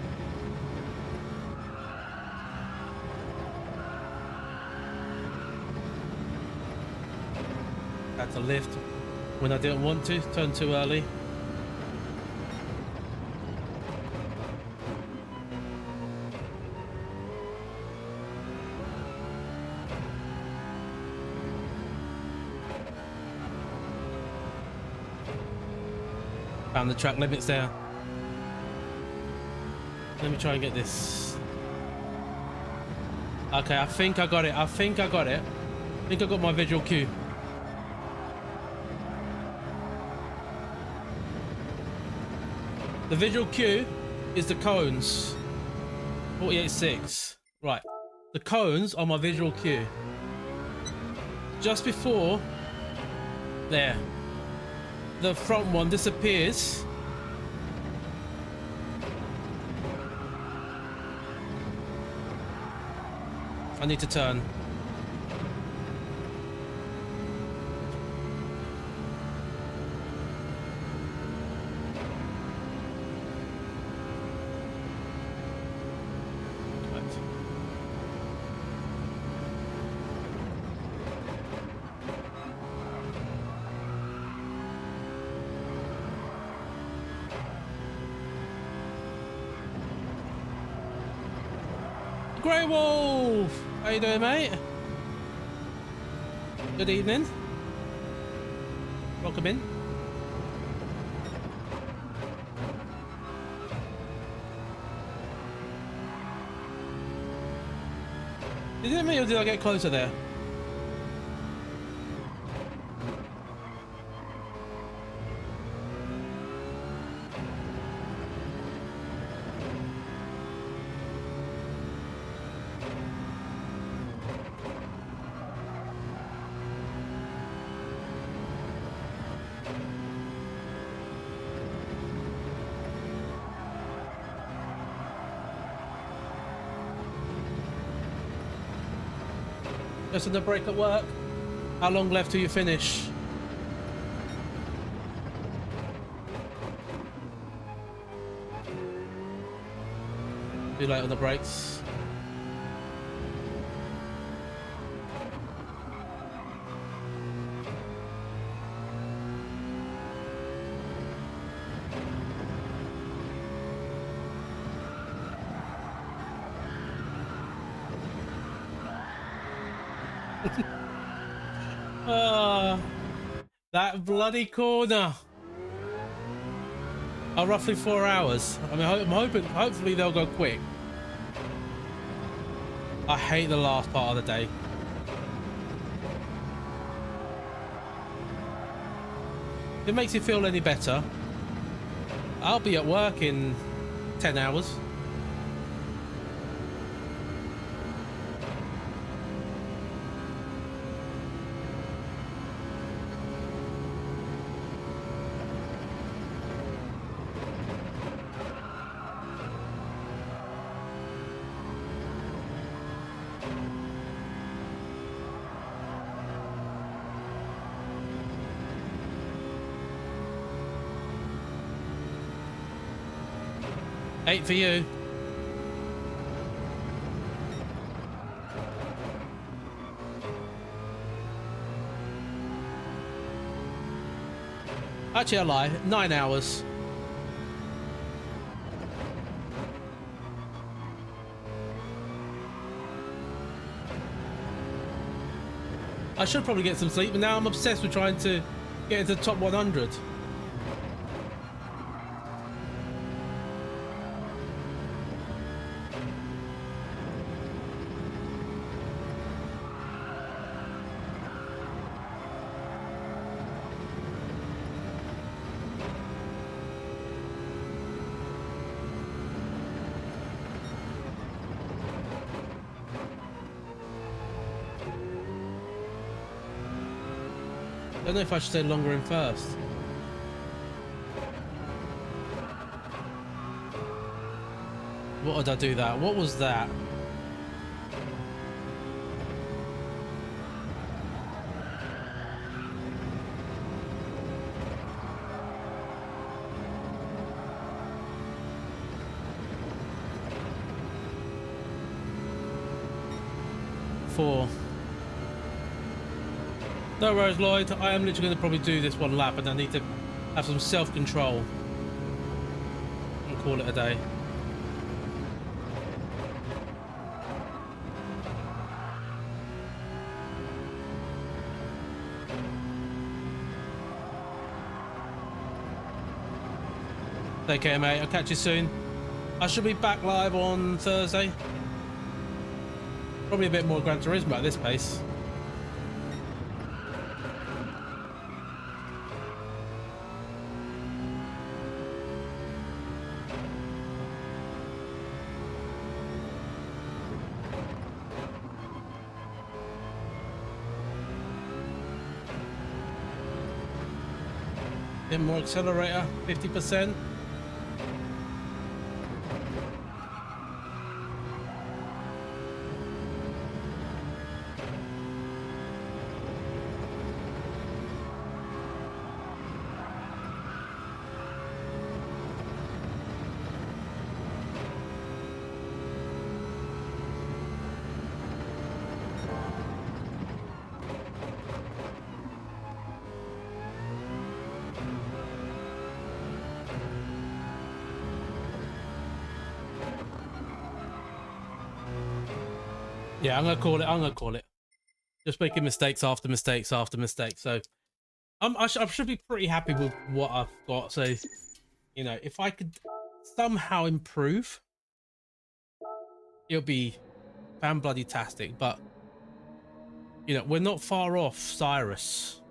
Had to lift when I didn't want to, turned too early. Found the track limits there. Let me try and get this. Okay, I think I got it. I think I got my visual cue. The visual cue is the cones. 48.6. Right. The cones are my visual cue. Just before there, the front one disappears. I need to turn. Grey Wolf! How you doing, mate? Good evening. Welcome in. Did it me or did I get closer there? Just on the break at work. How long left till you finish? Be late on the brakes. That bloody corner. Oh, roughly 4 hours. I mean, I'm hoping, hopefully they'll go quick. I hate the last part of the day. If it makes you feel any better, I'll be at work in 10 hours. 8 for you. Actually, I lie. 9 hours. I should probably get some sleep, but now I'm obsessed with trying to get into the top 100. I don't know if I should stay longer in first. What did I do that? What was that? Four. No worries, Lloyd. I am literally going to probably do this one lap, and I need to have some self-control and call it a day. Take care, mate. I'll catch you soon. I should be back live on Thursday. Probably a bit more Gran Turismo at this pace. Bit more accelerator, 50%. Yeah, I'm gonna call it. I'm gonna call it. Just making mistakes after mistakes after mistakes. So I should be pretty happy with what I've got. So, you know, if I could somehow improve, it'll be fan bloody tastic. But you know, we're not far off Cyrus.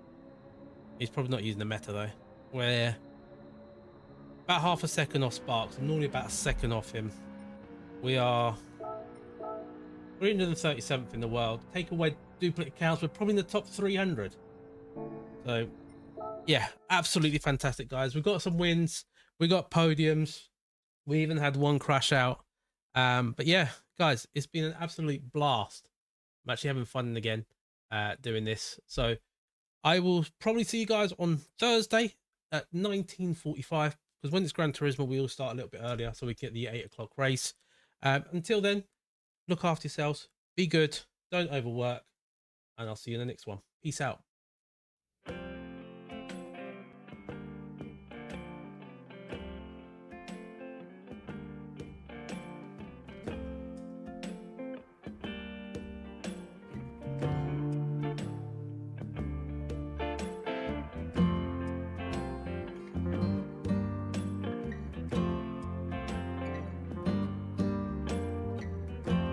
He's probably not using the meta though. We're about half a second off Sparks. I'm normally about a second off him. We are 337th in the world. Take away duplicate counts, we're probably in the top 300. So yeah, absolutely fantastic, guys. We've got some wins, we got podiums, we even had one crash out. But yeah, guys, it's been an absolute blast. I'm actually having fun again doing this. So I will probably see you guys on Thursday at 19:45, because when it's Gran Turismo we all start a little bit earlier so we get the 8 o'clock race. Until then, look after yourselves, be good, don't overwork, and I'll see you in the next one. Peace out.